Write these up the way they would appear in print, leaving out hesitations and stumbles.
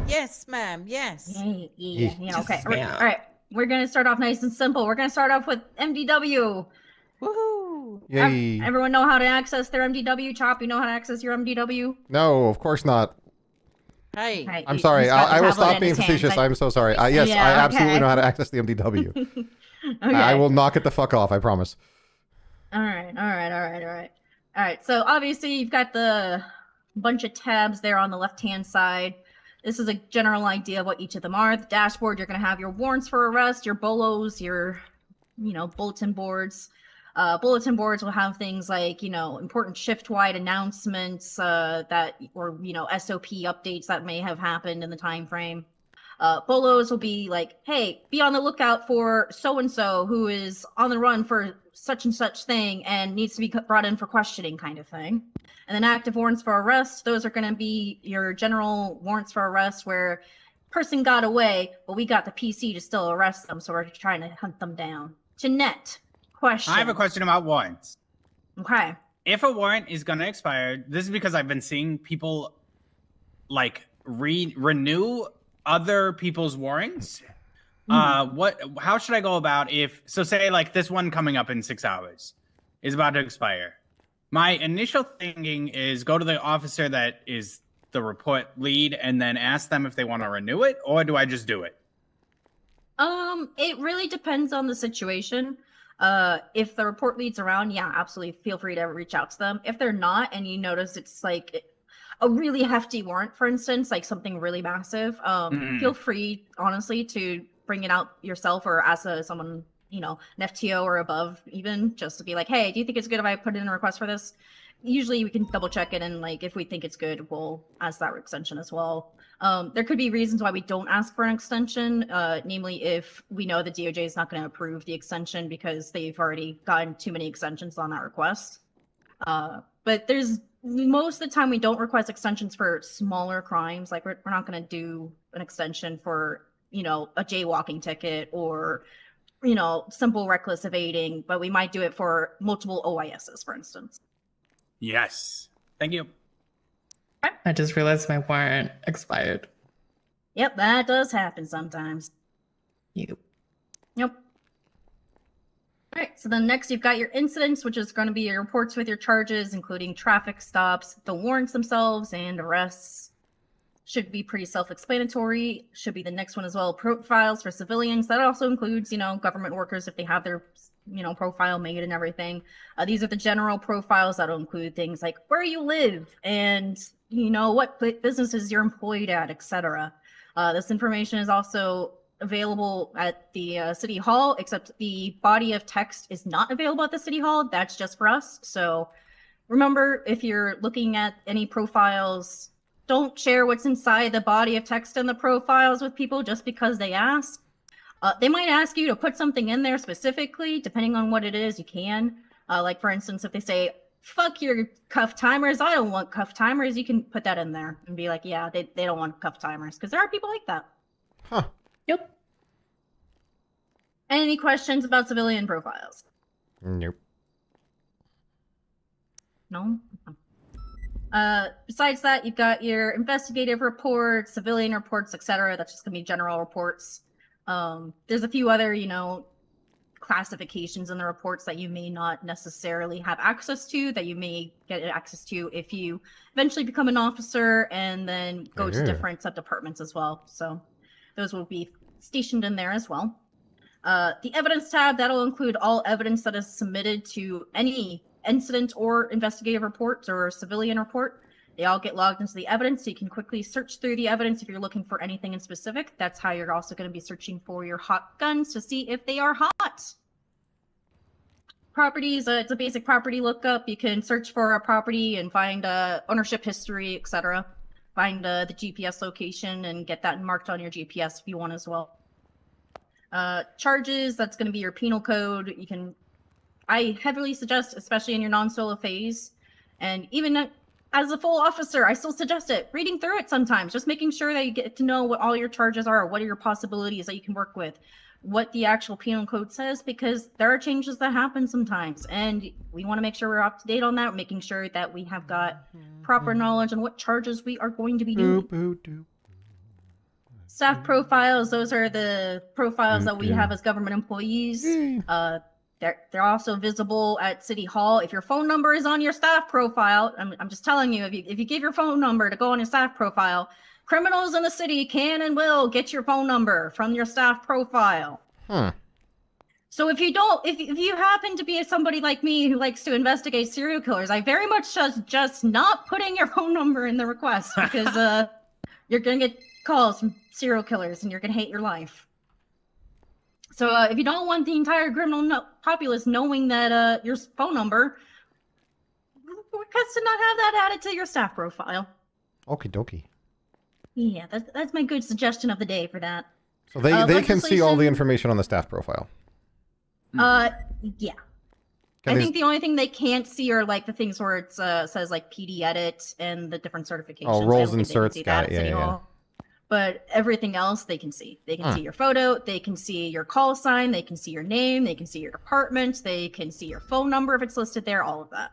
Yes, ma'am. Yes. Yeah. Okay. Yes, All ma'am. right. We're gonna start off nice and simple. We're gonna start off with MDW. Woohoo! Yay. Everyone know how to access their MDW? Chopp, you know how to access your MDW? No, of course not. Hey. Okay, I'm sorry. he's got the I will tablet stop in being his hands. facetious. I'm so sorry. Yes, Yeah, I absolutely okay. know how to access the MDW. Okay. I will knock it the fuck off, I promise. All right. So obviously you've got the bunch of tabs there on the left-hand side. This is a general idea of what each of them are. The dashboard, you're going to have your warrants for arrest, your bolos, your, bulletin boards. Bulletin boards will have things like, important shift-wide announcements or SOP updates that may have happened in the time frame. Bolos will be like, hey, be on the lookout for so-and-so who is on the run for such and such thing and needs to be brought in for questioning kind of thing. And then active warrants for arrest, those are going to be your general warrants for arrest where person got away, but we got the PC to still arrest them, so we're trying to hunt them down. Jeanette, question. I have a question about warrants. Okay. If a warrant is going to expire, this is because I've been seeing people like renew other people's warrants. How should I go about say like this one coming up in 6 hours is about to expire? My initial thinking is go to the officer that is the report lead and then ask them if they want to renew it, or do I just do it? It really depends on the situation. If the report lead's around, yeah, absolutely feel free to reach out to them. If they're not and you notice it's like a really hefty warrant, for instance, like something really massive, feel free, honestly, to bring it out yourself or ask someone, an FTO or above, even just to be like, hey, do you think it's good if I put in a request for this? Usually we can double check it, and like if we think it's good, we'll ask that extension as well. There could be reasons why we don't ask for an extension, namely if we know the DOJ is not going to approve the extension because they've already gotten too many extensions on that request. But there's most of the time we don't request extensions for smaller crimes. Like we're not going to do an extension for, a jaywalking ticket or, simple reckless evading, but we might do it for multiple OISs, for instance. Yes. Thank you. I just realized my warrant expired. Yep, that does happen sometimes. Yep. All right, so then next you've got your incidents, which is going to be your reports with your charges, including traffic stops, the warrants themselves, and arrests. Should be pretty self-explanatory. Should be the next one as well. Profiles for civilians. That also includes, government workers if they have their, profile made and everything. These are the general profiles that'll include things like where you live and, what businesses you're employed at, etc. This information is also available at the City Hall, except the body of text is not available at the City Hall. That's just for us. So remember, if you're looking at any profiles, don't share what's inside the body of text in the profiles with people just because they ask. They might ask you to put something in there specifically, depending on what it is, you can. Like, for instance, if they say, fuck your cuff timers, I don't want cuff timers, you can put that in there and be like, yeah, they don't want cuff timers, because there are people like that. Huh. Yep. Any questions about civilian profiles? Nope. No? Besides that, you've got your investigative reports, civilian reports, etc. That's just going to be general reports. There's a few other, classifications in the reports that you may not necessarily have access to, that you may get access to if you eventually become an officer and then go to different sub-departments as well. So those will be stationed in there as well. The evidence tab, that'll include all evidence that is submitted to any incident or investigative report or civilian report. They all get logged into the evidence, so you can quickly search through the evidence if you're looking for anything in specific. That's how you're also going to be searching for your hot guns to see if they are hot. Properties, it's a basic property lookup. You can search for a property and find ownership history, etc. Find the GPS location and get that marked on your GPS if you want as well. Charges, that's going to be your penal code. I heavily suggest, especially in your non-solo phase, and even as a full officer, I still suggest it. Reading through it sometimes, just making sure that you get to know what all your charges are, what are your possibilities that you can work with, what the actual penal code says, because there are changes that happen sometimes, and we want to make sure we're up to date on that, making sure that we have got proper knowledge on what charges we are going to be doing. Staff profiles, those are the profiles that we Yeah. have as government employees. Yeah. They're also visible at City Hall. If your phone number is on your staff profile, I'm just telling you, if you give your phone number to go on your staff profile, criminals in the city can and will get your phone number from your staff profile. Huh. So if you happen to be somebody like me who likes to investigate serial killers, I very much just not putting your phone number in the request because you're gonna get calls from serial killers and you're gonna hate your life. So if you don't want the entire criminal populace knowing that your phone number, request to not have that added to your staff profile. Okie dokie. Yeah, that's my good suggestion of the day for that. So they can see all the legislation- information on the staff profile. Yeah. Can I they- think the only thing they can't see are like the things where it says like PD edit and the different certifications. Oh, I roles don't and think they can certs, see got that it, at City yeah. Hall. But everything else they can see. They can Huh. see your photo, they can see your call sign, they can see your name, they can see your department, they can see your phone number if it's listed there, all of that.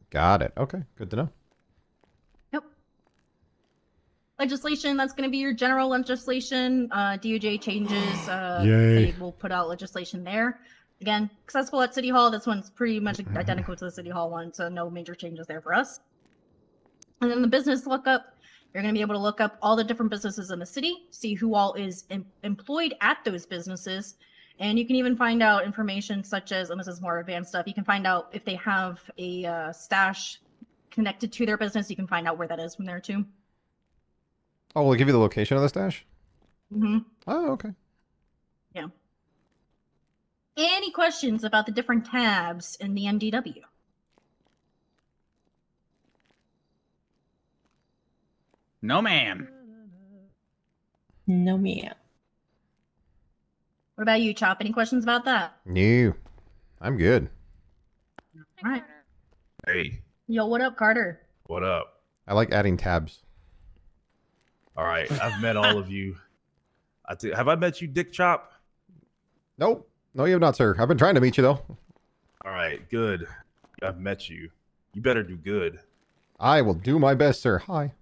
Got it. Okay, good to know. Yep. Legislation, that's going to be your general legislation. DOJ changes, Yay. they will put out legislation there. Again, accessible at City Hall. This one's pretty much identical to the City Hall one, so no major changes there for us. And then the business lookup, you're going to be able to look up all the different businesses in the city, see who all is employed at those businesses, and you can even find out information such as, and this is more advanced stuff, you can find out if they have a stash connected to their business. You can find out where that is from there too. Oh, will it give you the location of the stash? Mm-hmm. Oh, okay. Yeah. Any questions about the different tabs in the MDW? No, ma'am. No, Mia. What about you, Chop? Any questions about that? No. I'm good. All right. Hey, Yo, what up, Carter? what up? I like adding tabs. All right, I've met all of you. Have I met you, Dick Chop? Nope. No, you have not, sir. I've been trying to meet you, though. All right, good. I've met you. You better do good. I will do my best, sir. Hi.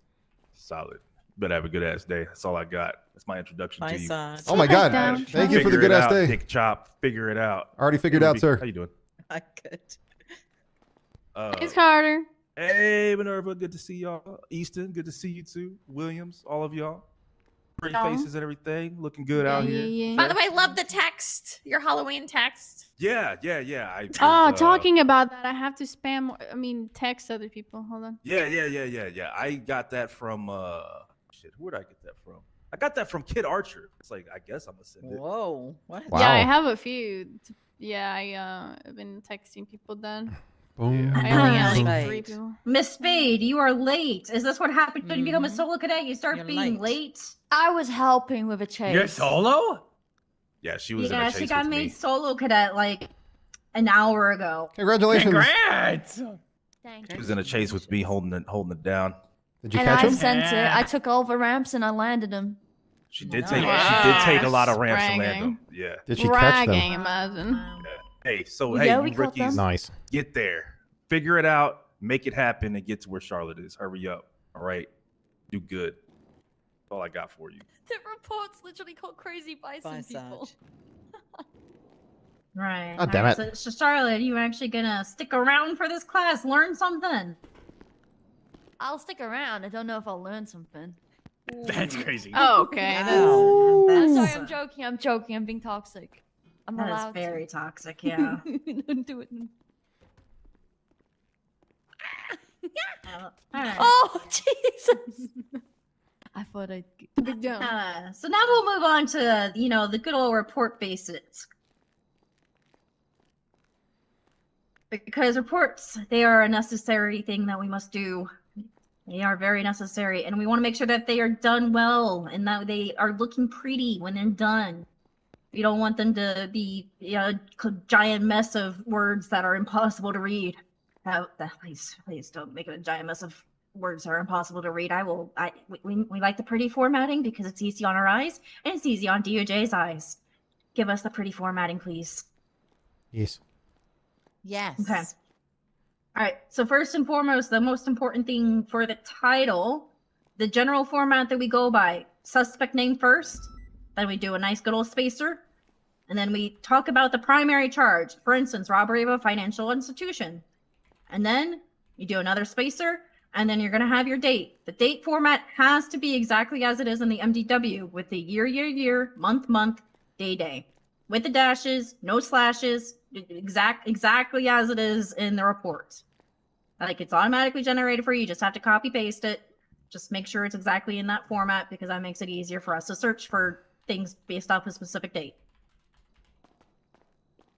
Solid. You better have a good ass day. That's all I got. That's my introduction My to you. son. Oh my God. down. Thank you for the Figure good it ass out, day. Dick Chop. Figure it out. Already figured out, sir. How you doing? I could. It's Carter. Hey, Minerva. Good to see y'all. Easton. Good to see you too. Williams. All of y'all. Pretty Y'all. faces and everything. Looking good out here. Yeah. By the way, love the text. Your Halloween text. Yeah. Oh, talking about that, I have to text other people. Hold on. Yeah. I got that from shit. Where'd I get that from? I got that from Kid Archer. It's like I guess I'm gonna send it. Whoa. What? Wow. Yeah, I have a few. Yeah, I've been texting people then. Boom. I only Miss have like Spade. 3 people. Miss Spade, you are late. Is this what happens when you become a Mhm. solo cadet? You start You're being late. late? I was helping with a chase. You're solo? Yeah, she was in Yeah, a she chase got with made me. solo cadet like an hour ago. Congratulations. Congrats! Thank She you. was in a chase with me, holding it down. Did you And catch I him? sent it. Yeah. I took all the ramps and I landed him. She did Nice. take. She did take a lot of ramps to land Bragging. them. Yeah. Did she catch Bragging, them? imagine. Hey, so Yeah, hey, we you caught them. rookies, Nice. get there, figure it out, make it happen, and get to where Charlotte is. Hurry up. All right, do good. That's all I got for you. The reports literally called crazy by some Bye, people. Sarge. Right. Oh, damn right. it. So Charlotte, you actually gonna stick around for this class? Learn something? I'll stick around. I don't know if I'll learn something. That's crazy. Oh, okay. Wow. I'm That's- sorry. I'm joking. I'm being toxic. I'm That is allowed. very toxic, yeah. Don't do it. All right. Oh Jesus! I thought I'd. Big jump. So now we'll move on to, the good old report basics. Because reports, they are a necessary thing that we must do. They are very necessary, and we want to make sure that they are done well and that they are looking pretty when they're done. We don't want them to be a giant mess of words that are impossible to read. Please don't make it a giant mess of words that are impossible to read. We like the pretty formatting because it's easy on our eyes and it's easy on DOJ's eyes. Give us the pretty formatting, please. Yes. Yes. Okay. All right. So first and foremost, the most important thing for the title, the general format that we go by, suspect name first, then we do a nice good old spacer, and then we talk about the primary charge, for instance, robbery of a financial institution. And then you do another spacer, and then you're going to have your date. The date format has to be exactly as it is in the MDW, with the year, month, day. With the dashes, no slashes, exactly as it is in the report. Like, it's automatically generated for you. You just have to copy paste it. Just make sure it's exactly in that format, because that makes it easier for us to search for things based off a specific date.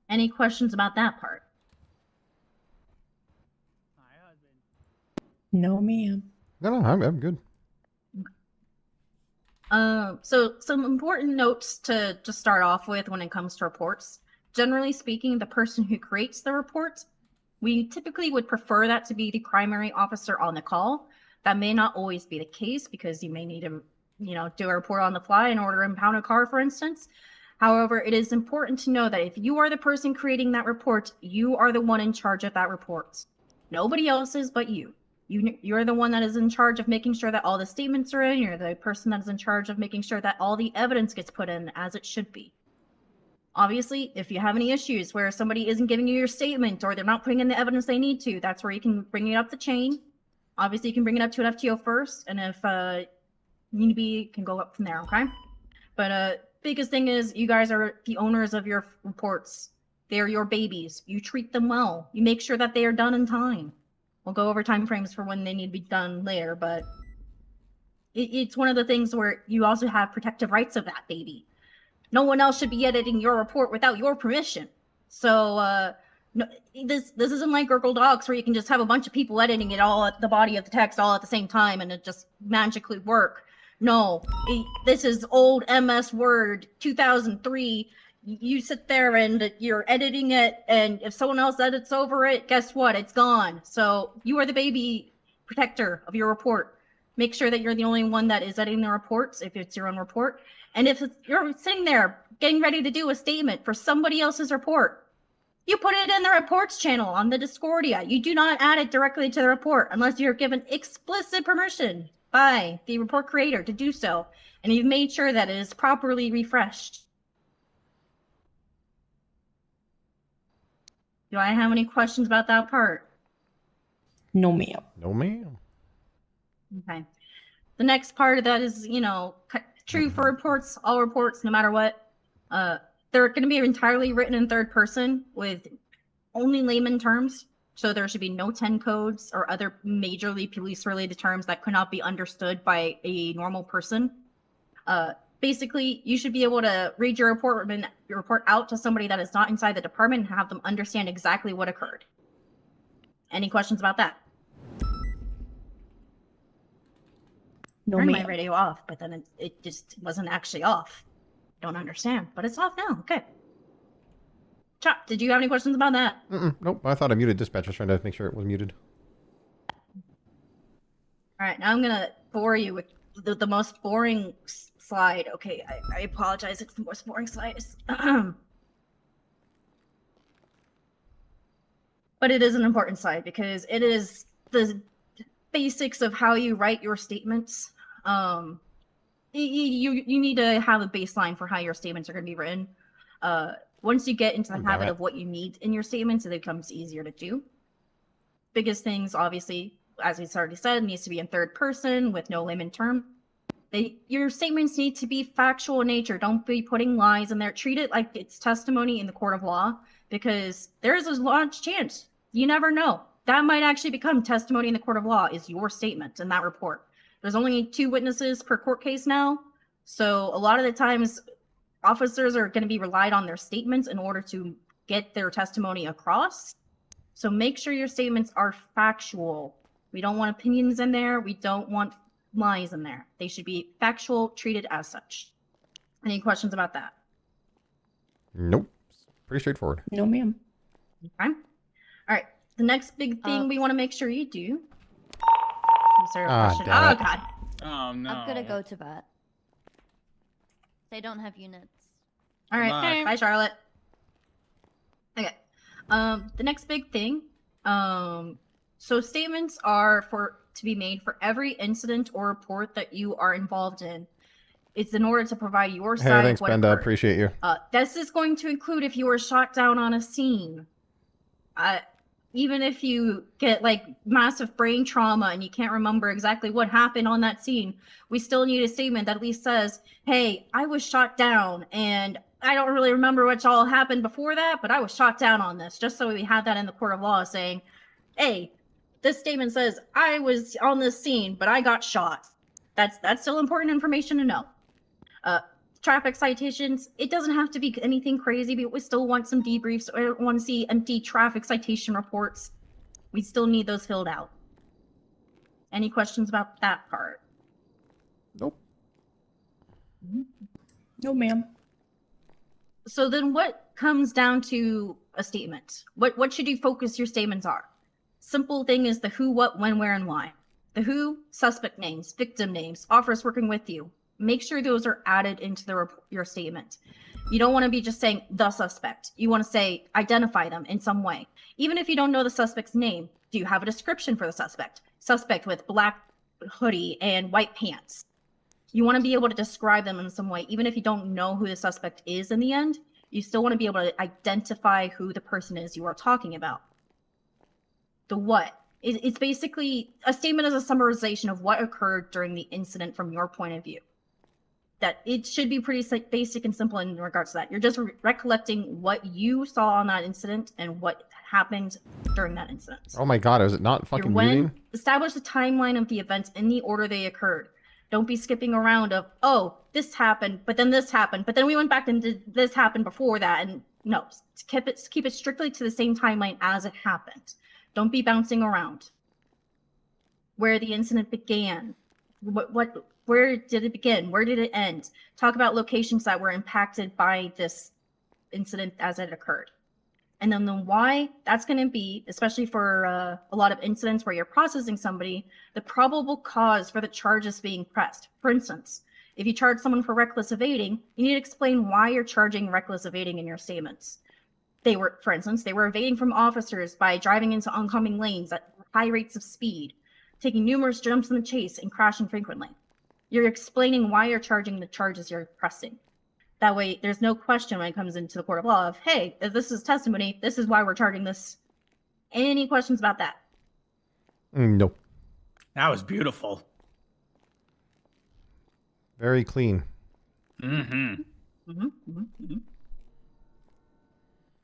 Any questions about that part? No, ma'am. No, I'm good. So some important notes to just start off with when it comes to reports. Generally speaking, the person who creates the report, we typically would prefer that to be the primary officer on the call. That may not always be the case, because you may need to, do a report on the fly in order to impound a car, for instance. However, it is important to know that if you are the person creating that report, you are the one in charge of that report. Nobody else is but you. You're the one that is in charge of making sure that all the statements are in. You're the person that is in charge of making sure that all the evidence gets put in as it should be. Obviously, if you have any issues where somebody isn't giving you your statement, or they're not putting in the evidence they need to, that's where you can bring it up the chain. Obviously, you can bring it up to an FTO first, and if need be, you can go up from there, okay? But biggest thing is, you guys are the owners of your reports. They're your babies. You treat them well. You make sure that they are done in time. We'll go over time frames for when they need to be done later, but it's one of the things where you also have protective rights of that baby. No one else should be editing your report without your permission. So no, this isn't like Gurgle Docs, where you can just have a bunch of people editing it all at the body of the text all at the same time and it just magically work. No, this is old MS Word 2003. You sit there and you're editing it, and if someone else edits over it, guess what? It's gone. So you are the baby protector of your report. Make sure that you're the only one that is editing the reports if it's your own report. And if you're sitting there getting ready to do a statement for somebody else's report, you put it in the reports channel on the Discordia. You do not add it directly to the report unless you're given explicit permission by the report creator to do so, and you've made sure that it is properly refreshed. Do I have any questions about that part? No, ma'am. No, ma'am. Okay. The next part of that is, true for reports, all reports, no matter what. They're going to be entirely written in third person with only layman terms. So there should be no 10 codes or other majorly police-related terms that could not be understood by a normal person. Basically, you should be able to read your report out to somebody that is not inside the department and have them understand exactly what occurred. Any questions about that? No, Turned my ma'am. radio off, but then it just wasn't actually off. Don't understand, but it's off now. Okay. Chopp, did you have any questions about that? Nope. I thought I muted dispatch. I was trying to make sure it was muted. All right, now I'm gonna bore you with the most boring slide. Okay, I apologize. It's the most boring slide. But it is an important slide because it is the basics of how you write your statements. You need to have a baseline for how your statements are going to be written. Once you get into the habit of what you need in your statements, it becomes easier to do. Biggest things, obviously, as we already said, needs to be in third person with no layman term. Your statements need to be factual in nature. Don't be putting lies in there. Treat it like it's testimony in the court of law, because there's a large chance, you never know, that might actually become testimony in the court of law is your statement in that report. There's only 2 witnesses per court case now. So a lot of the times officers are going to be relied on their statements in order to get their testimony across. So make sure your statements are factual. We don't want opinions in there. We don't want lies in there. They should be factual, treated as such. Any questions about that? Nope. Pretty straightforward. No, ma'am. Okay. All right. The next big thing we want to make sure you do. Is there a question? damn Oh, it. God. Oh no. I'm gonna go to bat. They don't have units. All right. Good luck. Bye, Charlotte. Okay. The next big thing. So statements are to be made for every incident or report that you are involved in. It's in order to provide your Hey, side thanks, of what Benda. occurred. Appreciate you. This is going to include if you were shot down on a scene. Even if you get like massive brain trauma and you can't remember exactly what happened on that scene, we still need a statement that at least says, hey, I was shot down and I don't really remember what all happened before that, but I was shot down on this, just so we have that in the court of law saying, hey, this statement says I was on this scene, but I got shot. That's still important information to know. Traffic citations, it doesn't have to be anything crazy, but we still want some debriefs. I don't want to see empty traffic citation reports. We still need those filled out. Any questions about that part? Nope. No, ma'am. So then what comes down to a statement? What should you focus your statements on? Simple thing is the who, what, when, where, and why. The who, suspect names, victim names, offers working with you. Make sure those are added into your statement. You don't want to be just saying the suspect. You want to say identify them in some way. Even if you don't know the suspect's name, do you have a description for the suspect? Suspect with black hoodie and white pants. You want to be able to describe them in some way. Even if you don't know who the suspect is in the end, you still want to be able to identify who the person is you are talking about. The what. It's basically, a statement is a summarization of what occurred during the incident from your point of view. That it should be pretty basic and simple in regards to that. You're just recollecting what you saw on that incident and what happened during that incident. Oh my god, is it not fucking muting? Establish the timeline of the events in the order they occurred. Don't be skipping around of, oh, this happened, but then this happened, but then we went back and did this happened before that. And no, keep it strictly to the same timeline as it happened. Don't be bouncing around. Where the incident began. Where did it begin? Where did it end? Talk about locations that were impacted by this incident as it occurred. And then the why, that's going to be, especially for a lot of incidents where you're processing somebody, the probable cause for the charges being pressed. For instance, if you charge someone for reckless evading, you need to explain why you're charging reckless evading in your statements. For instance, they were evading from officers by driving into oncoming lanes at high rates of speed, taking numerous jumps in the chase, and crashing frequently. You're explaining why you're charging the charges you're pressing. That way, there's no question when it comes into the court of law of, hey, if this is testimony, this is why we're charging this. Any questions about that? Nope. That was beautiful. Very clean. Mm-hmm.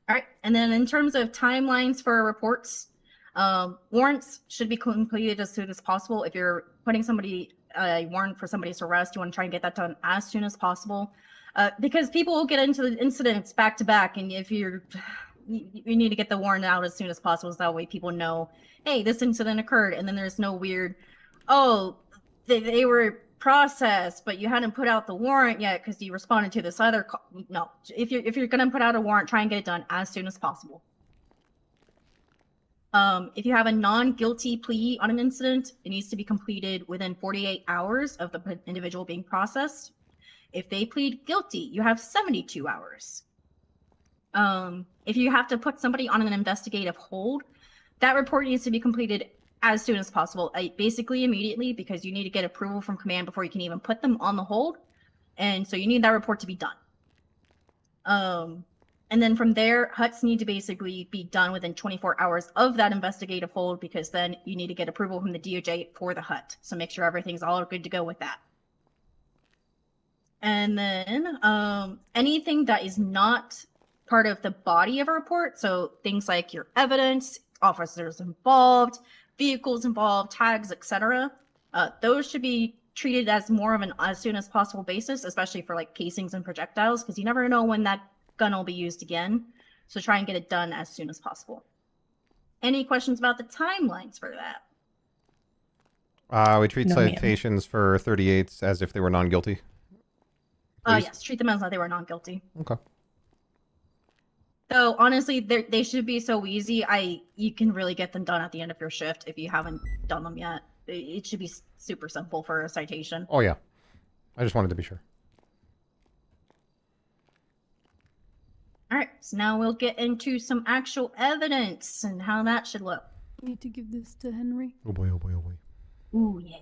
All right, and then in terms of timelines for reports, warrants should be completed as soon as possible. If you're putting a warrant for somebody's arrest, you want to try and get that done as soon as possible. Because people will get into the incidents back to back, and if you need to get the warrant out as soon as possible, so that way people know, hey, this incident occurred, and then there's no weird, oh, they were processed, but you hadn't put out the warrant yet because you responded to this other call. No, if you're gonna put out a warrant, try and get it done as soon as possible. If you have a non-guilty plea on an incident, it needs to be completed within 48 hours of the individual being processed. If they plead guilty, you have 72 hours. If you have to put somebody on an investigative hold, that report needs to be completed as soon as possible, basically immediately, because you need to get approval from command before you can even put them on the hold. And so you need that report to be done. And then from there, HUTs need to basically be done within 24 hours of that investigative hold, because then you need to get approval from the DOJ for the HUT. So make sure everything's all good to go with that. And then anything that is not part of the body of a report, so things like your evidence, officers involved, vehicles involved, tags, etc., those should be treated as more of an as soon as possible basis, especially for like casings and projectiles, because you never know when that gun will be used again. So try and get it done as soon as possible. Any questions about the timelines for that? We treat No, ma'am. citations for 38s as if they were non-guilty. Please? Yes, treat them as though they were non-guilty. Okay. So honestly, they should be so easy. You can really get them done at the end of your shift if you haven't done them yet. It should be super simple for a citation. Oh yeah. I just wanted to be sure. All right, so now we'll get into some actual evidence and how that should look. I need to give this to Henry. Oh boy, oh boy, oh boy. Ooh, yeah.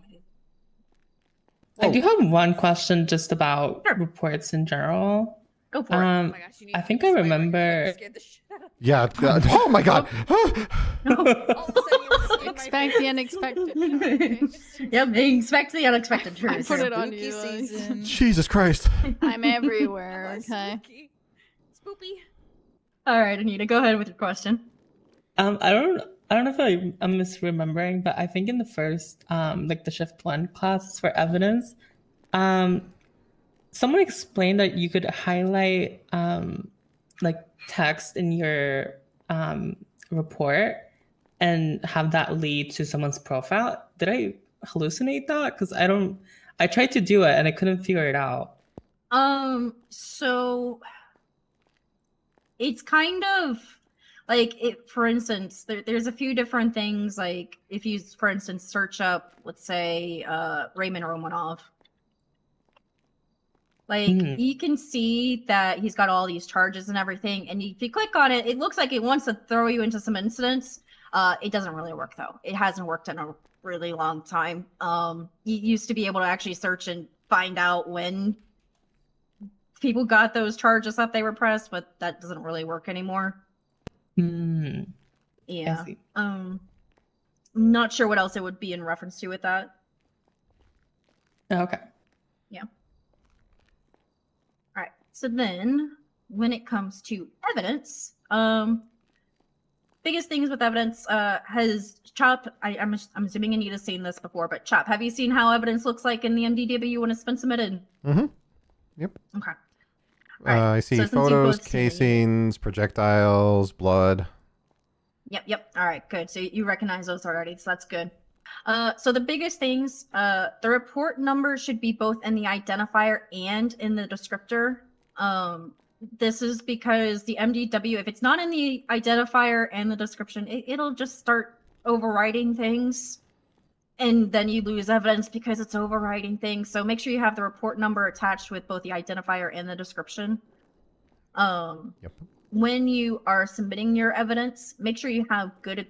I do have one question just about Sure. reports in general. Go for it. Oh my gosh, you need I to think use I spider right now. remember. That scared the shit out of me. Yeah. Oh my god. All of a sudden you were just in my Expect face. the unexpected. Yep, expect the unexpected. I True, put true. it on Spooky you. season. Jesus Christ. I'm everywhere. Oh, Okay. spooky. Spoopy. All right, Anita, go ahead with your question. I don't know if I'm misremembering, but I think in the first like the shift 1 class for evidence, someone explained that you could highlight like text in your report and have that lead to someone's profile. Did I hallucinate that? Because I tried to do it and I couldn't figure it out. So it's kind of like it, for instance, there's a few different things. Like if you, for instance, search up, let's say, Raymond Romanov, like you can see that he's got all these charges and everything. And if you click on it, it looks like it wants to throw you into some incidents. It doesn't really work though. It hasn't worked in a really long time. You used to be able to actually search and find out when people got those charges that they were pressed, but that doesn't really work anymore. I Yeah. see. Not sure what else it would be in reference to with that. Okay. All right. So then when it comes to evidence, biggest things with evidence, has Chopp, I'm assuming Anita's seen this before, but Chopp, have you seen how evidence looks like in the MDW when it's been submitted? Mm-hmm. Yep. Okay. Alright, I see so since you've photos, both seen it, casings, projectiles, blood. Yep. All right, good. So you recognize those already, so that's good. So the biggest things, the report number should be both in the identifier and in the descriptor. This is because the MDW, if it's not in the identifier and the description, it'll just start overriding things. And then you lose evidence because it's overriding things. So make sure you have the report number attached with both the identifier and the description. Yep. When you are submitting your evidence, make sure you have good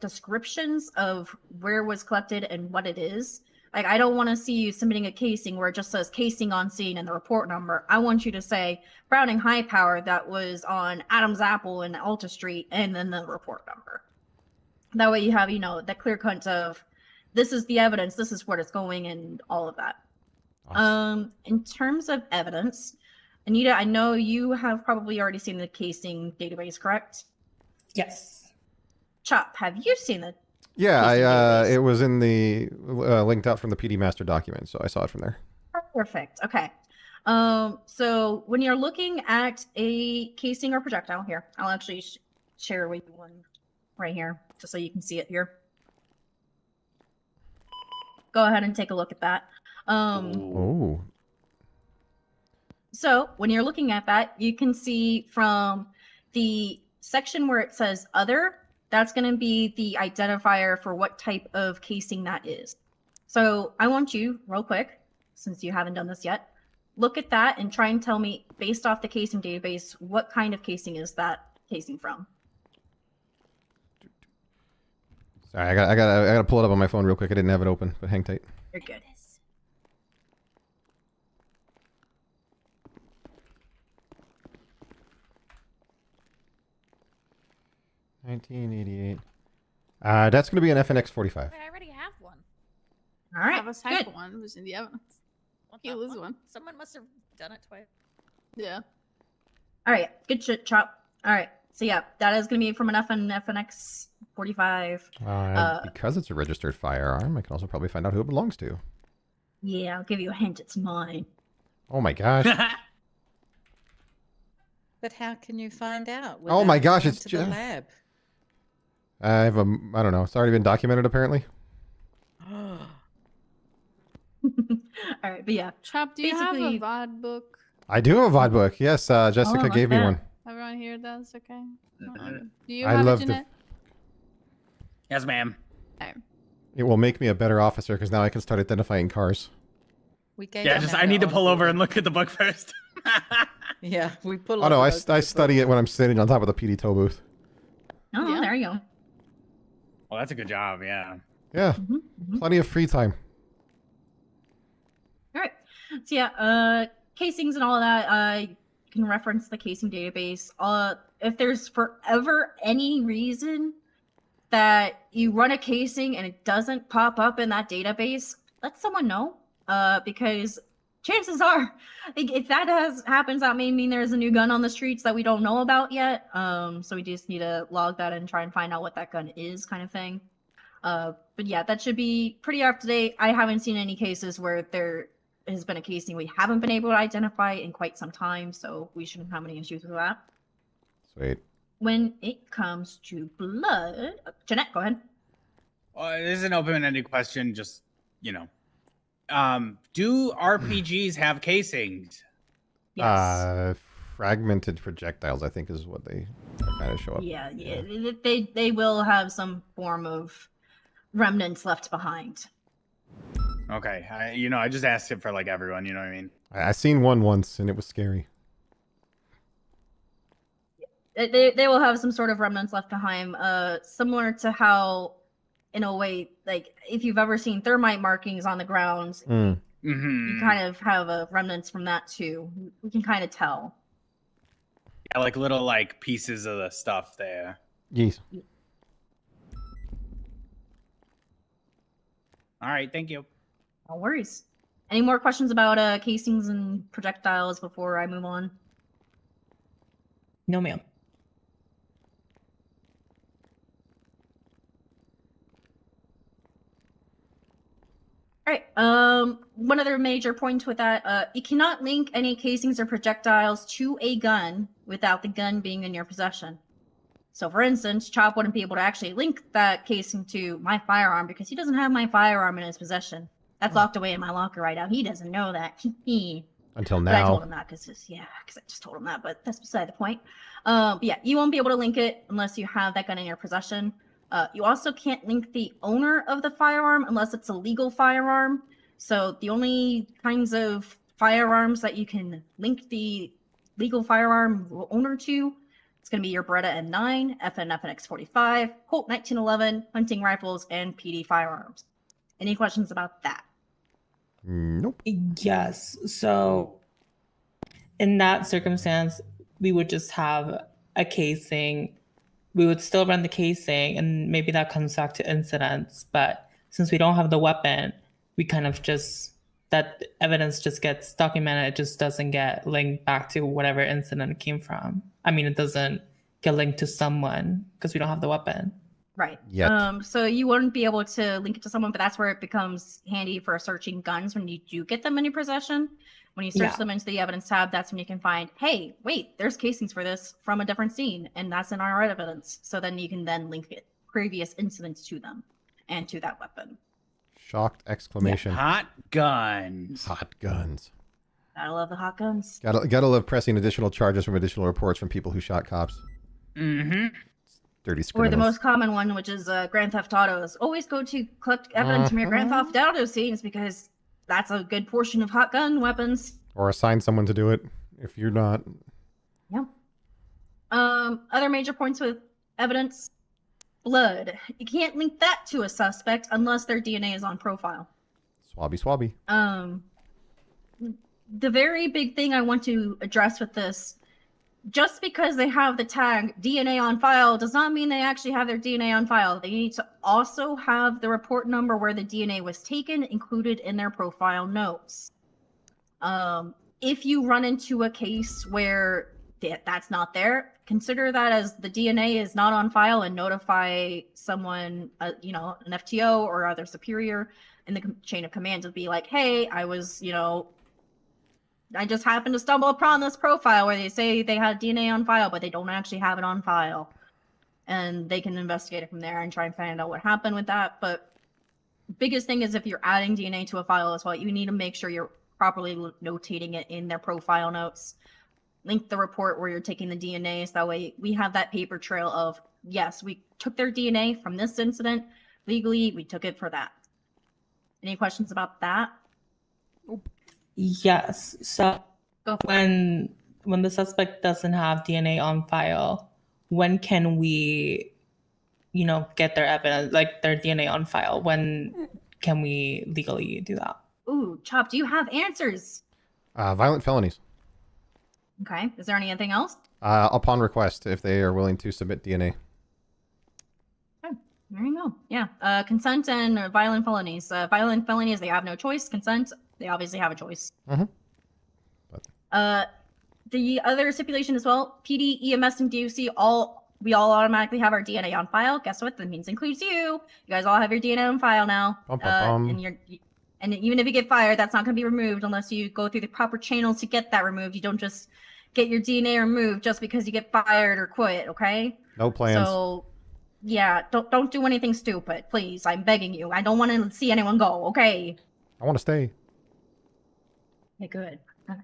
descriptions of where it was collected and what it is. Like, I don't want to see you submitting a casing where it just says casing on scene and the report number. I want you to say Browning high power that was on Adams Apple and Alta Street, and then the report number. That way you have, the clear cut of this is the evidence, this is where it's going, and all of that. Awesome. In terms of evidence, Anita, I know you have probably already seen the casing database, correct? Yes. Chopp, have you seen it? Yeah, it was in the linked out from the PD master document, so I saw it from there. Perfect. Okay. So when you're looking at a casing or projectile, here, I'll actually share with you one right here, just so you can see it here. Go ahead and take a look at that. Oh. So when you're looking at that, you can see from the section where it says other, that's going to be the identifier for what type of casing that is. So I want you, real quick, since you haven't done this yet, look at that and try and tell me, based off the casing database, what kind of casing is that casing from? Sorry, I gotta pull it up on my phone real quick. I didn't have it open, but hang tight. You're good. 1988. That's gonna be an FNX 45. Wait, I already have one. All right, Have a second good. one was in the evidence. What You the lose fuck? one. Someone must have done it twice. Yeah. All right, good shit, Chop. All right, so yeah, that is going to be from an FNX 45. Because it's a registered firearm, I can also probably find out who it belongs to. Yeah, I'll give you a hint. It's mine. Oh my gosh. But how can you find out? Oh my without gosh, going it's to the lab. I don't know. It's already been documented apparently. All right, but yeah. Chopp, do you have a Basically- VOD book? I do have a VOD book. Yes, Jessica like gave me that. one. Everyone here does? Okay. Do you I have love it, the- Jeanette? Yes, ma'am. It will make me a better officer because now I can start identifying cars. We gave Yeah, them just out I need to on pull over board. and look at the book first. Yeah, we pull. Oh no, over I study it when I'm sitting on top of the PD tow booth. Oh, Yeah. there you go. Well, that's a good job. Yeah. Yeah, Mhm. plenty of free time. So yeah, casings and all of that, you can reference the casing database. If there's forever any reason that you run a casing and it doesn't pop up in that database, let someone know. Because chances are, if that happens, that may mean there's a new gun on the streets that we don't know about yet. So we just need to log that and try and find out what that gun is, kind of thing. But yeah, that should be pretty up to date. I haven't seen any cases where there has been a casing we haven't been able to identify in quite some time, so we shouldn't have any issues with that. Sweet. When it comes to blood, Jeanette, go ahead. This is an open-ended question. Just do RPGs have casings? Yes. Fragmented projectiles, I think, is what they kind of show up. Yeah. They will have some form of remnants left behind. Okay, I just asked it for like everyone. You know what I mean? I seen one once, and it was scary. They will have some sort of remnants left behind, similar to how, in a way, like if you've ever seen thermite markings on the ground, you kind of have remnants from that too. We can kind of tell. Yeah, like little like pieces of the stuff there. Yes. All right, thank you. No worries. Any more questions about casings and projectiles before I move on? No, ma'am. All right. One other major point with that, you cannot link any casings or projectiles to a gun without the gun being in your possession. So, for instance, Chopp wouldn't be able to actually link that casing to my firearm because he doesn't have my firearm in his possession. That's locked away in my locker right now. He doesn't know that. Until But I now. told him that because I just told him that. But that's beside the point. But yeah, you won't be able to link it unless you have that gun in your possession. You also can't link the owner of the firearm unless it's a legal firearm. So the only kinds of firearms that you can link the legal firearm owner to, it's going to be your Beretta M9, FN FNX45, Colt 1911, hunting rifles, and PD firearms. Any questions about that? Nope. Yes. So in that circumstance, we would just have a casing. We would still run the casing, and maybe that comes back to incidents. But since we don't have the weapon, we kind of just, that evidence just gets documented. It just doesn't get linked back to whatever incident it came from. I mean, it doesn't get linked to someone because we don't have the weapon. Right. Yet. So you wouldn't be able to link it to someone, but that's where it becomes handy for searching guns when you do get them in your possession. When you search them into the evidence tab, that's when you can find, hey, wait, there's casings for this from a different scene, and that's in our evidence. So then you can then link it, previous incidents to them and to that weapon. Shocked exclamation. Hot guns. Hot guns. I love the hot guns. Gotta love pressing additional charges from additional reports from people who shot cops. Mm-hmm. Dirty Or criminals. the most common one, which is Grand Theft Autos. Always go to collect evidence from your Grand Theft Auto scenes because that's a good portion of hot gun weapons. Or assign someone to do it if you're not. Yeah. Other major points with evidence. Blood. You can't link that to a suspect unless their DNA is on profile. Swabby. The very big thing I want to address with this, just because they have the tag DNA on file does not mean they actually have their DNA on file. They need to also have the report number where the DNA was taken included in their profile notes. If you run into a case where that's not there, consider that as the DNA is not on file and notify someone, an FTO or other superior in the chain of command to be like, hey, I just happened to stumble upon this profile where they say they had DNA on file, but they don't actually have it on file. And they can investigate it from there and try and find out what happened with that. But biggest thing is if you're adding DNA to a file as well, you need to make sure you're properly notating it in their profile notes. Link the report where you're taking the DNA, so that way we have that paper trail of, yes, we took their DNA from this incident. Legally, we took it for that. Any questions about that? Yes. So when the suspect doesn't have DNA on file, when can we, get their evidence, like their DNA on file? When can we legally do that? Ooh, Chop, do you have answers? Violent felonies. Okay. Is there anything else? Upon request, if they are willing to submit DNA. Okay. There you go. Yeah. Consent and violent felonies. Violent felonies, they have no choice. Consent, they obviously have a choice. Mhm. The other stipulation as well, PD, EMS, and DOC we all automatically have our DNA on file. Guess what? That means includes you. You guys all have your DNA on file now. Bum, bum, bum. And even if you get fired, that's not going to be removed unless you go through the proper channels to get that removed. You don't just get your DNA removed just because you get fired or quit. Okay? No plans. So, yeah, don't do anything stupid, please. I'm begging you. I don't want to see anyone go. Okay? I want to stay. Okay, good.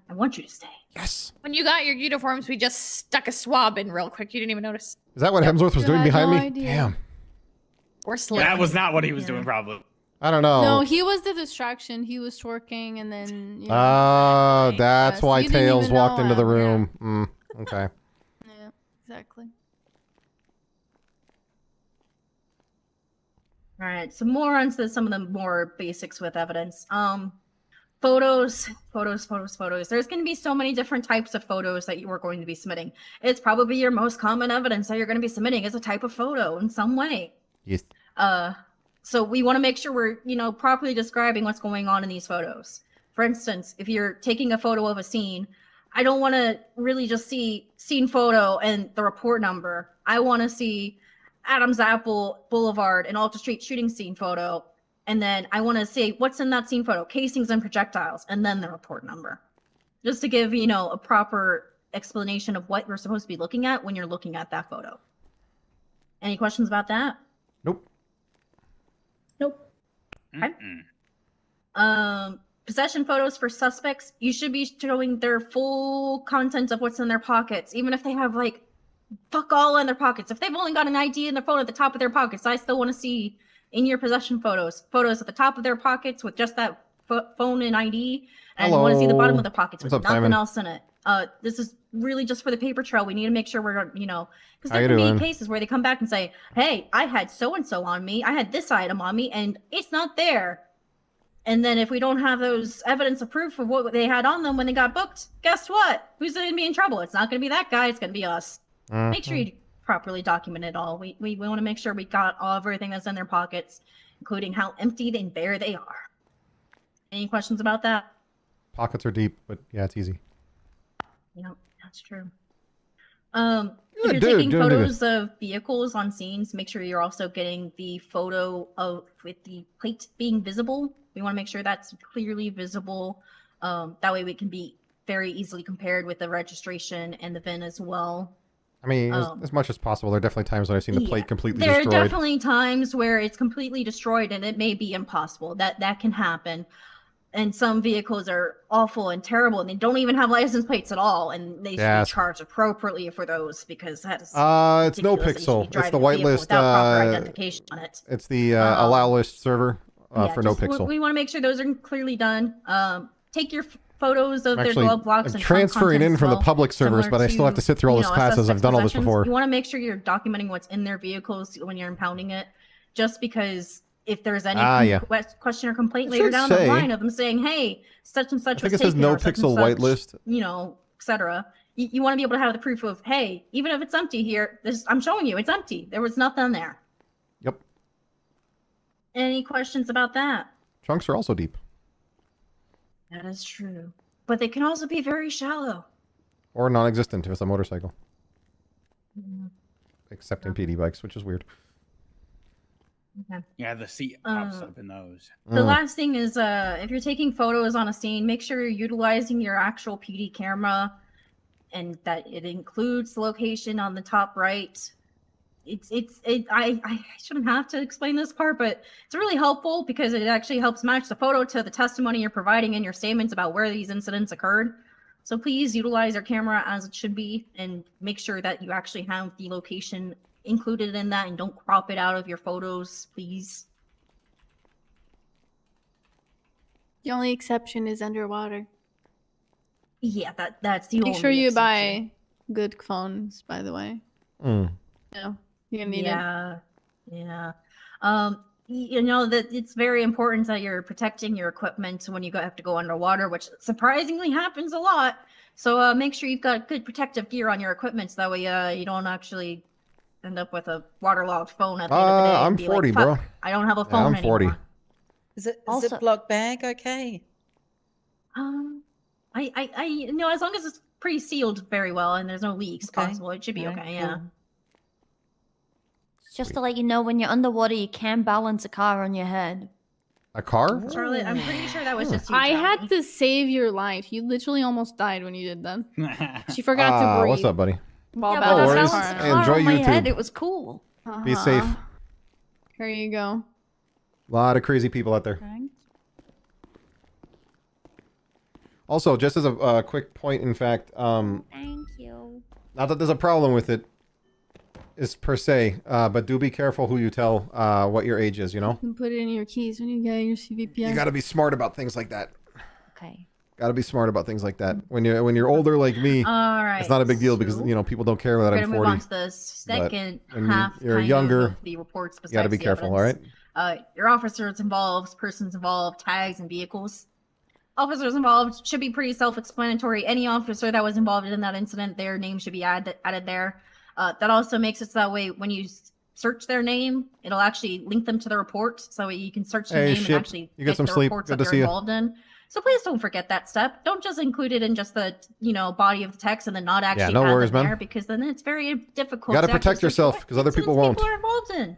I want you to stay. Yes. When you got your uniforms, we just stuck a swab in real quick. You didn't even notice. Is that what Hemsworth was You doing had behind no me? idea. Damn. We're slick. That was not what he was Yeah. doing, probably. I don't know. No, he was the distraction. He was twerking, and then. You know, That's yes, why you didn't Tails even walked know into the him, yeah. room. Okay. Yeah, exactly. All right, so more onto some of the more basics with evidence. Photos. There's going to be so many different types of photos that you are going to be submitting. It's probably your most common evidence that you're going to be submitting is a type of photo in some way. Yes. So we want to make sure we're, properly describing what's going on in these photos. For instance, if you're taking a photo of a scene, I don't want to really just see scene photo and the report number. I want to see Adams Apple Boulevard and Alta Street shooting scene photo. And then I want to say what's in that scene photo, casings and projectiles, and then the report number. Just to give, a proper explanation of what we're supposed to be looking at when you're looking at that photo. Any questions about that? Nope. Okay. Possession photos for suspects, you should be showing their full content of what's in their pockets, even if they have fuck all in their pockets. If they've only got an ID and their phone at the top of their pockets, I still want to see in your possession photos at the top of their pockets with just that phone and ID, and I want to see the bottom of the pockets with What's up, nothing Simon? else in it. This is really just for the paper trail. We need to make sure we're, because How there you can doing? be cases where they come back and say, hey, I had so-and-so on me. I had this item on me, and it's not there. And then if we don't have those evidence of proof of what they had on them when they got booked, guess what? Who's going to be in trouble? It's not going to be that guy. It's going to be us. Make sure you properly document it all. We want to make sure we got everything that's in their pockets, including how empty and bare they are. Any questions about that? Pockets are deep, but yeah, it's easy. That's true. If you're dude, taking don't do photos of vehicles on scenes, make sure you're also getting the photo with the plate being visible. We want to make sure that's clearly visible. That way we can be very easily compared with the registration and the VIN as well. I mean, as much as possible. There are definitely times when I've seen the plate completely There destroyed. are definitely times where it's completely destroyed and it may be impossible. That can happen. And some vehicles are awful and terrible and they don't even have license plates at all, and they should be charged appropriately for those because that is it's ridiculous. NoPixel. You should be It's the driving a vehicle whitelist. without proper identification on it. It's the allow list server for NoPixel. We want to make sure those are clearly done. Take your photos of their Actually, glove box I'm and transferring in from the well, public servers, similar but I still have to sit through all these a classes. I've suspect's done all this possessions. before. You want to make sure you're documenting what's in their vehicles when you're impounding it, just because if there's any question or complaint later down the line of them saying, hey, such and such I think was it says taken, or such and NoPixel such, whitelist. etc. You want to be able to have the proof of, hey, even if it's empty here, I'm showing you it's empty. There was nothing there. Yep. Any questions about that? Trunks are also deep. That is true. But they can also be very shallow. Or non-existent if it's a motorcycle. Mm. Except in PD bikes, which is weird. Okay. Yeah, the seat pops up in those. The last thing is, if you're taking photos on a scene, make sure you're utilizing your actual PD camera, and that it includes the location on the top right. I shouldn't have to explain this part, but it's really helpful because it actually helps match the photo to the testimony you're providing in your statements about where these incidents occurred. So please utilize your camera as it should be and make sure that you actually have the location included in that and don't crop it out of your photos, please. The only exception is underwater. Yeah, that's the only Make sure you exception. buy good phones, by the way. Mm. Yeah, you're gonna need it. Yeah. you know that it's very important that you're protecting your equipment when you have to go underwater, which surprisingly happens a lot. So make sure you've got good protective gear on your equipment, so that way you don't actually end up with a waterlogged phone at the end of the day. I'm and be 40, like, "Fuck, bro. I don't have a Yeah, phone I'm 40. anymore." Is it Also- Ziploc bag okay? I know, as long as it's pre-sealed very well and there's no leaks Okay. possible, it should be Alright, okay. Yeah. cool. Just to let you know, when you're underwater, you can balance a car on your head. A car? Charlotte, I'm pretty sure that was just you. I had Johnny. to save your life. You literally almost died when you did that. She forgot to breathe. What's up, buddy? While Yeah, that but I was worries. balanced a happening. car Enjoy on my head. YouTube. It was cool. Be safe. Here you go. A lot of crazy people out there. Right. Also, just as a quick point, in fact, Thank you. not that there's a problem with it, is per se, but do be careful who you tell what your age is, you know? You can put it in your keys when you get your CVPN. You gotta be smart about things like that. Okay. Gotta be smart about things like that. When you're older like me, All right. it's not a big deal because, so you know, people don't care that we're I'm gonna move 40. on to the second when half. you're kind younger, of the reports. You gotta be besides the careful, all right? evidence. Your officers involved, persons involved, tags, and vehicles. Officers involved should be pretty self-explanatory. Any officer that was involved in that incident, their name should be added there. That also makes it so that way when you search their name, it'll actually link them to the report, so you can search the Hey, name Ship, and actually you get some the sleep. reports Good that to they're see you. involved in. So please don't forget that step. Don't just include it in just the body of the text and then not actually no add worries, them man. there, because then it's very difficult. You gotta to actually protect search yourself, what 'cause other people incidents won't. are involved in,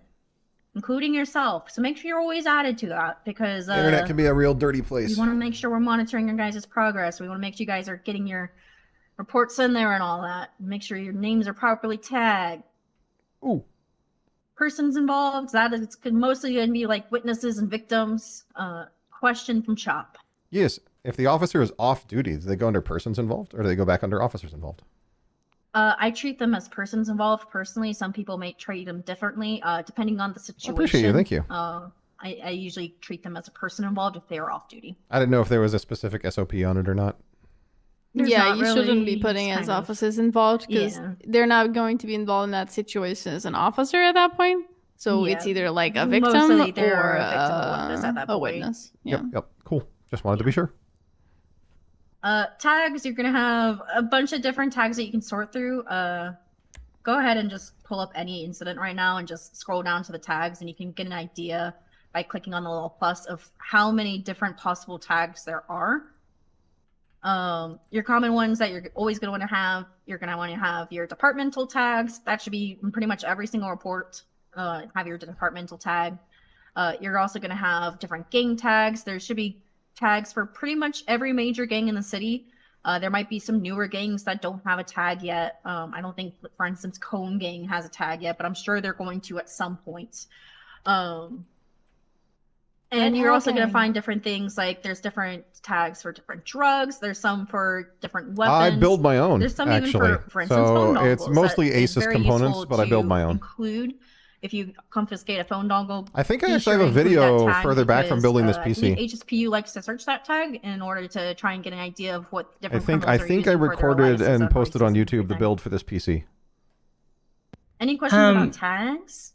including yourself. So make sure you're always added to that, because The internet can be a real dirty place. we want to make sure we're monitoring your guys' progress. We want to make sure you guys are getting your reports in there and all that. Make sure your names are properly tagged. Ooh. Persons involved, that is mostly going to be like witnesses and victims. Question from Chopp. Yes. If the officer is off duty, do they go under persons involved or do they go back under officers involved? I treat them as persons involved personally. Some people may treat them differently, depending on the I situation. appreciate you. Thank you. I usually treat them as a person involved if they are off duty. I didn't know if there was a specific SOP on it or not. There's Yeah, not you shouldn't really, be putting it's as kind of- officers involved because Yeah. they're not going to be involved in that situation as an officer at that point. So it's Yeah. either like a victim Mostly they're or a victim or witness at that a point. witness. Yeah. Yep. Cool. Just wanted to be sure. Tags, you're gonna have a bunch of different tags that you can sort through. Go ahead and just pull up any incident right now and just scroll down to the tags, and you can get an idea by clicking on the little plus of how many different possible tags there are. Your common ones that you're always gonna want to have, you're gonna want to have your departmental tags. That should be in pretty much every single report. Have your departmental tag. You're also gonna have different gang tags. There should be tags for pretty much every major gang in the city. There might be some newer gangs that don't have a tag yet. I don't think, for instance, Cone Gang has a tag yet, but I'm sure they're going to at some point. And Red you're Hat also going to Gang. find different things, like there's different tags for different drugs. There's some for different weapons. I build my own, There's some actually. even for instance, phone So it's dongles mostly that is ASUS very components, useful but I build to my own. Include if you confiscate a phone dongle. I think I be actually sure have a to include that video tag further back from because, building this I believe PC. HSPU likes to search that tag in order to try and get an idea of what I different. think criminals are I using for their recorded licenses and for posted on instance, and YouTube the everything. build for this PC. Any questions about tags?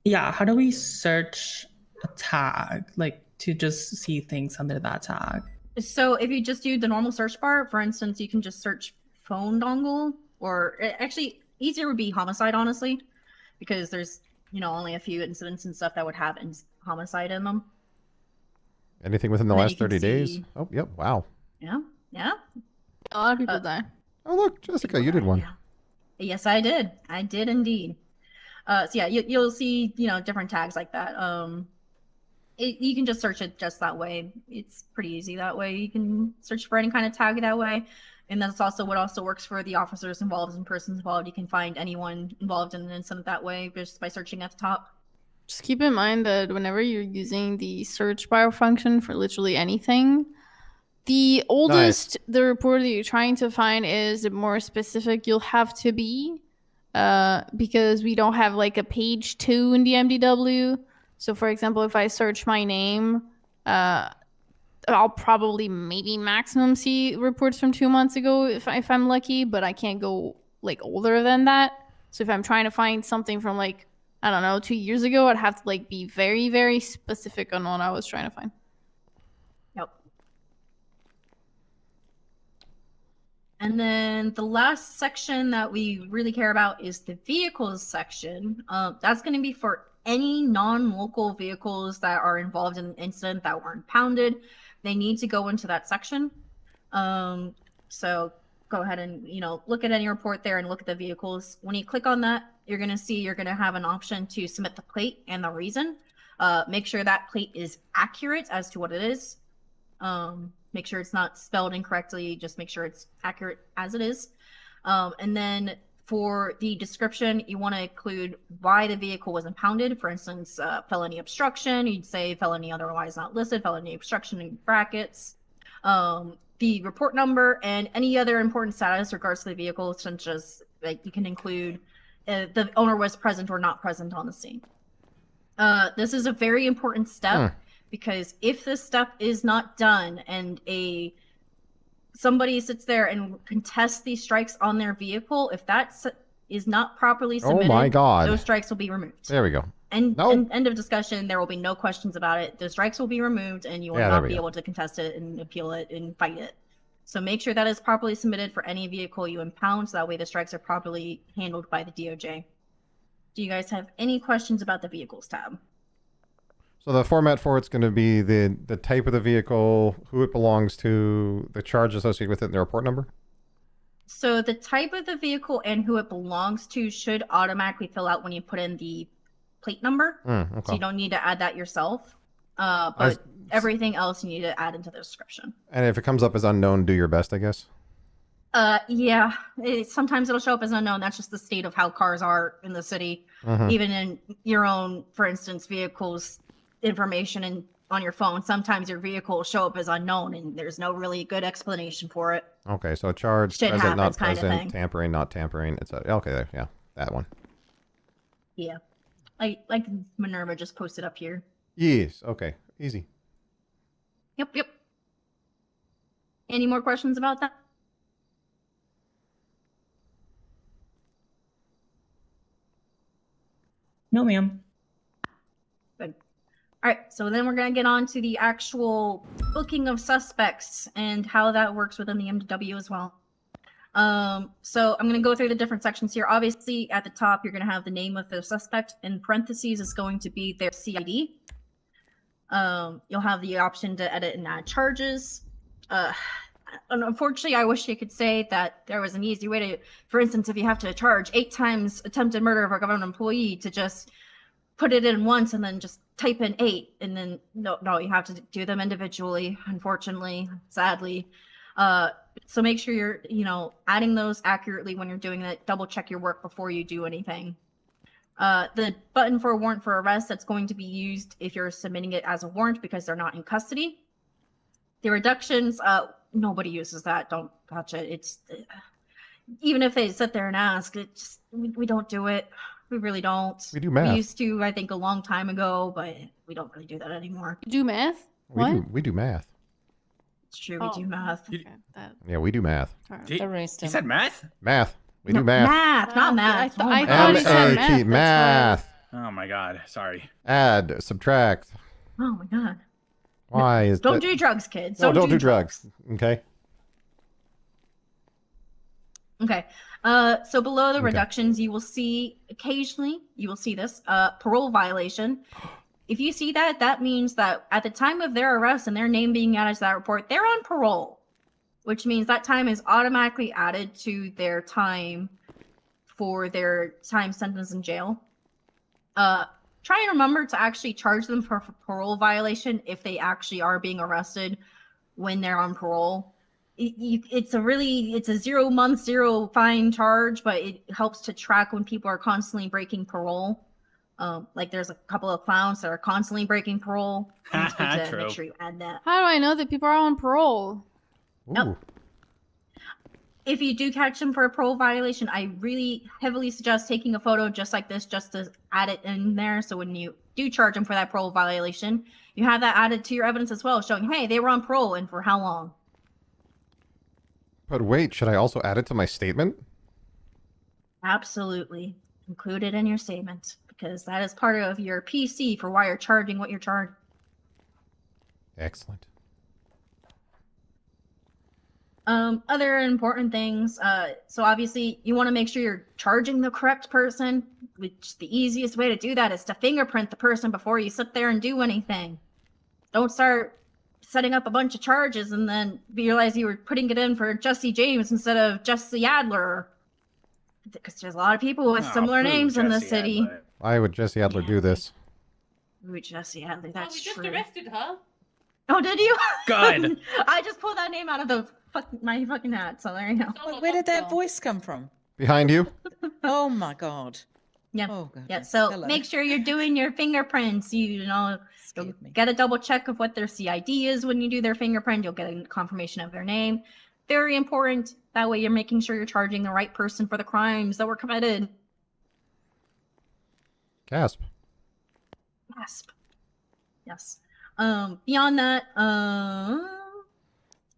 Yeah, how do we search a tag, like to just see things under that tag? So if you just do the normal search bar, for instance, you can just search phone dongle, or actually easier would be homicide, honestly, because there's only a few incidents and stuff that would have homicide in them. Anything within the And then last you can 30 days? see- Oh, yep. Wow. Yeah. A lot of people die. Oh, look, Jessica, you did one. Yes, I did. I did indeed. So yeah, you'll see, different tags like that. You can just search it just that way. It's pretty easy that way. You can search for any kind of tag that way. And that's also what also works for the officers involved and persons involved. You can find anyone involved in an incident that way just by searching at the top. Just keep in mind that whenever you're using the search bar function for literally anything, the oldest the report that you're trying to find is, the more specific you'll have to be, because we don't have like a page 2 in the MDW. So for example, if I search my name, I'll probably maybe maximum see reports from 2 months ago if I'm lucky, but I can't go like older than that. So if I'm trying to find something from like I don't know, 2 years ago, I'd have to like be very, very specific on what I was trying to find. Yep. And then the last section that we really care about is the vehicles section. That's going to be for any non-local vehicles that are involved in an incident that were impounded. They need to go into that section. So go ahead and, look at any report there and look at the vehicles. When you click on that, you're going to see you're going to have an option to submit the plate and the reason. Make sure that plate is accurate as to what it is. Make sure it's not spelled incorrectly. Just make sure it's accurate as it is. And then for the description, you want to include why the vehicle was impounded. For instance, felony obstruction. You'd say felony otherwise not listed, felony obstruction in brackets. The report number and any other important status regards to the vehicle, such as you can include the owner was present or not present on the scene. This is a very important step because if this step is not done and somebody sits there and contests these strikes on their vehicle, if that is not properly submitted, oh my God, those strikes will be removed. There we go. And end of discussion. There will be no questions about it. The strikes will be removed, and you will not be able to contest it and appeal it and fight it. So make sure that is properly submitted for any vehicle you impound, so that way the strikes are properly handled by the DOJ. Do you guys have any questions about the vehicles tab? So the format for it's going to be the type of the vehicle, who it belongs to, the charge associated with it, and the report number? So the type of the vehicle and who it belongs to should automatically fill out when you put in the plate number. Okay. So you don't need to add that yourself. But everything else you need to add into the description. And if it comes up as unknown, do your best, I guess? Yeah. Sometimes it'll show up as unknown. That's just the state of how cars are in the city. Even in your own, for instance, vehicles information and on your phone, sometimes your vehicle will show up as unknown and there's no really good explanation for it. Okay, so charge, Shit present, happens, not kind of present, thing. tampering, not tampering. It's okay there. Yeah, that one. Yeah. Like Minerva just posted up here. Yes. Okay. Easy. Yep. Any more questions about that? No, ma'am. Good. All right, so then we're going to get on to the actual booking of suspects and how that works within the MDW as well. So I'm going to go through the different sections here. Obviously, at the top, you're going to have the name of the suspect. In parentheses is going to be their CID. You'll have the option to edit and add charges. Unfortunately, I wish I could say that there was an easy way to, for instance, if you have to charge 8 times attempted murder of a government employee, to just put it in once and then just type in 8, and then no, you have to do them individually, unfortunately, sadly. So make sure you're, adding those accurately when you're doing it. Double check your work before you do anything. The button for a warrant for arrest, that's going to be used if you're submitting it as a warrant because they're not in custody. The reductions, nobody uses that. Don't touch it. It's even if they sit there and ask, we don't do it. We really don't. We do math. We used to, I think, a long time ago, but we don't really do that anymore. You do math? We do math. It's true, we do math. Okay, Yeah, we do math. Erased You him. said math? Math. We do math. Math, not math. I thought he said math. M-A-T, math. Oh my god, sorry. Add, subtract. Oh my god. Why is Don't that? do drugs, kids. No, don't do drugs. Okay. Okay. So below the reductions, you will see occasionally, this parole violation. If you see that, that means that at the time of their arrest and their name being added to that report, they're on parole, which means that time is automatically added to their time for their time sentence in jail. Try and remember to actually charge them for parole violation if they actually are being arrested when they're on parole. It's a 0 month, 0 fine charge, but it helps to track when people are constantly breaking parole. Like there's a couple of clowns that are constantly breaking parole. It's good to make sure you add that. How do I know that people are on parole? Ooh. If you do catch them for a parole violation, I really heavily suggest taking a photo just like this, just to add it in there. So when you do charge them for that parole violation, you have that added to your evidence as well, showing, hey, they were on parole and for how long. But wait, should I also add it to my statement? Absolutely. Include it in your statement. because that is part of your PC for why you're charging what you're charging. Excellent. Other important things. So obviously you want to make sure you're charging the correct person, which the easiest way to do that is to fingerprint the person before you sit there and do anything. Don't start setting up a bunch of charges and then realize you were putting it in for Jesse James instead of Jesse Adler. Because there's a lot of people with similar names in this city. Adler. Why would Jesse Adler do this? Ooh, Jesse Adler, that's we just true. arrested her. Oh, did you? Good. I just pulled that name out of the my fucking hat, so there you go. Where did that voice come from? Behind you? Oh my god. Yeah. Oh god. Yeah, so Hello. make sure you're doing your fingerprints. You'll Scared me. get a double check of what their CID is when you do their fingerprint. You'll get a confirmation of their name. Very important. That way you're making sure you're charging the right person for the crimes that were committed. Gasp. Gasp. Yes. Beyond that,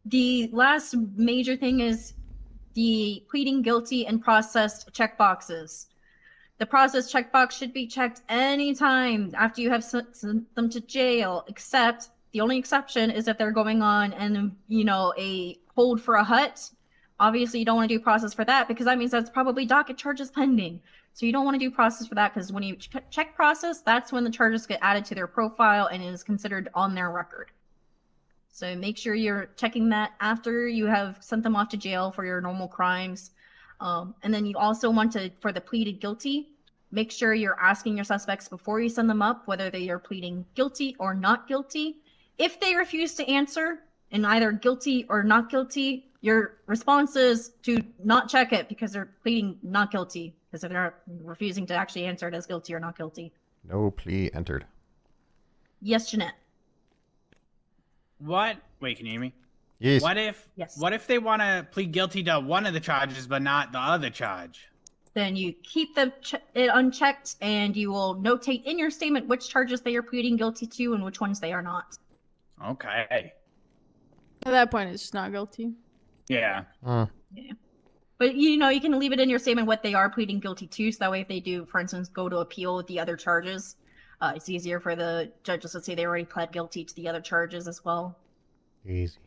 the last major thing is the pleading guilty and processed checkboxes. The process checkbox should be checked anytime after you have sent them to jail, except the only exception is if they're going on and, a hold for a hut. Obviously, you don't want to do process for that because that means that's probably docket charges pending. So you don't want to do process for that because when you check process, that's when the charges get added to their profile and is considered on their record. So make sure you're checking that after you have sent them off to jail for your normal crimes. And then you also want to, for the pleaded guilty, make sure you're asking your suspects before you send them up whether they are pleading guilty or not guilty. If they refuse to answer in either guilty or not guilty, your response is to not check it because they're pleading not guilty. Because if they're refusing to actually answer it as guilty or not guilty. No plea entered. Yes, Jeanette. What? Wait, can you hear me? Yes. Yes. What if they want to plead guilty to one of the charges but not the other charge? Then you keep it unchecked and you will notate in your statement which charges they are pleading guilty to and which ones they are not. Okay. At that point, it's just not guilty. Yeah. Yeah. But you can leave it in your statement what they are pleading guilty to, so that way if they do, for instance, go to appeal with the other charges, it's easier for the judges to say they already pled guilty to the other charges as well. Easy.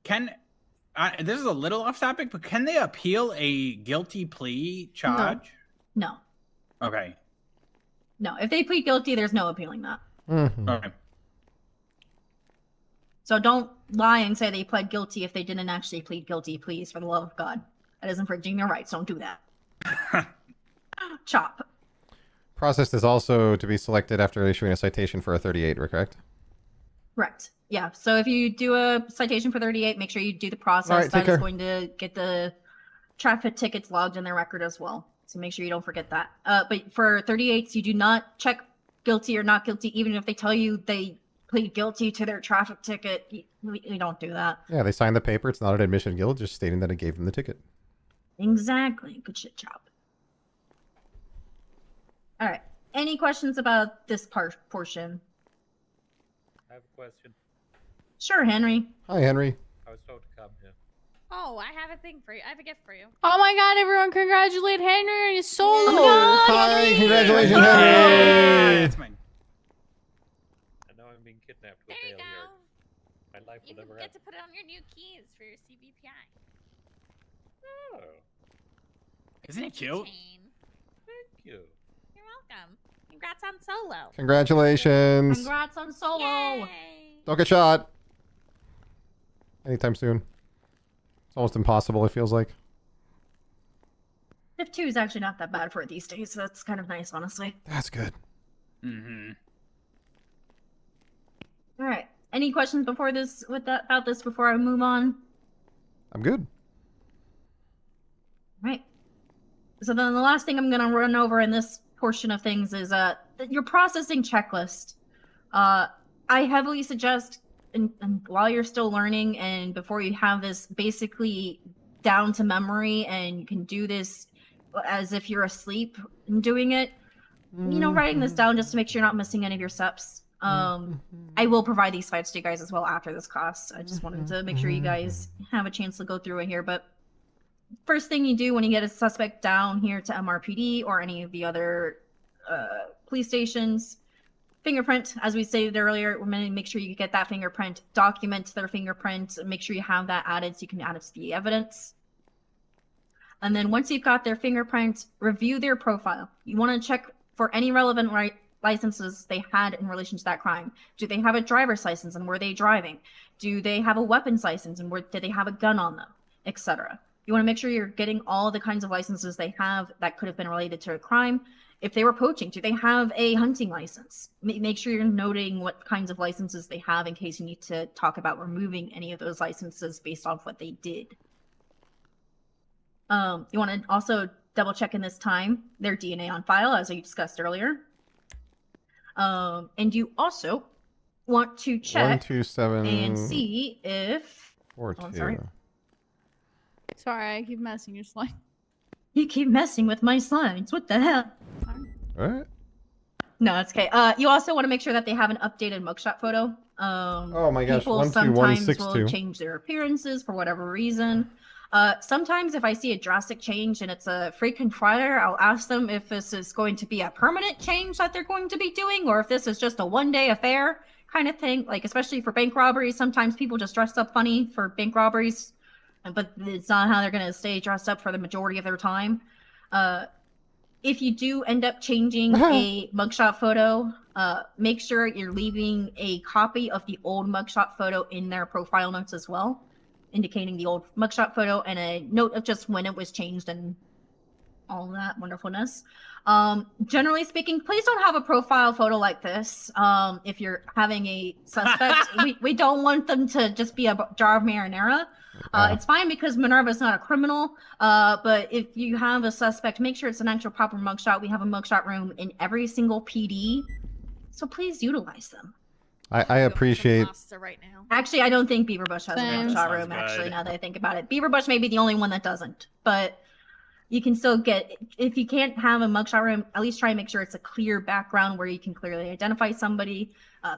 This is a little off topic, but can they appeal a guilty plea charge? No. Okay. No. If they plead guilty, there's no appealing that. Mm-hmm. Okay. So don't lie and say they pled guilty if they didn't actually plead guilty, please, for the love of God. That is infringing their rights. Don't do that. Chop. Process is also to be selected after issuing a citation for a 38, correct? Correct. Yeah. So if you do a citation for 38, make sure you do the process. All right, take That is care. going to get the traffic tickets logged in their record as well. So make sure you don't forget that. But for 38s, you do not check guilty or not guilty, even if they tell you they plead guilty to their traffic ticket. We don't do that. Yeah, they signed the paper. It's not an admission guilt, just stating that it gave them the ticket. Exactly. Good shit, Chop. All right. Any questions about this portion? I have a question. Sure, Henry. Hi, Henry. I was told to come here. Oh, I have a thing for you. I have a gift for you. Oh my god, everyone congratulate Henry on his solo! Hi, congratulations, Ah, Henry. that's mine. I know I'm being kidnapped with There you bail here. go. My life You will never get end. to put it on your new keys for your CBPI. Oh, Isn't it cute? Chain. thank you. You're welcome. Congrats on solo. Congratulations. Congrats on solo. Yay. Don't get shot. Anytime soon. It's almost impossible, it feels like. Div 2 is actually not that bad for it these days, so that's kind of nice, honestly. That's good. Mm-hmm. All right. Any questions before this about this before I move on? I'm good. Right. So then the last thing I'm going to run over in this portion of things is your processing checklist. I heavily suggest, and while you're still learning and before you have this basically down to memory and you can do this as if you're asleep and doing it, writing this down just to make sure you're not missing any of your steps. I will provide these fights to you guys as well after this class. I just wanted to make sure you guys have a chance to go through it here, but first thing you do when you get a suspect down here to MRPD or any of the other police stations, fingerprint, as we stated earlier, we're going to make sure you get that fingerprint, document their fingerprint, and make sure you have that added so you can add it to the evidence. And then once you've got their fingerprint, review their profile. You want to check for any relevant licenses they had in relation to that crime. Do they have a driver's license and were they driving? Do they have a weapons license and did they have a gun on them, etc. You want to make sure you're getting all the kinds of licenses they have that could have been related to a crime. If they were poaching, do they have a hunting license? Make sure you're noting what kinds of licenses they have in case you need to talk about removing any of those licenses based off what they did. You want to also double check in this time their DNA on file, as we discussed earlier. And you also want to check 127 and see if... 42. Oh, sorry. Sorry, I keep messing your slide. You keep messing with my slides. What the hell? What? No, it's okay. You also want to make sure that they have an updated mugshot photo. Oh my gosh, People 12162. will change their appearances for whatever reason. Sometimes if I see a drastic change and it's a frequent flyer, I'll ask them if this is going to be a permanent change that they're going to be doing or if this is just a one-day affair kind of thing. Like, especially for bank robberies, sometimes people just dress up funny for bank robberies, but it's not how they're going to stay dressed up for the majority of their time. If you do end up changing a mugshot photo, make sure you're leaving a copy of the old mugshot photo in their profile notes as well, indicating the old mugshot photo and a note of just when it was changed and all that wonderfulness. Generally speaking, please don't have a profile photo like this. If you're having a suspect, we don't want them to just be a jar of marinara. It's fine because Minerva's not a criminal, but if you have a suspect, make sure it's an actual proper mugshot. We have a mugshot room in every single PD, so please utilize them. I appreciate... Right now. Actually, I don't think Beaverbush has Same. a mugshot room, actually, now that I think about it. Beaverbush may be the only one that doesn't, but you can still get... If you can't have a mugshot room, at least try and make sure it's a clear background where you can clearly identify somebody.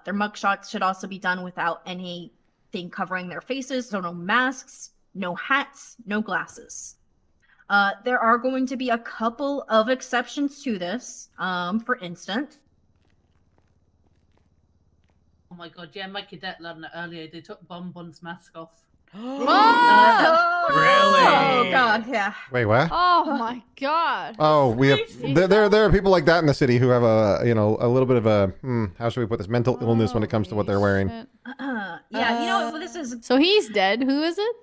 Their mugshots should also be done without anything covering their faces, so no masks, no hats, no glasses. There are going to be a couple of exceptions to this. For instance, Oh my god, yeah, my cadet learned that earlier. They took Bonbon's mask off. Really? Oh god, yeah. Wait, what? Oh my god. Oh, we have there are people like that in the city who have a a little bit of a how should we put this, mental illness when it comes to what they're wearing. Yeah, you know, this is... So he's dead. Who is it?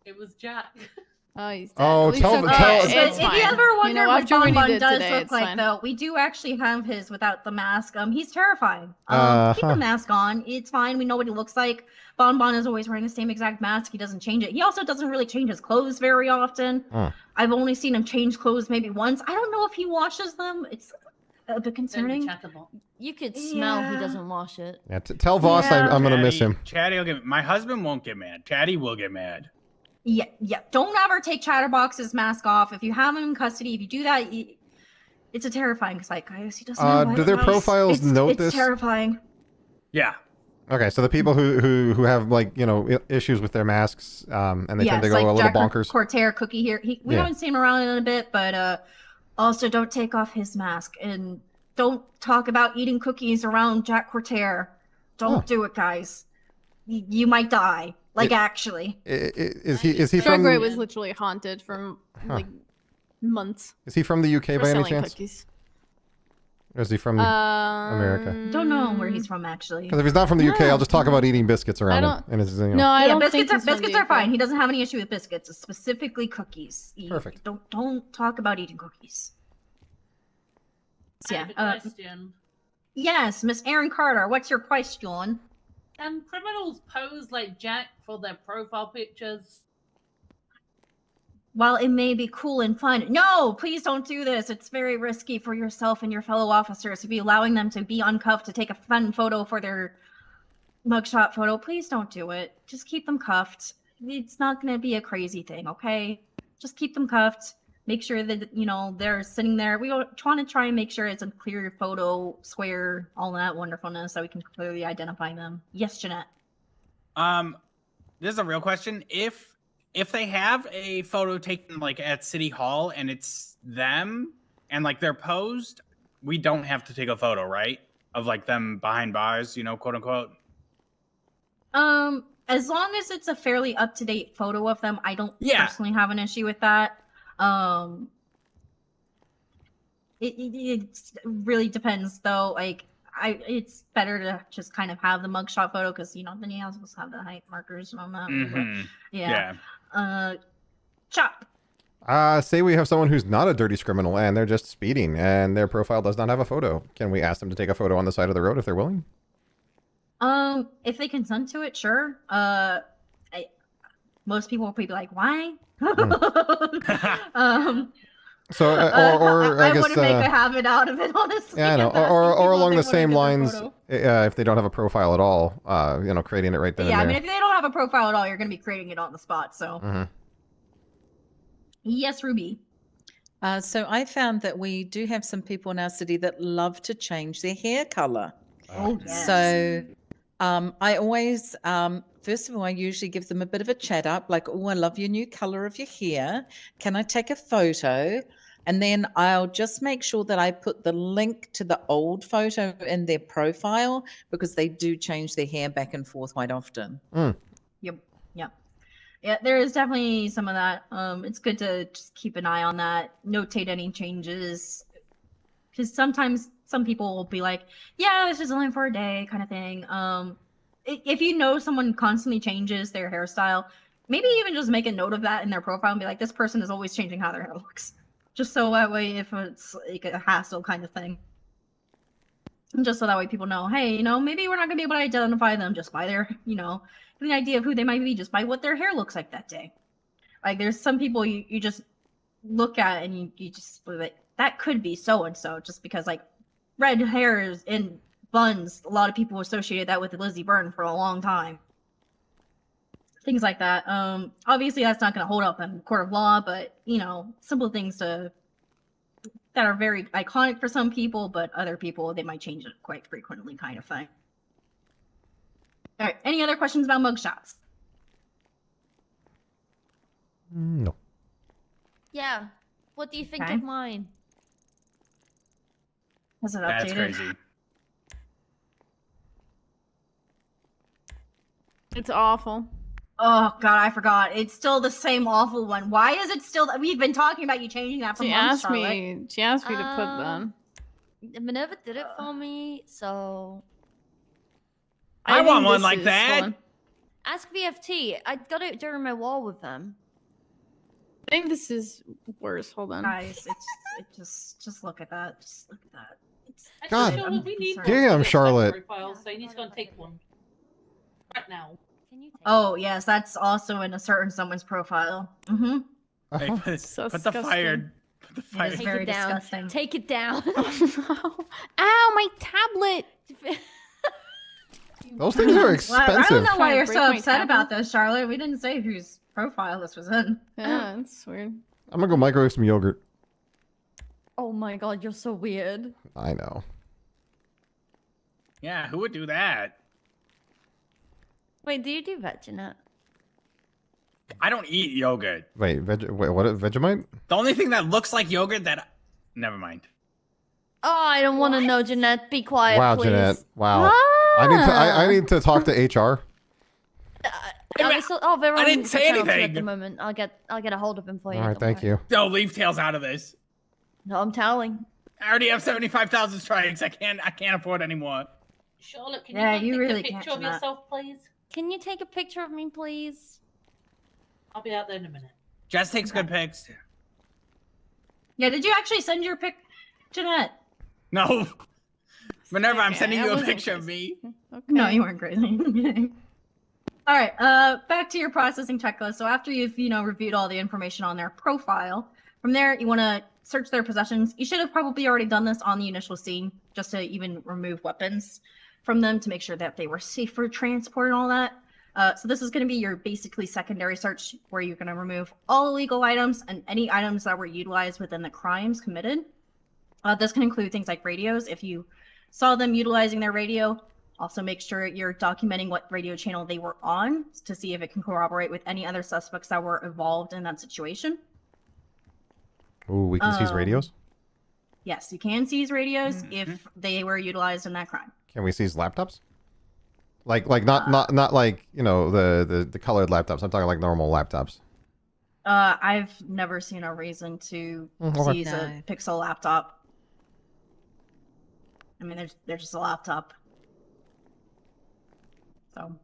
It was Jack. Oh, he's dead. Oh, At least tell- okay. tell- It's if fine. you ever wonder what after what he Bonbon did does today, look it's like, fine. though, we do actually have his without the mask. He's terrifying. Keep Uh-huh. the mask on. It's fine. We know what he looks like. Bonbon is always wearing the same exact mask. He doesn't change it. He also doesn't really change his clothes very often. I've only seen him change clothes maybe once. I don't know if he washes them. It's a bit concerning. You could smell he Yeah. doesn't wash it. Yeah, tell Voss I'm gonna miss him. Chatty will get... My husband won't get mad. Chatty will get mad. Yeah. Don't ever take Chatterbox's mask off. If you have him in custody, if you do that, it's a terrifying sight, guys. He doesn't know Do their what- profiles note this? It's terrifying. Yeah. Okay, so the people who have issues with their masks, and they tend to go like a little Jack bonkers. Cortair Cookie here. We Yeah. haven't seen him around in a bit, but also don't take off his mask and don't talk about eating cookies around Jack Cortair. Don't do it, guys. You might die. Actually. Is he Drug from? Raid was literally haunted for like months. Is he from the UK for by any selling chance? cookies. Or is he from America? Don't know where he's from, actually. Because if he's not from the UK, I'll just talk about eating biscuits around him. And it's, No, I don't think biscuits he's from biscuits the are fine. UK. He doesn't have any issue with biscuits, specifically cookies. Perfect. Don't talk about eating cookies. So, I have a question. Yes, Miss Erin Carter, what's your question? Can criminals pose like Jack for their profile pictures? While it may be cool and fun, no, please don't do this. It's very risky for yourself and your fellow officers to be allowing them to be uncuffed to take a fun photo for their mugshot photo. Please don't do it. Just keep them cuffed. It's not going to be a crazy thing, okay? Just keep them cuffed. Make sure that, they're sitting there. We want to try and make sure it's a clear photo, square, all that wonderfulness, so we can clearly identify them. Yes, Jeanette. This is a real question. If if they have a photo taken like at City Hall and it's them and like they're posed, we don't have to take a photo, right? Of like them behind bars, you know, quote unquote. As long as it's a fairly up-to-date photo of them, I don't Yeah. personally have an issue with that. It really depends though. Like it's better to just kind of have the mugshot photo because then you also have the height markers and all that. Mhm. Yeah. Chop. Say we have someone who's not a dirty criminal and they're just speeding and their profile does not have a photo. Can we ask them to take a photo on the side of the road if they're willing? If they consent to it, sure. Most people will be like, why? So, or I guess, wouldn't make a habit out of it, honestly. Yeah, I know. of asking Or people along if the they wanna same get their lines, photo. if they don't have a profile at all, creating it right then Yeah, I and mean, there. if they don't have a profile at all, you're going to be creating it on the spot. So, Mhm. Yes, Ruby. So I found that we do have some people in our city that love to change their hair color. Oh, yes. So I always, first of all, I usually give them a bit of a chat up, like, oh, I love your new color of your hair. Can I take a photo? And then I'll just make sure that I put the link to the old photo in their profile because they do change their hair back and forth quite often. Yep. Yeah, there is definitely some of that. It's good to just keep an eye on that, notate any changes. Because sometimes some people will be like, yeah, this is only for a day kind of thing. If you know someone constantly changes their hairstyle, maybe even just make a note of that in their profile and be like, this person is always changing how their hair looks. Just so that way, if it's like a hassle kind of thing. And just so that way people know, hey, maybe we're not going to be able to identify them just by their, the idea of who they might be just by what their hair looks like that day. Like there's some people you just look at and you just like, that could be so-and-so just because like red hairs in buns, a lot of people associated that with Lizzie Byrne for a long time. Things like that. Obviously that's not going to hold up in court of law, but simple things that are very iconic for some people, but other people, they might change it quite frequently kind of thing. All right. Any other questions about mugshots? No. Yeah. What do you think Okay. of mine? Is it updated? That's crazy. It's awful. Oh god, I forgot. It's still the same awful one. Why is it still? We've been talking about you changing that for She months, asked Charlotte. me. She asked me to put them. Minerva did it for me, so I want think one this like is- that. hold on. ask VFT. I got it during my wall with them. I think this is worse. Hold on. Guys, just look at that. Just look at that. It's God Charlotte, we need sorry. one damn, for this Charlotte. Profile, so you need to go and take one right now. Can you take Oh yes, that's also in a certain someone's profile. Mm-hmm. Hey, Uh-huh. put So the fire. disgusting. Put the fire. It's Take very it down. disgusting. Take it down. Ow, my tablet! Those things are Well, I expensive. don't know why Trying to you're break so my upset about tablet. this, Charlotte. We didn't say whose profile this was in. Yeah, it's weird. I'm gonna go microwave some yogurt. Oh my god, you're so weird. I know. Yeah, who would do that? Wait, do you do Vegemite? I don't eat yogurt. Wait, what? Vegemite? The only thing that looks like yogurt never mind. Oh, I don't want to know, Jeanette. Be quiet, Wow, please. Jeanette. Wow. I need to talk to HR. Veron didn't say Channel 2 anything. At the moment, I'll get a hold of him for you. All right, don't thank worry. you. No, leave tails out of this. No, I'm telling. I already have 75,000 strikes. I can't afford any more. Charlotte, can Yeah, you, you take really a can't picture of do that. yourself, please? Can you take a picture of me, please? I'll be out there in a minute. Jess takes good pics. Yeah, did you actually send your pic, Jeanette? No. Minerva, I'm Okay, sending I you a wasn't picture of me. Okay. No, you weren't crazy. All right, back to your processing checklist. So after you've, reviewed all the information on their profile, from there you want to search their possessions. You should have probably already done this on the initial scene, just to even remove weapons from them to make sure that they were safe for transport and all that. So this is going to be your basically secondary search, where you're going to remove all illegal items and any items that were utilized within the crimes committed. This can include things like radios. If you saw them utilizing their radio, Also, make sure you're documenting what radio channel they were on to see if it can corroborate with any other suspects that were involved in that situation. Ooh, we can seize radios? Yes, you can seize radios if they were utilized in that crime. Can we seize laptops? Like not like, you know, the colored laptops. I'm talking like normal laptops. I've never seen a reason to seize a Pixel laptop. I mean, they're just a laptop. So,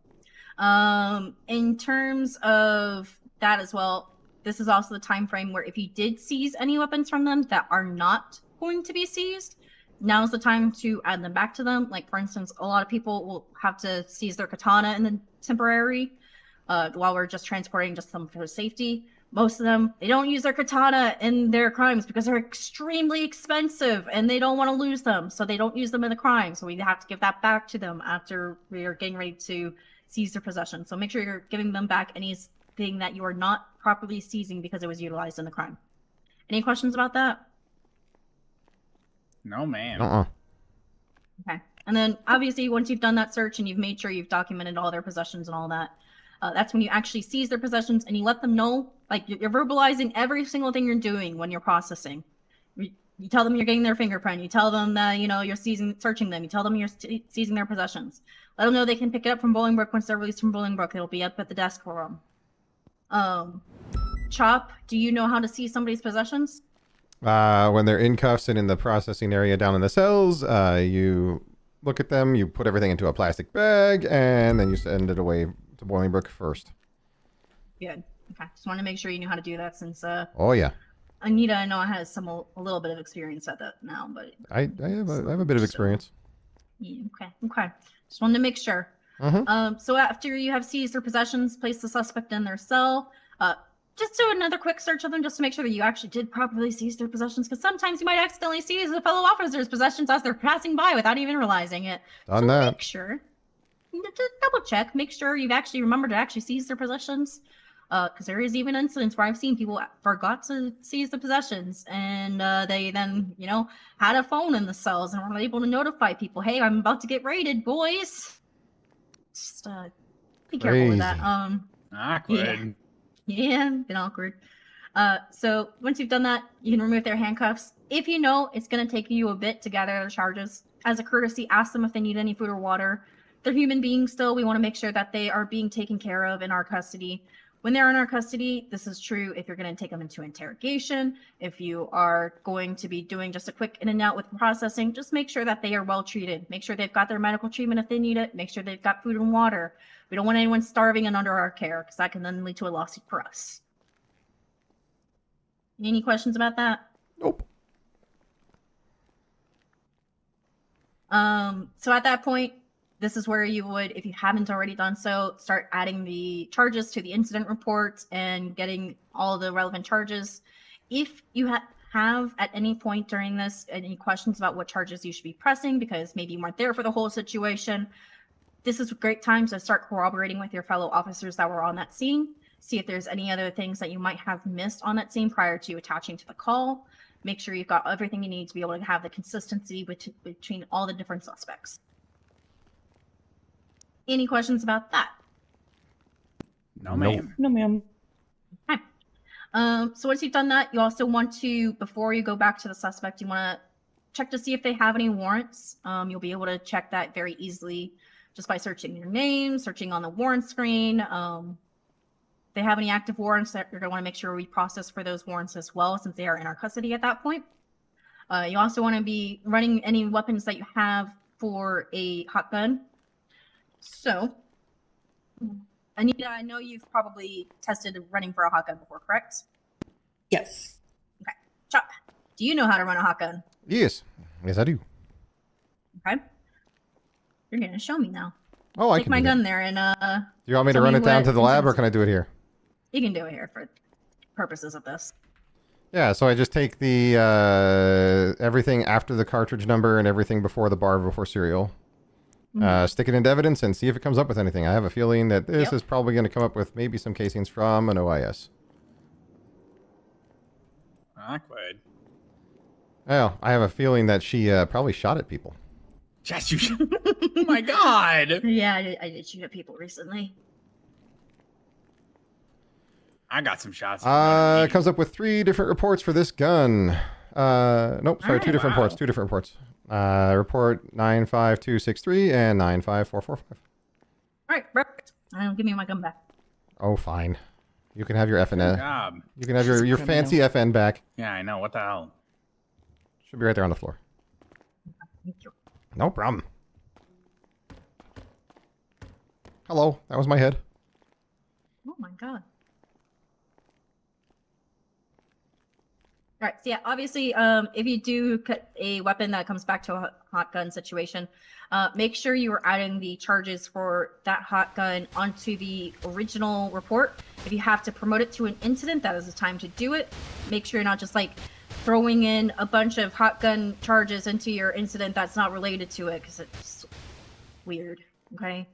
in terms of that as well, this is also the time frame where if you did seize any weapons from them that are not going to be seized, now's the time to add them back to them. Like, for instance, a lot of people will have to seize their katana in the temporary while we're just transporting just them for safety. Most of them, they don't use their katana in their crimes because they're extremely expensive and they don't want to lose them. So they don't use them in the crime. So we have to give that back to them after we are getting ready to seize their possession. So make sure you're giving them back anything that you are not properly seizing because it was utilized in the crime. Any questions about that? No, man. Okay. And then obviously once you've done that search and you've made sure you've documented all their possessions and all that, that's when you actually seize their possessions and you let them know, like you're verbalizing every single thing you're doing when you're processing. You tell them you're getting their fingerprint. You tell them that, you know, you're searching them. You tell them you're seizing their possessions. Let them know they can pick it up from Bolingbroke once they're released from Bolingbroke. It'll be up at the desk for them. Chopp, do you know how to seize somebody's possessions? When they're in cuffs and in the processing area down in the cells, you look at them, you put everything into a plastic bag, and then you send it away to Bolingbroke first. Good. Okay. Just want to make sure you knew how to do that since oh yeah, Anita, I know, has a little bit of experience at that now, but I have a bit of experience. Yeah, okay. Just wanted to make sure. So after you have seized their possessions, place the suspect in their cell. Just do another quick search of them just to make sure that you actually did properly seize their possessions, because sometimes you might accidentally seize a fellow officer's possessions as they're passing by without even realizing it. Done that. Make sure. Just double check. Make sure you've actually remembered to actually seize their possessions. Because there is even incidents where I've seen people forgot to seize the possessions, and they then, you know, had a phone in the cells and were able to notify people, "Hey, I'm about to get raided, boys." Just be careful with that. Awkward. Yeah, been awkward. So once you've done that, you can remove their handcuffs. If you know it's going to take you a bit to gather their charges, as a courtesy, ask them if they need any food or water. They're human beings still. We want to make sure that they are being taken care of in our custody. When they're in our custody, this is true if you're going to take them into interrogation, if you are going to be doing just a quick in and out with processing, just make sure that they are well treated. Make sure they've got their medical treatment if they need it. Make sure they've got food and water. We don't want anyone starving and under our care, because that can then lead to a lawsuit for us. Any questions about that? Nope. So at that point, this is where you would, if you haven't already done so, start adding the charges to the incident report and getting all the relevant charges. If you have at any point during this any questions about what charges you should be pressing, because maybe you weren't there for the whole situation, this is a great time to start corroborating with your fellow officers that were on that scene. See if there's any other things that you might have missed on that scene prior to attaching to the call. Make sure you've got everything you need to be able to have the consistency between all the different suspects. Any questions about that? No, ma'am. No, ma'am. Okay. So once you've done that, you also want to, before you go back to the suspect, you want to check to see if they have any warrants. You'll be able to check that very easily just by searching their name, searching on the warrant screen. If they have any active warrants, that you're going to want to make sure we process for those warrants as well, since they are in our custody at that point. You also want to be running any weapons that you have for a hot gun. So, Anita, I know you've probably tested running for a hot gun before, correct? Yes. Okay. Chopp, do you know how to run a hot gun? Yes. Yes, I do. Okay. You're going to show me now. Oh, I Take can my do gun that. there and Do you want me to tell run me it down what to the lab, or incidents- can I do it here? You can do it here for purposes of this. Yeah, so I just take the everything after the cartridge number and everything before the bar before serial. Stick it into evidence and see if it comes up with anything. I have a feeling that this is probably going to come up with maybe some casings from an OIS. Awkward. Well, I have a feeling that she probably shot at people. Yes, you should. Oh my god. Yeah, I did shoot at people recently. I got some shots. Comes up with 3 different reports for this gun. Nope, sorry, Alright. 2 different reports. 2 different reports. Report 95263 and 95445. All right, perfect. Give me my gun back. Oh, fine. You can have your Good FN. job. You can have your fancy FN back. Yeah, I know. What the hell? Should be right there on the floor. Thank you. No problem. Hello, that was my head. Oh my god. All right, so yeah, obviously, if you do cut a weapon that comes back to a hot gun situation, make sure you are adding the charges for that hot gun onto the original report. If you have to promote it to an incident, that is the time to do it. Make sure you're not just like throwing in a bunch of hot gun charges into your incident that's not related to it, because it's weird, okay?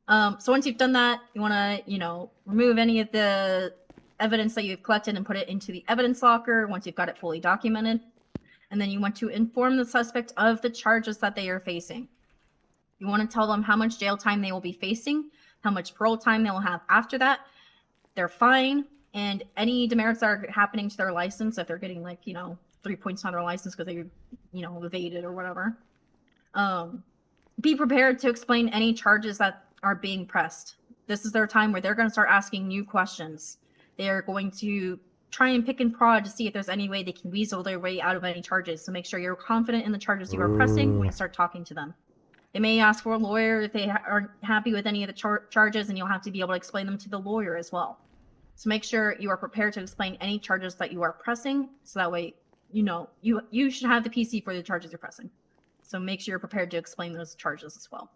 So once you've done that, you want to, remove any of the evidence that you've collected and put it into the evidence locker once you've got it fully documented. And then you want to inform the suspect of the charges that they are facing. You want to tell them how much jail time they will be facing, how much parole time they will have after that, their fine, and any demerits that are happening to their license, if they're getting 3 points on their license because they, evaded or whatever. Be prepared to explain any charges that are being pressed. This is their time where they're going to start asking new questions. They're going to try and pick and prod to see if there's any way they can weasel their way out of any charges. So make sure you're confident in the charges you are pressing when you start talking to them. They may ask for a lawyer if they aren't happy with any of the charges, and you'll have to be able to explain them to the lawyer as well. So make sure you are prepared to explain any charges that you are pressing, so that way you should have the PC for the charges you're pressing. So make sure you're prepared to explain those charges as well.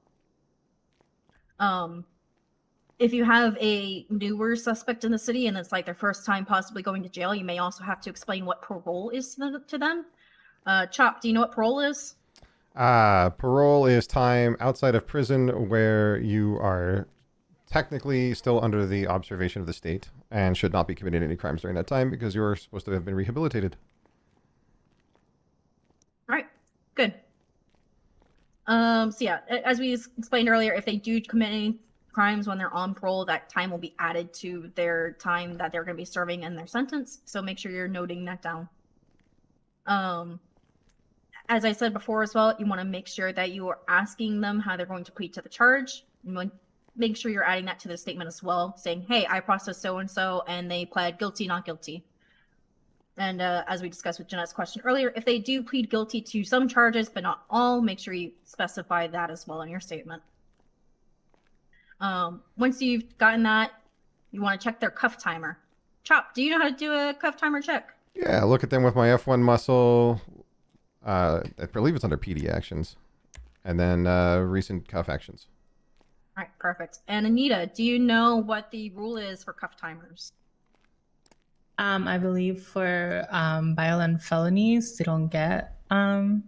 If you have a newer suspect in the city and it's like their first time possibly going to jail, you may also have to explain what parole is to them. Chopp, do you know what parole is? Parole is time outside of prison where you are technically still under the observation of the state and should not be committing any crimes during that time because you're supposed to have been rehabilitated. All right, good. So yeah, as we explained earlier, if they do commit any crimes when they're on parole, that time will be added to their time that they're going to be serving in their sentence. So make sure you're noting that down. As I said before as well, you want to make sure that you are asking them how they're going to plead to the charge. You want to make sure you're adding that to the statement as well, saying, hey, I processed so-and-so and they pled guilty, not guilty. And as we discussed with Jeanette's question earlier, if they do plead guilty to some charges, but not all, make sure you specify that as well in your statement. Once you've gotten that, you want to check their cuff timer. Chopp, do you know how to do a cuff timer check? Yeah, look at them with my F1 muscle. I believe it's under PD actions. And then recent cuff actions. All right, perfect. And Anita, do you know what the rule is for cuff timers? I believe for violent felonies, they don't get time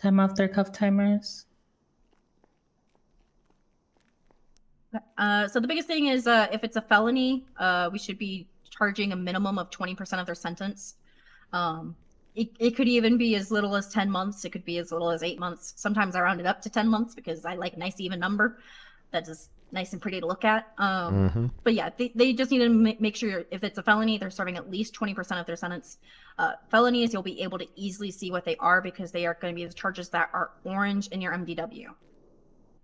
off their cuff timers. So the biggest thing is if it's a felony, we should be charging a minimum of 20% of their sentence. It could even be as little as 10 months. It could be as little as 8 months. Sometimes I round it up to 10 months because I like a nice even number that is nice and pretty to look at. But yeah, they just need to make sure if it's a felony, they're serving at least 20% of their sentence. Felonies, you'll be able to easily see what they are because they are going to be the charges that are orange in your MDW.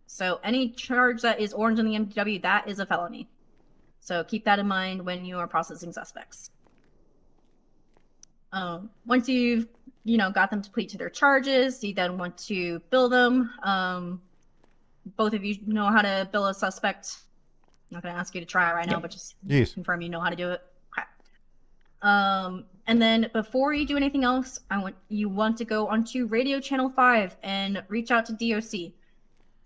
So any charge that is orange in the MDW, that is a felony. So keep that in mind when you are processing suspects. Once you've got them to plead to their charges, you then want to bill them. Both of you know how to bill a suspect. I'm not going to ask you to try it right now, but just confirm you know how to do it. Okay. And then before you do anything else, you want to go onto Radio Channel 5 and reach out to DOC.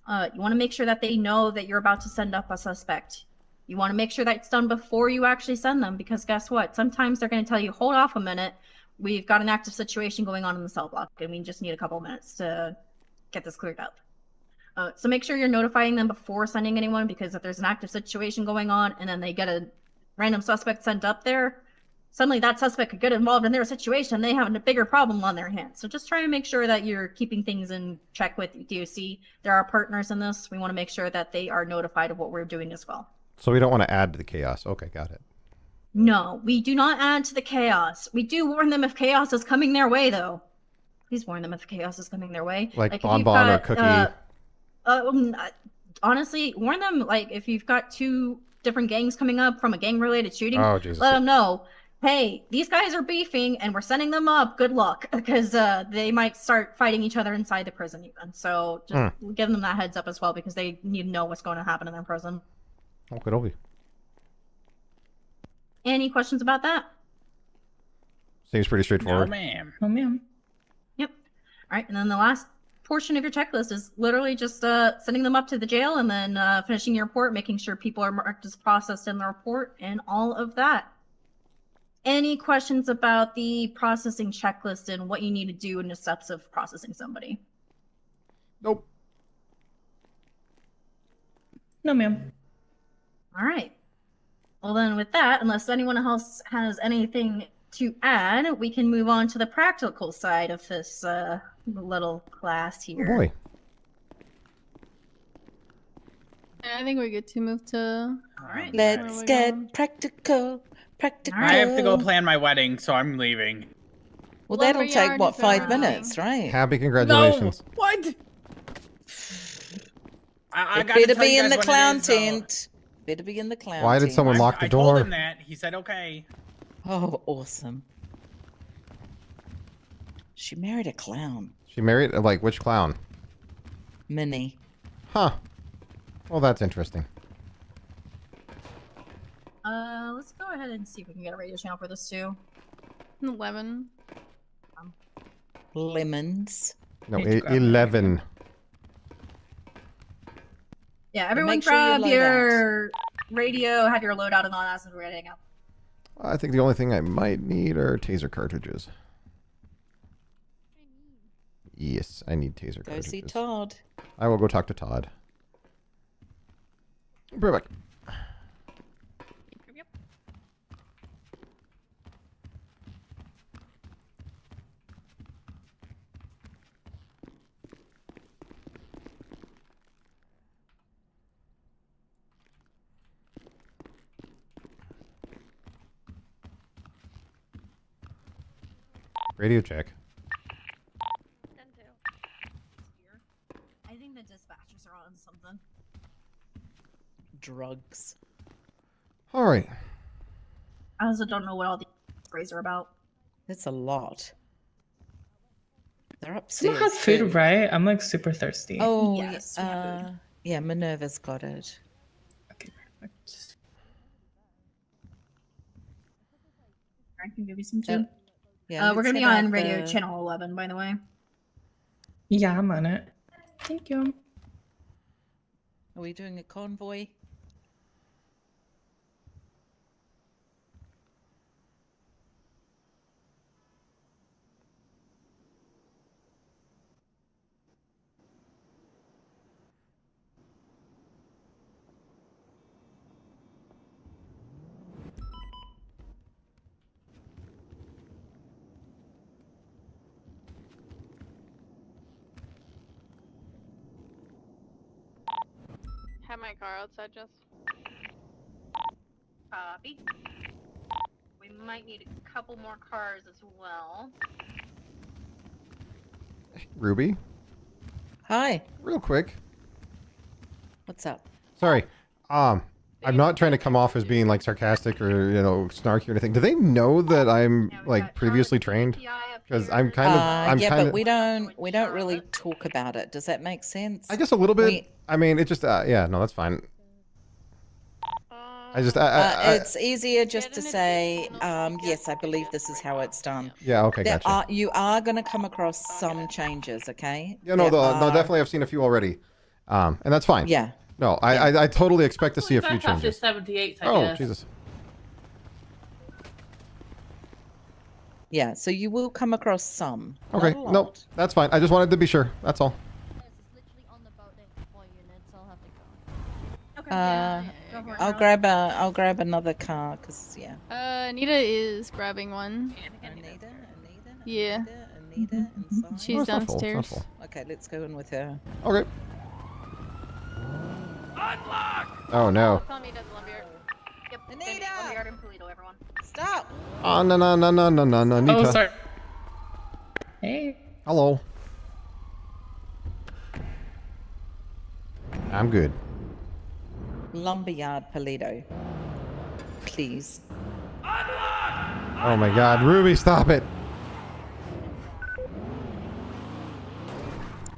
You want to make sure that they know that you're about to send up a suspect. You want to make sure that it's done before you actually send them, because guess what? Sometimes they're going to tell you, hold off a minute. We've got an active situation going on in the cell block, and we just need a couple minutes to get this cleared up. So make sure you're notifying them before sending anyone, because if there's an active situation going on and then they get a random suspect sent up there, suddenly that suspect could get involved in their situation. They have a bigger problem on their hands. So just try and make sure that you're keeping things in check with DOC. There are partners in this. We want to make sure that they are notified of what we're doing as well. So we don't want to add to the chaos. Okay, got it. No, we do not add to the chaos. We do warn them if chaos is coming their way, though. Please warn them if chaos is coming their way. Like if Bonbon or you've Cookie. Honestly, warn them, like, if you've got 2 different gangs coming up from a gang-related shooting, Oh, Jesus. let them know, hey, these guys are beefing, and we're sending them up. Good luck, because they might start fighting each other inside the prison even. So just give them that heads up as well, because they need to know what's going to happen in their prison. Okay. Any questions about that? Seems pretty straightforward. No, ma'am. Oh, ma'am. Yep. All right, and then the last portion of your checklist is literally just sending them up to the jail and then finishing your report, making sure people are marked as processed in the report, and all of that. Any questions about the processing checklist and what you need to do in the steps of processing somebody? Nope. No, ma'am. All right. Well, then with that, unless anyone else has anything to add, we can move on to the practical side of this little class Oh here. boy. I think we're good to move to. All right. Let's get practical. I have to go plan my wedding, so I'm leaving. Well, that'll take, Lumberyard what, is 5 arriving. minutes, right? Happy congratulations. No! What? I It gotta better tell you be in guys the what it clown is, though. tent. Better be in the clown Why did tent. someone lock the I told door? him that. He said okay. Oh, awesome. She married a clown. She married, like, which clown? Minnie. Huh. Well, that's interesting. Let's go ahead and see if we can get a radio channel for this too. 11. Lemons. No, Need to grab 11. Yeah, everyone make sure you grab load your radio, have your loadout and all that since we're heading out. I think the only thing I might need are taser cartridges. Yes, I need taser Go cartridges. see Todd. I will go talk to Todd. Be right back. Radio check. I think the dispatchers are on something. Drugs. All right. I also don't know what all the sprays are about. That's a lot. They're Someone upstairs. has food, too. right? I'm like super thirsty. Oh, Yes, we have food. yeah, Minerva's got it. Okay, perfect. I can give you some Yep. too. Yeah, We're let's gonna be head on out radio the- channel 11, by the way. Yeah, I'm on it. Thank you. Are we doing a convoy? Have my car outside, Jess. Copy. We might need a couple more cars as well. Ruby, Hi. real quick. What's up? Sorry. I'm not trying to come off as being like sarcastic or, you know, snarky or anything. Do they know that I'm Yeah, we've like got previously Charlotte trained? PI up Because here. I'm kind of, yeah, kind but of, we don't really talk about it. Does that make sense? I guess a little bit. we- I mean, it just, yeah, no, that's fine. I just, it's easier just to say, yes, I believe this is how it's done. yeah, okay, gotcha. You are going to come across some changes, okay? Yeah, no, There no, are- definitely I've seen a few already. And that's fine. Yeah. No, I totally expect to see a few Back after changes. 78, I Oh, guess. Jesus. Yeah, so you will come across some. not Okay, a lot. nope, that's fine. I just wanted to be sure. That's all. It's literally on the boat next to 4 units. I'll have to go. Okay. Go for it, I'll Carla. I'll grab another car, cause yeah. Anita is grabbing one. Anita, Yeah. Anita, inside. Oh, She's it's not full, it's not downstairs. full. Okay, let's go in with her. Okay. Oh no. Call me doesn't love your. Yep. Anita! Lumberyard and Polito, everyone. Stop! Oh no no no no no no no. Anita. Oh, sorry. Hey. Hello. I'm good. Lumberyard Polito. Please. Oh my God, Ruby, stop it!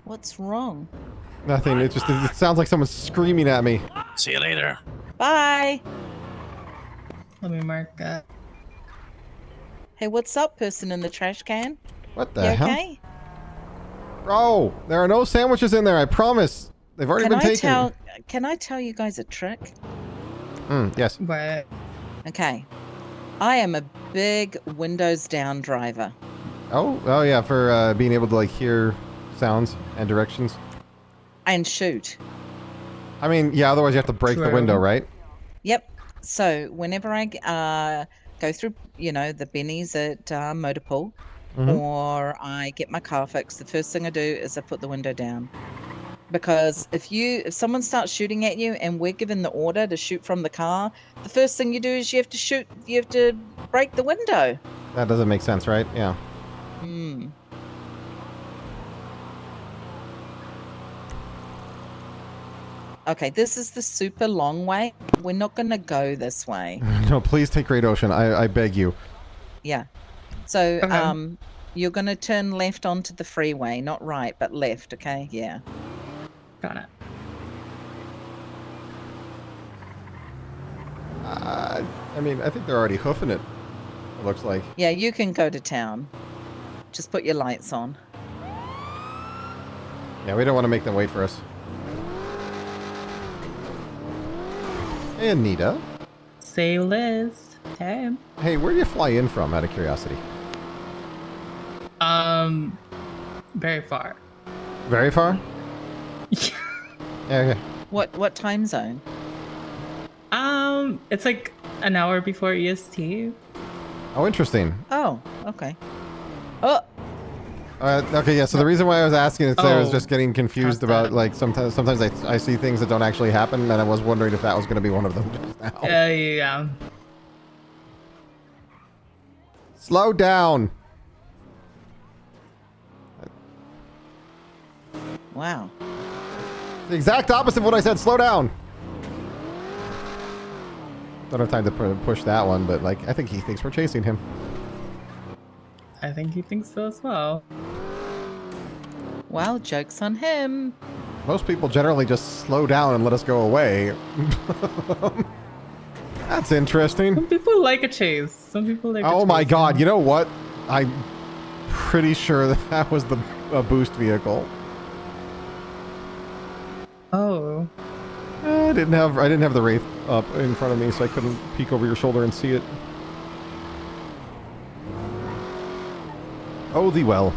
What's wrong? Nothing. It sounds like someone's screaming at me. See you later. Bye! Let me mark that. Hey, what's up, person in the trash can? What You the hell? okay? Bro, there are no sandwiches in there. I promise. They've already been taken. Can I tell you guys a trick? Yes. What? Okay. I am a big windows down driver. Oh yeah, for being able to like hear sounds and directions. And shoot. I mean, yeah. Otherwise, you have to break the True. window, right? Yep. So whenever I go through, the bennies at Motorpool, or I get my car fixed, the first thing I do is I put the window down. Because if someone starts shooting at you and we're given the order to shoot from the car, the first thing you do is you have to break the window. That doesn't make sense, right? Yeah. Hmm. Okay, this is the super long way. We're not going to go this way. No, please take Great Ocean. I beg you. Yeah. So, Okay. you're going to turn left onto the freeway, not right, but left, okay? Yeah. Got it. I mean, I think they're already hoofing it. It looks like. Yeah, you can go to town. Just put your lights on. Yeah, we don't want to make them wait for us. Hey, Anita. Say Liz. Hey. Hey, where do you fly in from, out of curiosity? Very far. Very far? Yeah. Yeah, okay. What time zone? It's like an hour before EST. Oh, interesting. Oh, okay. Oh, Okay, yeah. So the reason why I was asking is 'cause I was Oh, just getting confused about custom. like sometimes I see things that don't actually happen, and I was wondering if that was going to be one of them just now. Yeah. Slow down. wow. The exact opposite of what I said. Slow down. Don't have time to push that one, but like I think he thinks we're chasing him. I think he thinks so as well. Well, joke's on him. Most people generally just slow down and let us go away. That's interesting. Some people like a chase. Some people like. Oh my God! You know what? I'm pretty sure that was the boost vehicle. Oh. I didn't have the Wraith up in front of me, so I couldn't peek over your shoulder and see it. Oh, thee well.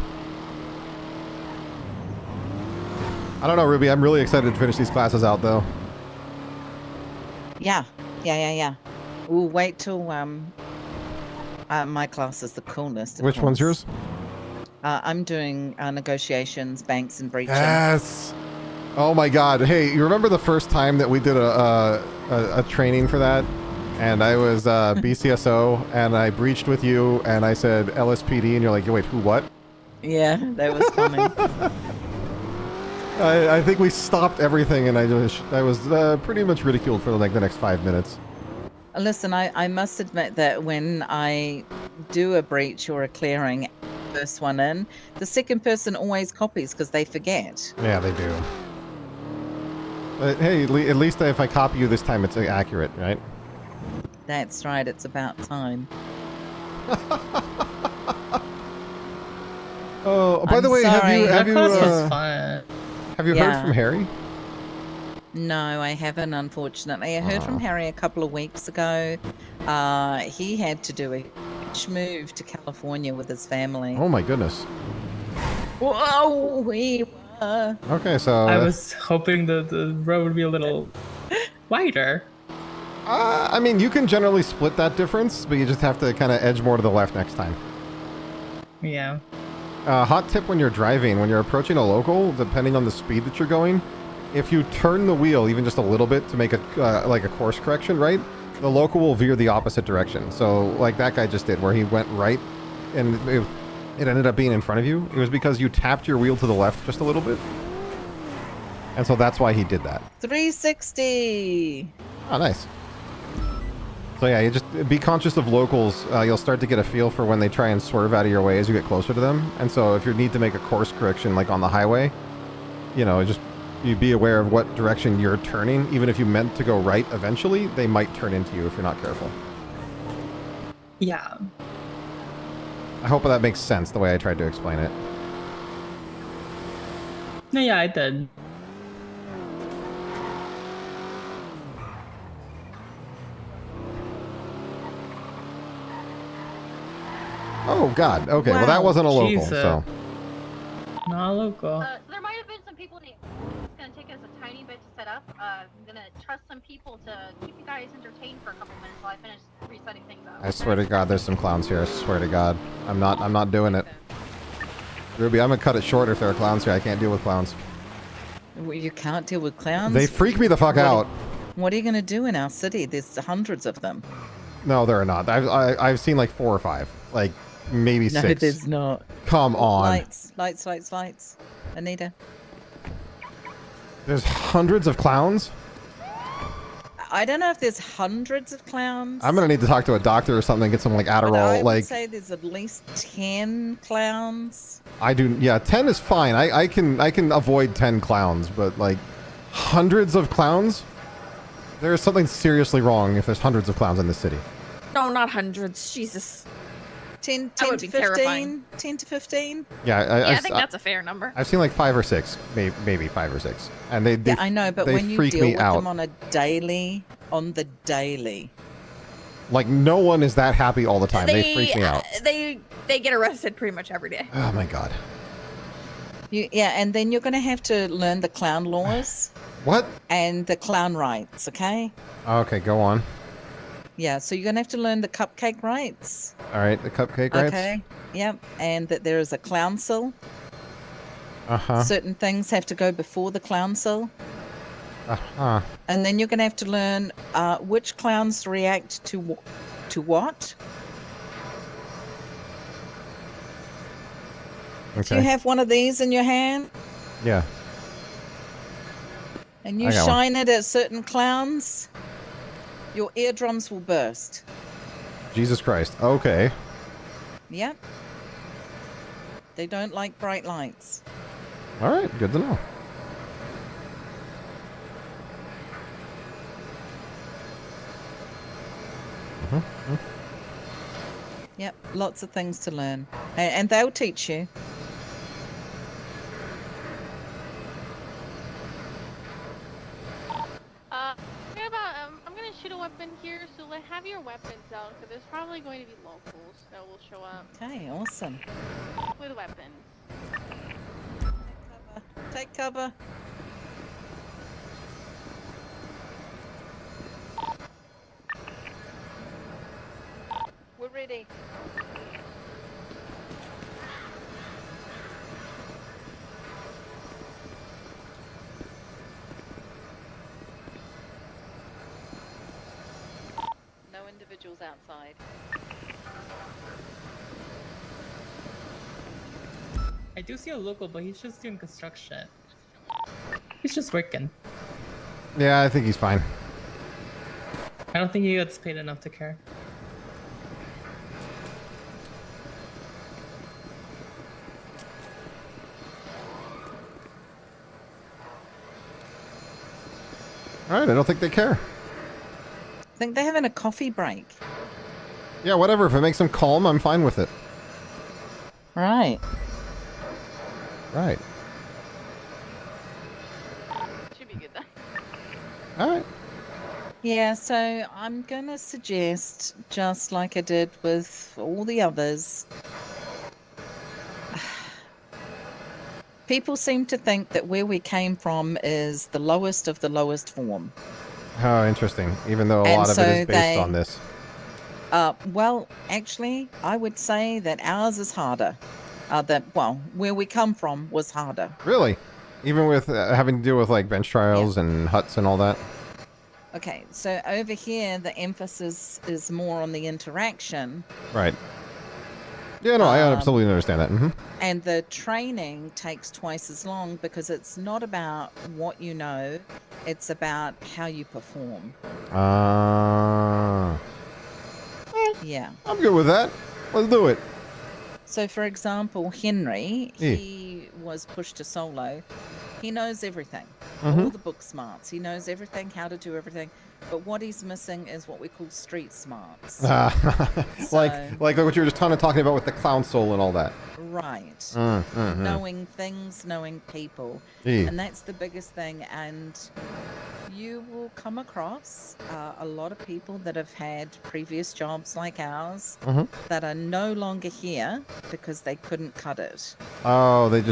I don't know, Ruby. I'm really excited to finish these classes out, though. Yeah. We'll wait till my class is the coolest. of Which one's course. yours? I'm doing negotiations, banks, and breaching. Yes. Oh my God. Hey, you remember the first time that we did a training for that? And I was BCSO, and I breached with you, and I said LSPD, and you're like, wait, who, what? Yeah, that was funny. I think we stopped everything, and I was pretty much ridiculed for like the next 5 minutes. Listen, I must admit that when I do a breach or a clearing, first one in, the second person always copies because they forget. Yeah, they do. But hey, at least if I copy you this time, it's accurate, right? That's right. It's about time. Oh, by I'm the way, sorry. have you That class was fun. have you heard from Harry? No, I haven't, unfortunately. I heard from Aw. Harry a couple of weeks ago. He had to do a huge move to California with his family. Oh my goodness. Whoa, we were. Okay, so I was hoping the road would be a little wider. I mean, you can generally split that difference, but you just have to kind of edge more to the left next time. Yeah. Hot tip when you're driving, when you're approaching a local, depending on the speed that you're going, if you turn the wheel even just a little bit to make a like a course correction, right, the local will veer the opposite direction. So like that guy just did, where he went right and it ended up being in front of you. It was because you tapped your wheel to the left just a little bit. And so that's why he did that. 360. Oh, nice. So yeah, you just be conscious of locals. You'll start to get a feel for when they try and swerve out of your way as you get closer to them. And so if you need to make a course correction, like on the highway, you know, just you be aware of what direction you're turning. Even if you meant to go right eventually, they might turn into you if you're not careful. Yeah. I hope that makes sense the way I tried to explain it. No, yeah, I did. Oh God. Okay. Well, that Wow. wasn't a local. Jesus. So Not local. So there might have been some people in it. It's gonna take us a tiny bit to set up. I'm gonna trust some people to keep you guys entertained for a couple minutes while I finish resetting things up. I swear to God, there's some clowns here. I swear to God, I'm not doing it. Ruby, I'm gonna cut it short if there are clowns here. I can't deal with clowns. Well, you can't deal with clowns. They freak me the fuck out. What are you going to do in our city? There's hundreds of them. No, there are not. I've seen like 4 or 5, like maybe 6. No, there's not. Come on. Lights. Anita. There's hundreds of clowns. I don't know if there's hundreds of clowns. I'm gonna need to talk to a doctor or something. Get some like but Adderall. I would Like say there's at least 10 clowns. I do. Yeah, 10 is fine. I can avoid 10 clowns, but like hundreds of clowns. There is something seriously wrong if there's hundreds of clowns in this city. No, not hundreds. Jesus. 10 That would to be 15. terrifying. 10 to 15. Yeah, I think that's a fair number. I've seen like 5 or 6, maybe 5 or 6, and they Yeah, I know, but they when you freak deal me with out. them on the daily. Like no one is that happy all the time. They freak me out. They get arrested pretty much every day. Oh my God. Yeah, and then you're going to have to learn the clown laws. What? And the clown rights, okay? Okay, go on. Yeah, so you're going to have to learn the cupcake rights. All right, the cupcake rights. Okay, yep. And that there is a council. Uh-huh. Certain things have to go before the council. Uh-huh. And then you're going to have to learn which clowns react to what. Okay. Do you have one of these in your hand? Yeah. And you I got shine it at certain clowns, your eardrums will burst. Jesus Christ. Okay. Yep. They don't like bright lights. All right, good to know. Mm-hmm. Yep, lots of things to learn. And they'll teach you. I'm gonna shoot a weapon here, so have your weapons out, because there's probably going to be locals that will show up. Okay, awesome. With weapons. Take cover. We're ready. No individuals outside. I do see a local, but he's just doing construction. He's just working. Yeah, I think he's fine. I don't think he gets paid enough to care. All right, I don't think they care. I think they're having a coffee break. Yeah, whatever. If it makes them calm, I'm fine with it. Right. Right. Should be good then. All right. Yeah, so I'm going to suggest, just like I did with all the others, people seem to think that where we came from is the lowest of the lowest form. Oh, interesting. Even though a And lot of it so is based on this. Well, actually, I would say that ours is harder. Where we come from was harder. Really? Even with having to deal with like bench trials and huts and all that? Okay, so over here, the emphasis is more on the interaction. Right. Yeah, no, I absolutely understand that. Mm-hmm. And the training takes twice as long because it's not about what you know, it's about how you perform. Yeah. I'm good with that. Let's do it. So, for example, Henry, he was pushed to solo. He knows everything, all the book smarts. He knows everything, how to do everything. But what he's missing is what we call street smarts. like what you were just talking about with the clown soul and all that. Right. Knowing things, knowing people. And that's the biggest thing. And you will come across a lot of people that have had previous jobs like ours that are no longer here because they couldn't cut it. Oh, they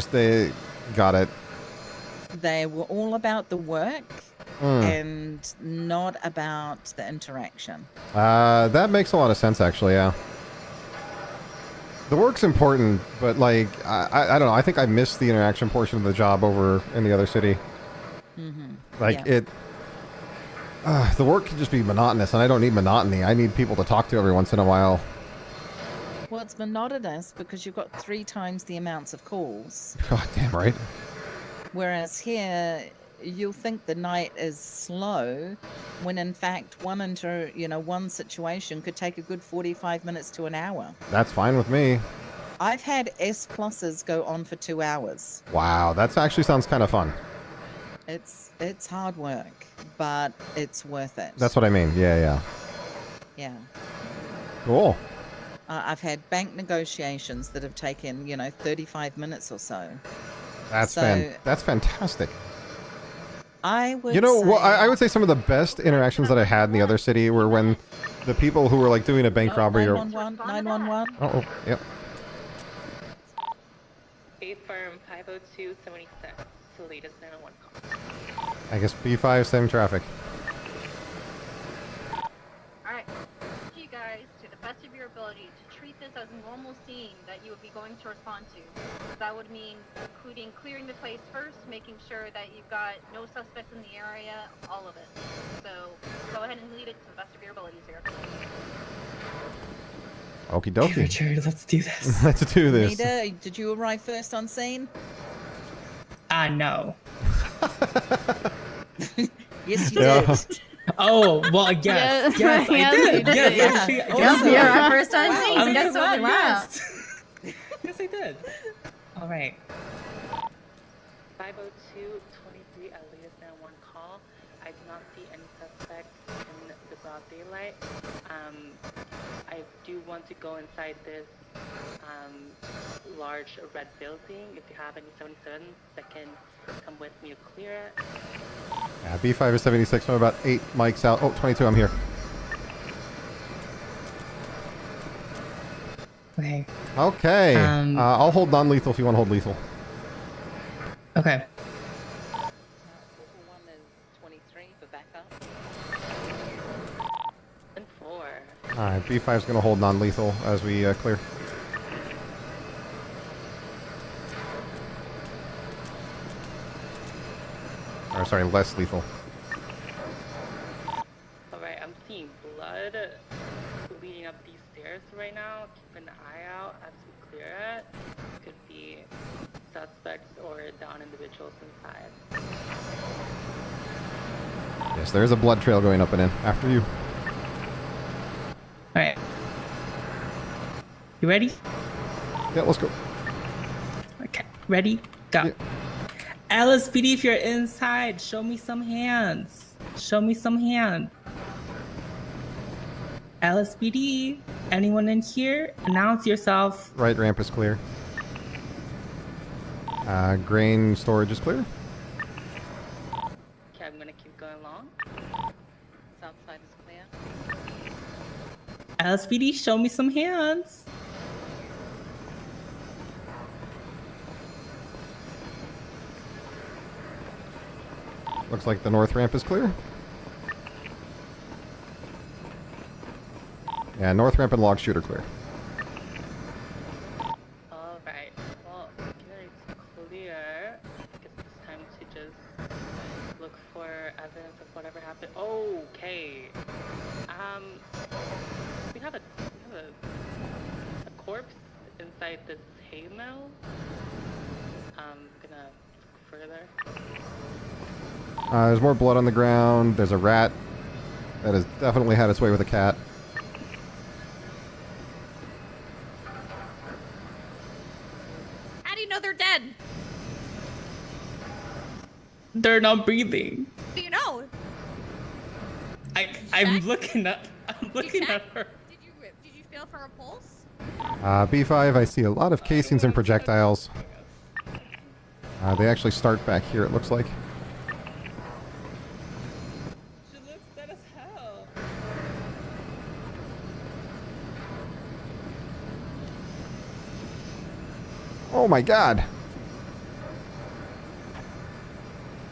got it. They were all about the work and not about the interaction. That makes a lot of sense, actually, yeah. The work's important, but like, I don't know, I think I missed the interaction portion of the job over in the other city. The work can just be monotonous, and I don't need monotony. I need people to talk to every once in a while. Well, it's monotonous because you've got 3 times the amounts of calls. God damn right. Whereas here, you'll think the night is slow, when in fact one situation could take a good 45 minutes to an hour. That's fine with me. I've had S pluses go on for 2 hours. Wow, that actually sounds kind of fun. It's hard work, but it's worth it. That's what I mean. Yeah. Cool. I've had bank negotiations that have taken 35 minutes or so. That's fantastic. I would. I would say some of the best interactions that I had in the other city were when the people who were like doing a bank robbery 911. Oh, yep. 8 firm 50276. Latest 901 call. I guess B5 same traffic. Alright. You guys, to the best of your ability, to treat this as a normal scene that you would be going to respond to. That would mean including clearing the place first, making sure that you've got no suspects in the area, all of it. So go ahead and lead it to the best of your abilities here. Okie dokie. Hey, Richard, let's do this. Let's do this. Nita, did you arrive first on scene? No. Yes, you did. Oh, well, yes. Yes, I did. Yes, actually, You're our first on scene. Guess what? Wow. Yes, I did. All right. 50223 at latest 911 call. I do not see any suspects in the broad daylight. I do want to go inside this large red building. If you have any 77s that can come with me to clear it. Yeah, B5 is 76. I'm about 8 mics out. Oh, 22. I'm here. Okay. Okay. I'll hold non-lethal if you want to hold lethal. Okay. One is 23 for backup. And 4. Alright, B5 is going to hold non-lethal as we clear. Or sorry, less lethal. Alright, I'm seeing blood leading up these stairs right now. Keep an eye out as we clear it. Could be suspects or down individuals inside. Yes, there's a blood trail going up and in. After you. Alright. You ready? Yeah, let's go. Okay. Ready? Go. Yeah. LSPD, if you're inside, show me some hands. Show me some hands. LSPD, anyone in here? Announce yourself. Right ramp is clear. Grain storage is clear. Okay, I'm gonna keep going along. South side is clear. LSPD, show me some hands. Looks like the north ramp is clear. Yeah, north ramp and log shooter clear. Alright, well, it's clear. I guess it's time to just look for evidence of whatever happened. Okay. We have a corpse inside this hay mill. I'm gonna look further. There's more blood on the ground. There's a rat that has definitely had its way with a cat. How do you know they're dead? They're not breathing. Do you know? I'm looking at her. Did you feel for a pulse? B5, I see a lot of casings and projectiles. They actually start back here, it looks like. She looks dead as hell. Oh my god!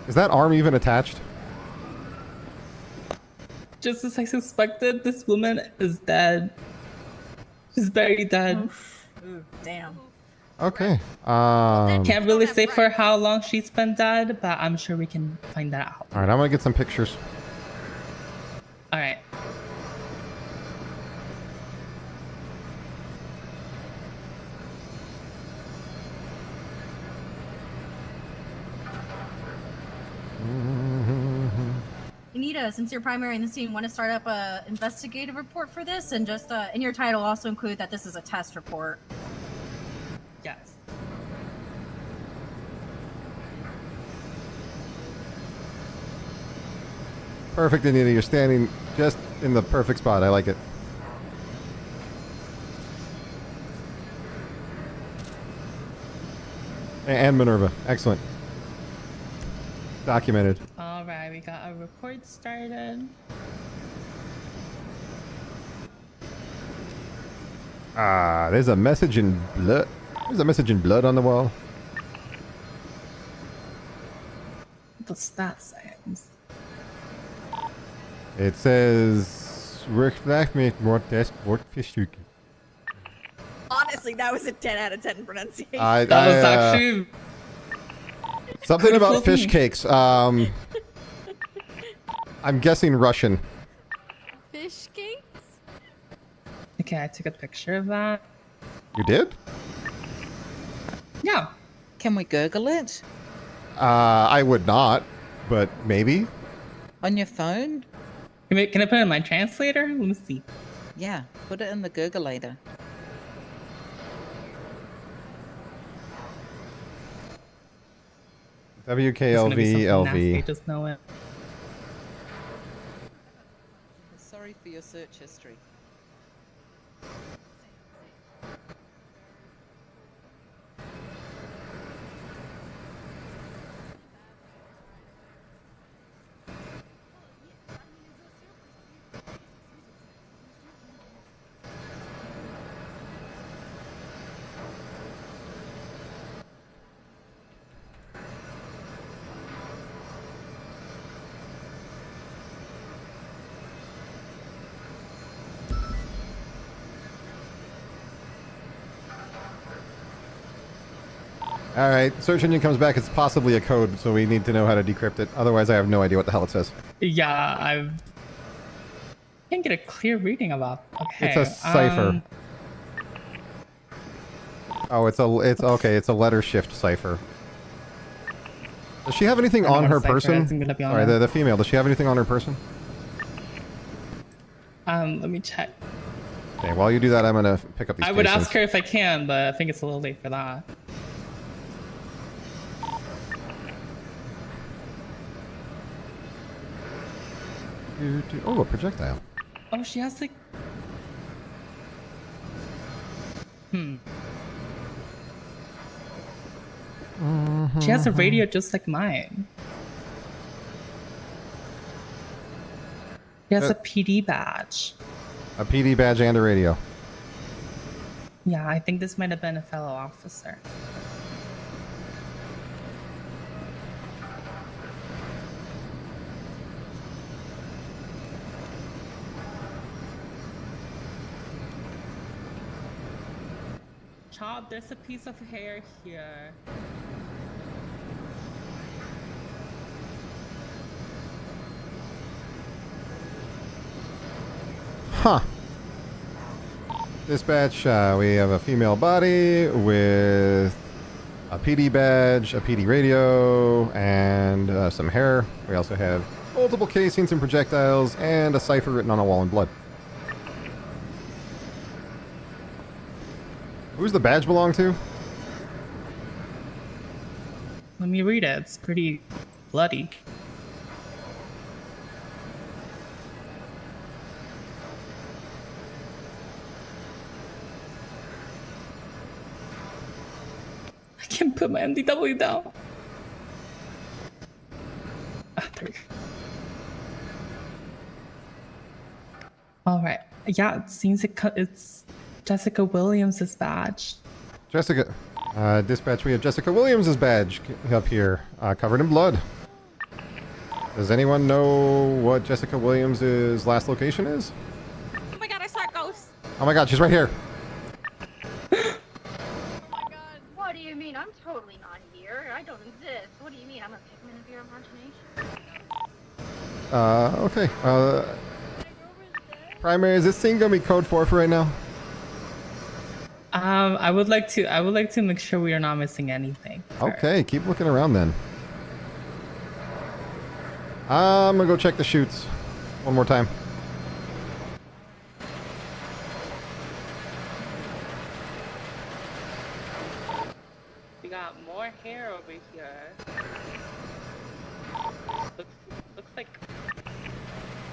Is that arm even attached? Just as I suspected, this woman is dead. She's very dead. Ooh, damn. Okay. Can't really say for how long she's been dead, but I'm sure we can find that out. Alright, I'm gonna get some pictures. Alright. Anita, since you're primary in the scene, want to start up a investigative report for this, and just in your title also include that this is a test report. Yes. Perfect, Anita. You're standing just in the perfect spot. I like it. And Minerva. Excellent. Documented. Alright, we got a report started. There's a message in blood. There's a message in blood on the wall. What's that say? It says, Honestly, that was a 10 out of 10 pronunciation. That was actually something about fish cakes. I'm guessing Russian. Fish cakes? Okay, I took a picture of that. You did? Yeah. Can we Google it? I would not, but maybe. On your phone? Can I put it in my translator? Let me see. Yeah, put it in the Googleator. WKLV. Just know it. Sorry for your search history. Alright, search engine comes back. It's possibly a code, so we need to know how to decrypt it. Otherwise, I have no idea what the hell it says. Yeah, I can't get a clear reading about. Okay. It's a cipher. Oh, it's okay. It's a letter shift cipher. Does she have anything on her person? Sorry, the female. Does she have anything on her person? Let me check. Okay, while you do that, I'm gonna pick up these I would casings. ask her if I can, but I think it's a little late for that. Oh, a projectile. Oh, she has like. She has a radio just like mine. She has a PD badge. A PD badge and a radio. Yeah, I think this might have been a fellow officer. Chopp, there's a piece of hair here. Huh. Dispatch, we have a female body with a PD badge, a PD radio, and some hair. We also have multiple casings and projectiles, and a cipher written on a wall in blood. Who's the badge belong to? Let me read it. It's pretty bloody. I can't put my MDW down. Ah, there we go. All right. Yeah, it seems it's Jessica Williams' badge. Jessica. Dispatch, we have Jessica Williams' badge up here, covered in blood. Does anyone know what Jessica Williams' last location is? Oh my god, I saw a ghost. Oh my god, she's right here. What do you mean? I'm totally not here. I don't exist. What do you mean? I'm a figment of your imagination. Okay. Primary, is this scene gonna be code 4 for right now? I would like to make sure we are not missing anything. Okay, keep looking around then. I'm gonna go check the chutes one more time. We got more hair over here. Looks like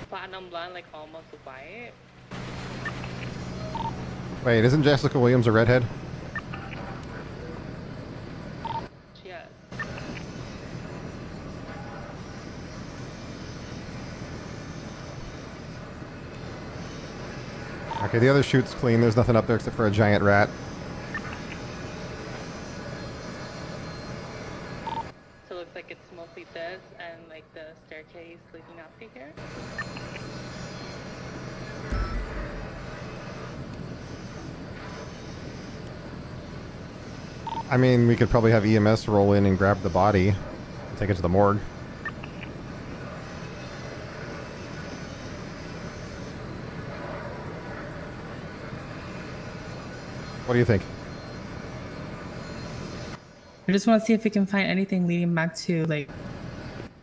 platinum blonde, like almost white. Wait, isn't Jessica Williams a redhead? She is. Okay, the other chute's clean. There's nothing up there except for a giant rat. So it looks like it's mostly this and like the staircase leading up to here. I mean, we could probably have EMS roll in and grab the body and take it to the morgue. What do you think? I just want to see if we can find anything leading back to like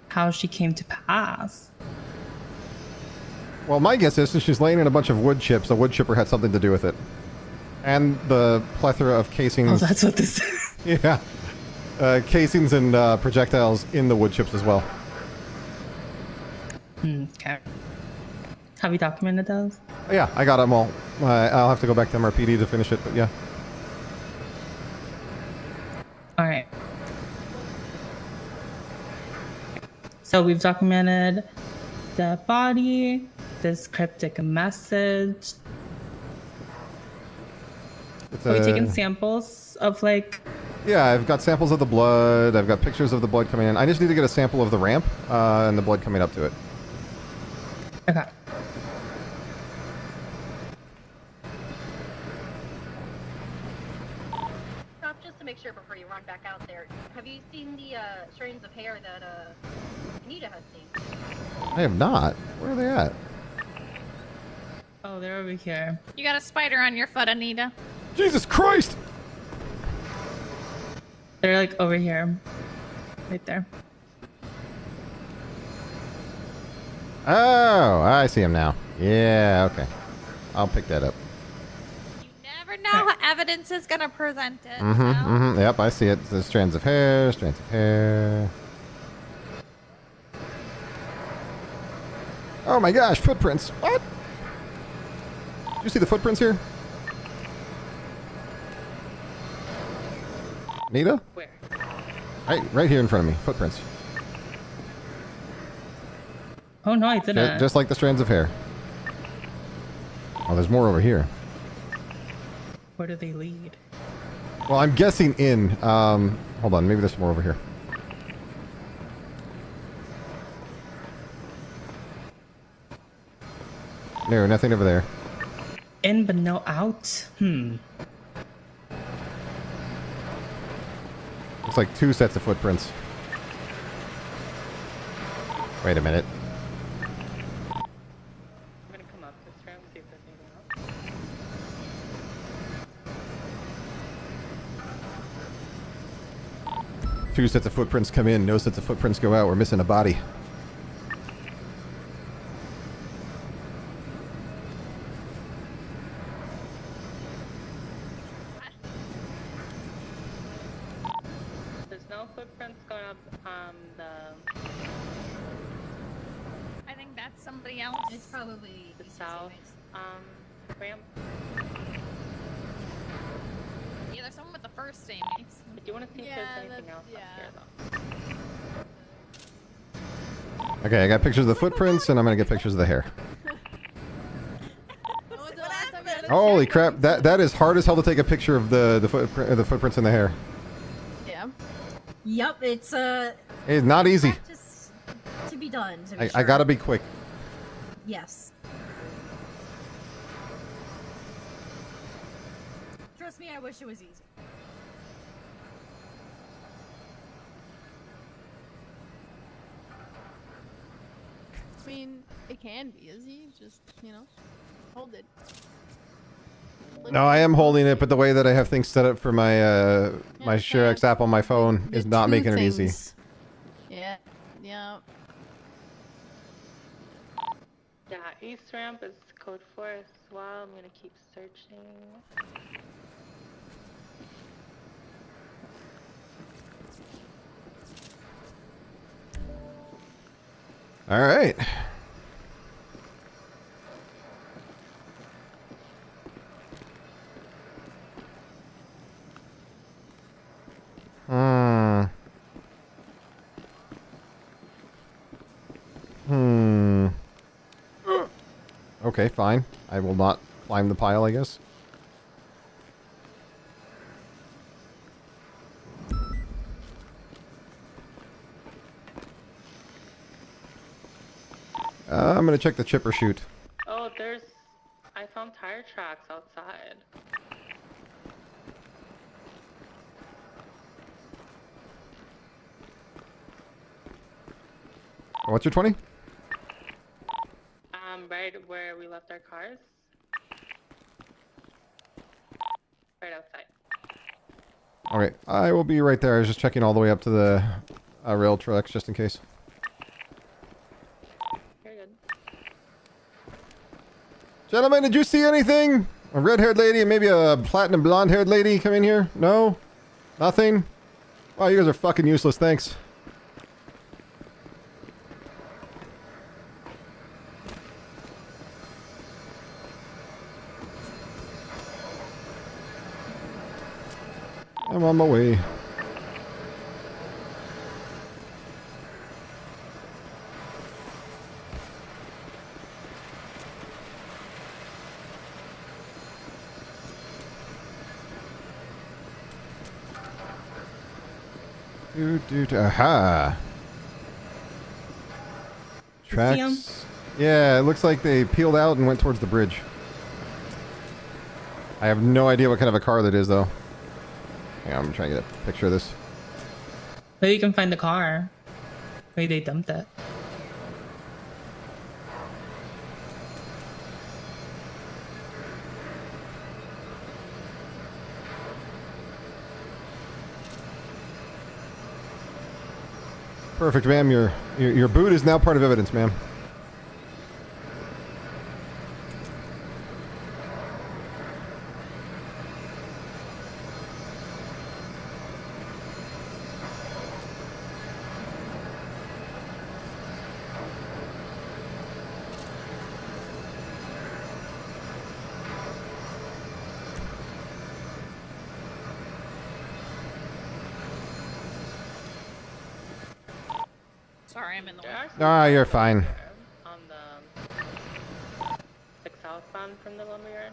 how she came to pass. Well, my guess is since she's laying in a bunch of wood chips, a wood chipper had something to do with it. And the plethora of casings. Oh, that's what this is. Yeah. Casings and projectiles in the wood chips as well. Okay. Have you documented those? Yeah, I got them all. I'll have to go back to MRPD to finish it, but yeah. All right. So we've documented the body, this cryptic message. Are we taking samples of like... Yeah, I've got samples of the blood. I've got pictures of the blood coming in. I just need to get a sample of the ramp and the blood coming up to it. Okay. Stop just to make sure before you run back out there. Have you seen the strands of hair that Anita has seen? I have not. Where are they at? Oh, they're over here. You got a spider on your foot, Anita. Jesus Christ! They're like over here. Right there. Oh, I see him now. Yeah, okay. I'll pick that up. Never know how evidence is gonna present it. Yep, I see it. The strands of hair, strands of hair. Oh my gosh, footprints. What? You see the footprints here? Nita? Where? Right here in front of me. Footprints. Oh no, I didn't. Just like the strands of hair. Oh, there's more over here. Where do they lead? Well, I'm guessing in. Hold on, maybe there's more over here. No, nothing over there. In but no out? Looks like 2 sets of footprints. Wait a minute. I'm gonna come up this room, see if there's anything else. 2 sets of footprints come in, no sets of footprints go out. We're missing a body. There's no footprints going up the. I think that's somebody else. It's probably The south ramp. Yeah, there's someone with the first name. Do you want to see if there's anything else up here though? Okay, I got pictures of the footprints, and I'm gonna get pictures of the hair. Holy crap! That is hard as hell to take a picture of the footprints in the hair. Yeah. Yep, it's It's not easy. practice to be done. To be I sure. gotta be quick. Yes. Trust me, I wish it was easy. I mean, it can be easy. Just, you know, hold it. No, I am holding it, but the way that I have things set up for my my ShareX app on my phone is not making it easy. Yeah. Yeah. Yeah, east ramp is code 4 as well. I'm gonna keep searching. All right. Okay, fine. I will not climb the pile, I guess. I'm gonna check the chipper chute. Oh, I found tire tracks outside. What's your 20? Right where we left our cars. Right outside. Okay, I will be right there. I was just checking all the way up to the rail tracks just in case. You're good. Gentlemen, did you see anything? A red-haired lady and maybe a platinum blonde-haired lady come in here? No? Nothing? Wow, you guys are fucking useless. Thanks. I'm on my way. Aha. Tracks. Yeah, it looks like they peeled out and went towards the bridge. I have no idea what kind of a car that is, though. Hang on, I'm trying to get a picture of this. Maybe you can find the car. Maybe they dumped it. Perfect, ma'am. Your boot is now part of evidence, ma'am. Sorry, I'm in the way. Ah, you're fine. On the like southbound from the lumberyard.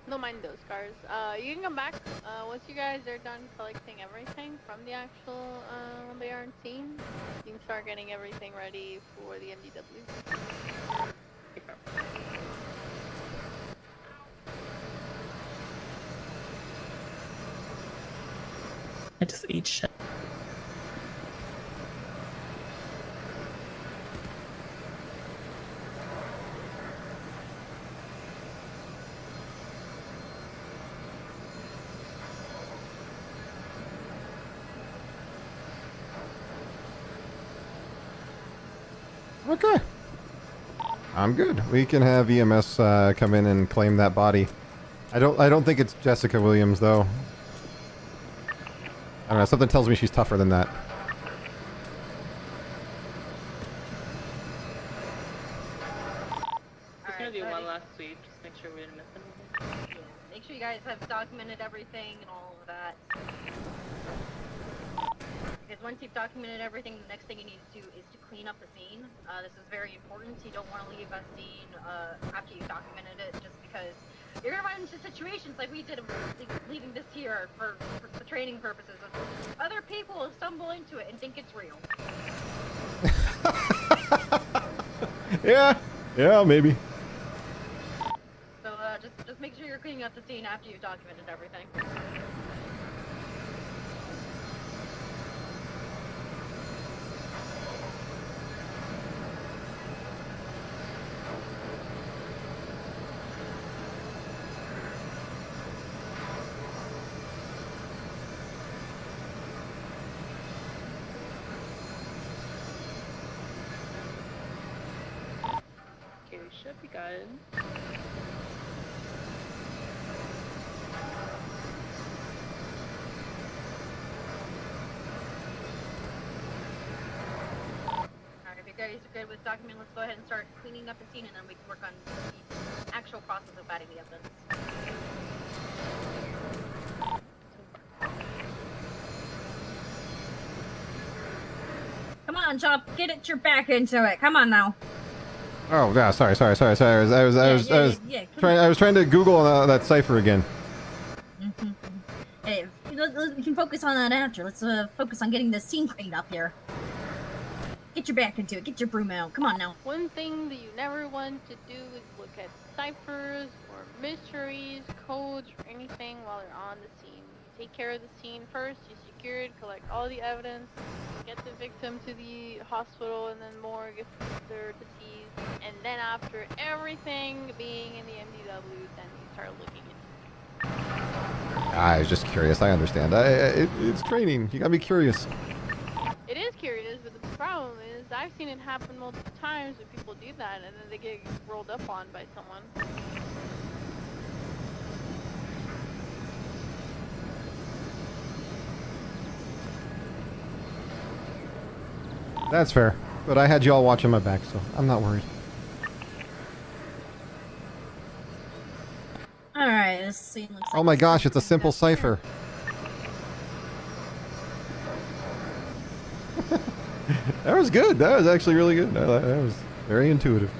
Don't mind those cars. You can come back once you guys are done collecting everything from the actual lumberyard scene. You can start getting everything ready for the MDW. I just ate shit. Okay. I'm good. We can have EMS come in and claim that body. I don't think it's Jessica Williams though. I don't know, something tells me she's tougher than that. Just gonna do one last sweep, just make sure we didn't miss anything. Make sure you guys have documented everything and all of that. Because once you've documented everything, the next thing you need to do is to clean up the scene. This is very important. You don't want to leave a scene after you've documented it, just because you're gonna run into situations like we did leaving this here for training purposes. Other people will stumble into it and think it's real. Yeah, maybe. So just make sure you're cleaning up the scene after you've documented everything. Okay, we should be good. Alright, if you guys are good with documenting, let's go ahead and start cleaning up the scene, and then we can work on the actual process of adding the evidence. Come on, Chopp, get your back into it. Come on now. Oh yeah, sorry. I was trying to Google that cipher again. Hey, we can focus on that after. Let's focus on getting the scene cleaned up here. Get your back into it. Get your broom out. Come on now. One thing that you never want to do is look at ciphers or mysteries, codes, or anything while you're on the scene. You take care of the scene first, you secure it, collect all the evidence, get the victim to the hospital and then morgue if they're deceased, and then after everything being in the MDW, then you start looking into I was just curious. I understand. It's training. You gotta be curious. it. It is curious, but the problem is I've seen it happen multiple times when people do that and then they get rolled up on by someone. That's fair. But I had y'all watching my back, so I'm not worried. Alright, this scene looks like... Oh my gosh, it's a simple cipher. That was good. That was actually really good. That was very intuitive.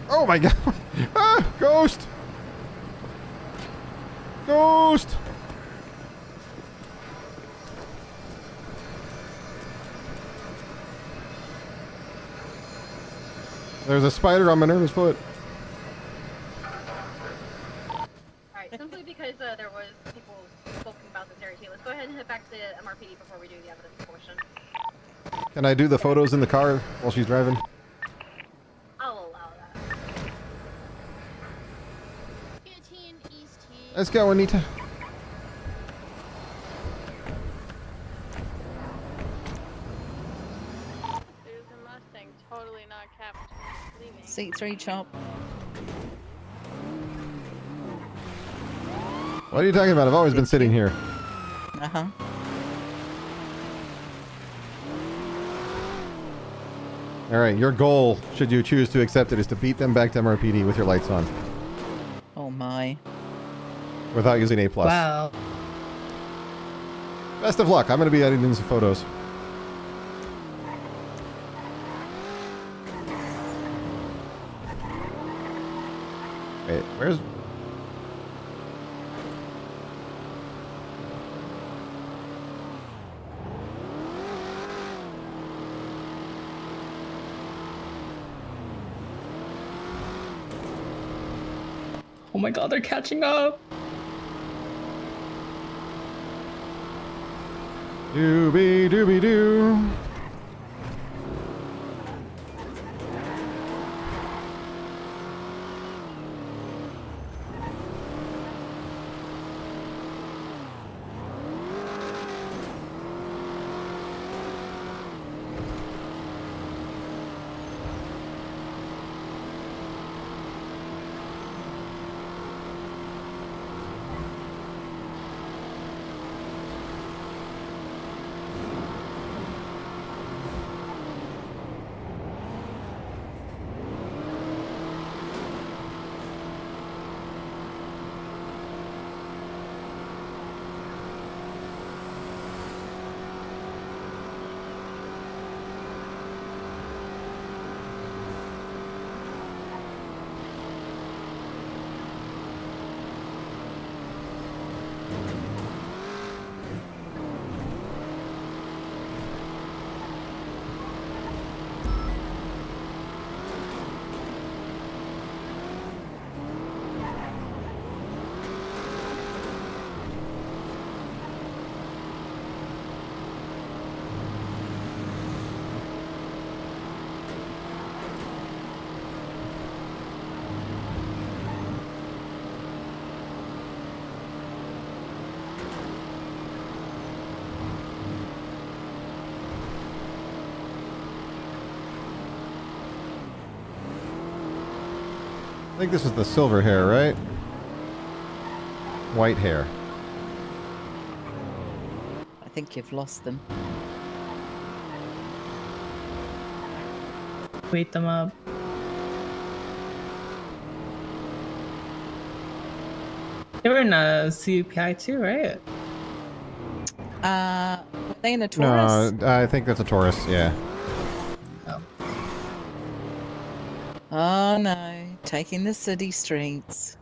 Oh my god. Ah, ghost. Ghost. There's a spider on Minerva's foot. Alright, simply because there was people spoken about this area too, let's go ahead and head back to MRPD before we do the evidence portion. Can I do the photos in the car while she's driving? I'll allow that. Let's go, Anita. There's a Mustang totally not capped leaving. C3 Chopp. What are you talking about? I've always been sitting here. Uh-huh. Alright, your goal, should you choose to accept it, is to beat them back to MRPD with your lights on. Oh my. Without using A+. Wow. Best of luck. I'm going to be editing some photos. Wait, where's... my god, they're catching up. Doobie doobie doo. I think this is the silver hair, right? White hair. I think you've lost them. Wait them up. They were in a CUPI too, right? Were they in a Taurus? No, I think that's a Taurus, yeah. Oh no, taking the city streets.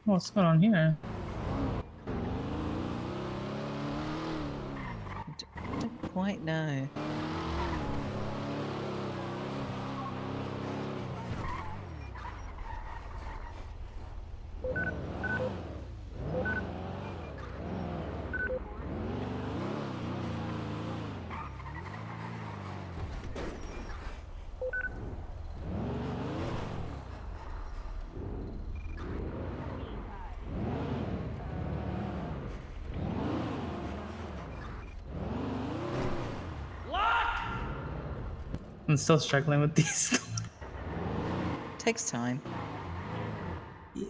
What's going on here? I don't quite know. I'm still struggling with these. Takes time. Yeah.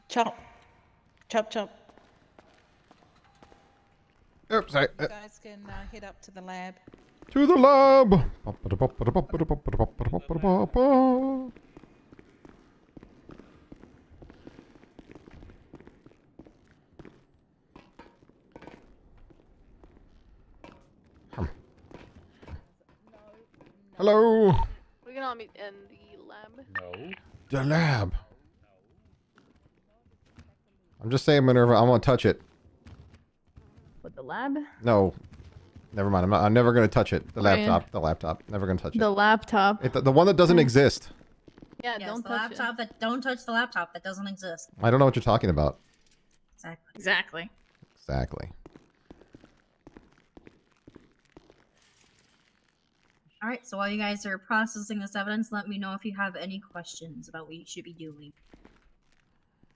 Chop. Chop, chop. Oops, sorry. You guys can head up to the lab. To the lab! Hello! We can all meet in the lab. No. The lab. I'm just saying, Minerva, I'm gonna touch it. What, the lab? No. Never mind. I'm never gonna touch it. The Ryan. laptop. The laptop. Never gonna touch it. The laptop. The one that doesn't exist. Yeah, Yes, don't the touch it. laptop that don't touch the laptop that doesn't exist. I don't know what you're talking about. Exactly. Exactly. Exactly. All right, so while you guys are processing this evidence, let me know if you have any questions about what you should be doing.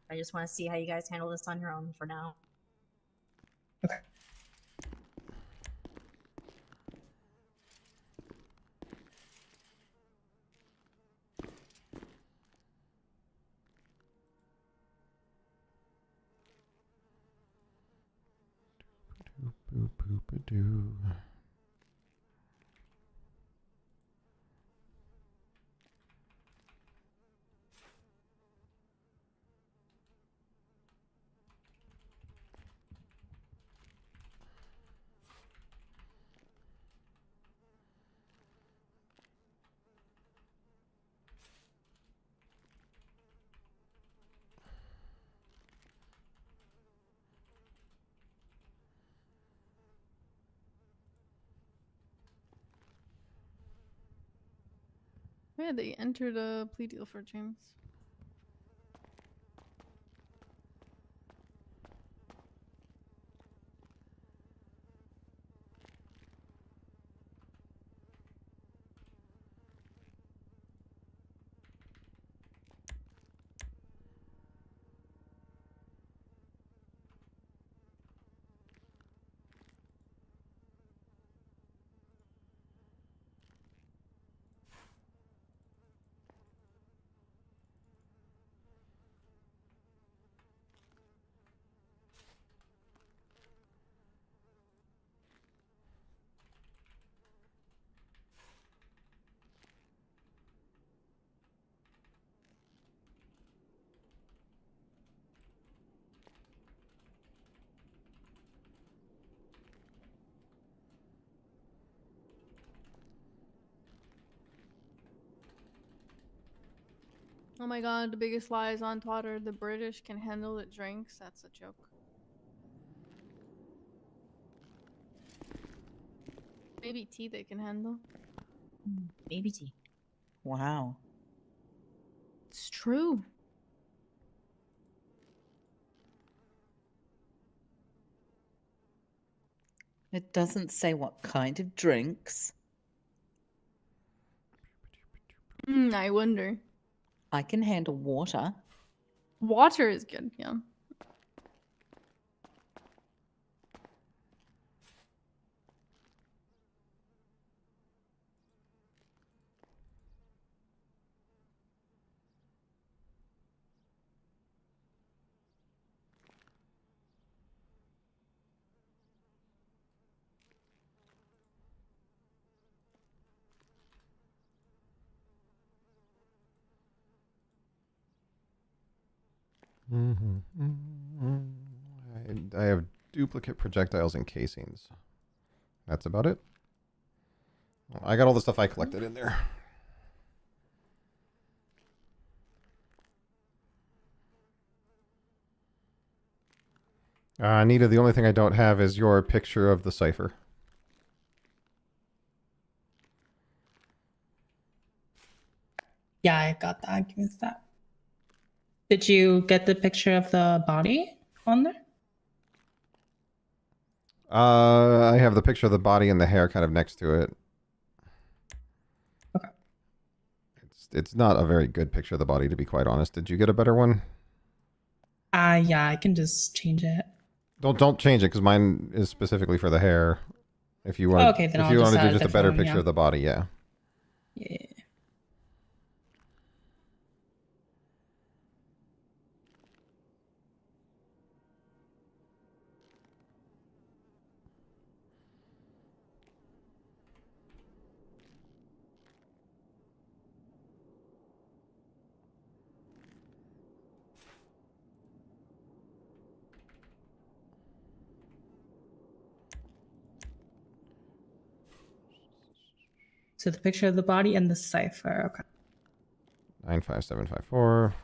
I just want to see how you guys handle this on your own for now. Boop, boop, boop, doo. Yeah, they entered a plea deal for James. Oh my god, the biggest lies on Twitter. The British can handle the drinks. That's a joke. Maybe tea they can handle. Maybe tea. Wow. It's true. It doesn't say what kind of drinks. I wonder. I can handle water. Water is good, yeah. I have duplicate projectiles and casings. That's about it. I got all the stuff I collected in there. Anita, the only thing I don't have is your picture of the cipher. Yeah, I got that. Give me that. Did you get the picture of the body on there? I have the picture of the body and the hair kind of next to it. Okay. It's not a very good picture of the body, to be quite honest. Did you get a better one? Yeah, I can just change it. Don't change it because mine is specifically for the hair. If you want, Okay, then if I'll you just want to add do a just a better different one, picture yeah. of the body, yeah. Yeah. So the picture of the body and the cipher. Okay. 95754.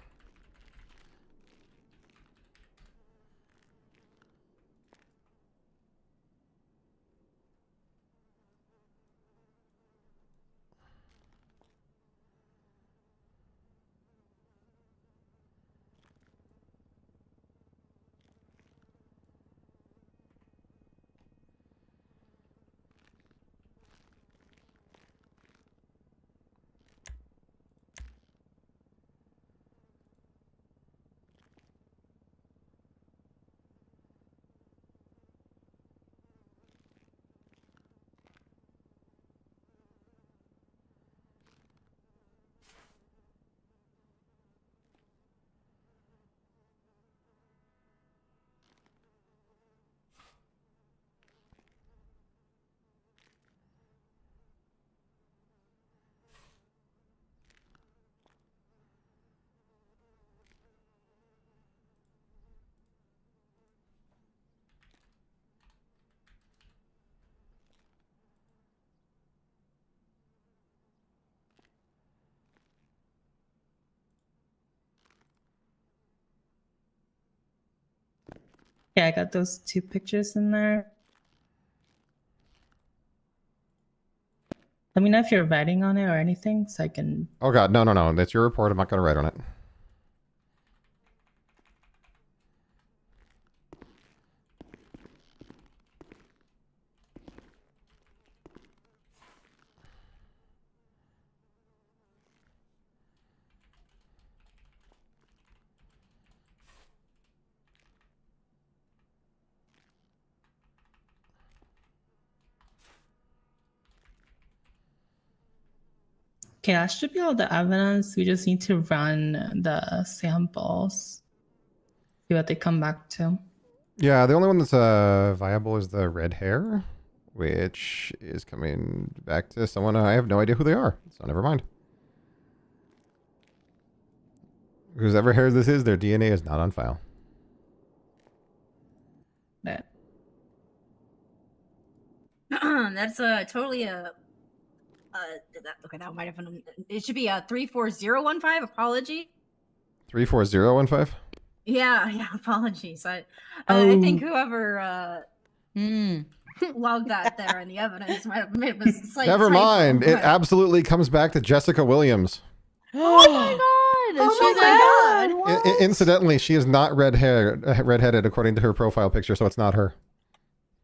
Yeah, I got those 2 pictures in there. Let me know if you're writing on it or anything, so I can. Oh God, no. That's your report. I'm not going to write on it. Okay, that should be all the evidence. We just need to run the samples. See what they come back to. Yeah, the only one that's viable is the red hair, which is coming back to someone I have no idea who they are. So never mind. Whoever hair this is, their DNA is not on file. That. That's totally a. Okay, that might have been. It should be a 34015. Apology. 34015. Yeah. Apologies. I Oh. think whoever logged that there in the evidence might have made a slight Never typo, mind. It but- absolutely comes back to Jessica Williams. Oh my god! Oh my god! Incidentally, she is not redheaded according to her profile picture, so it's not her.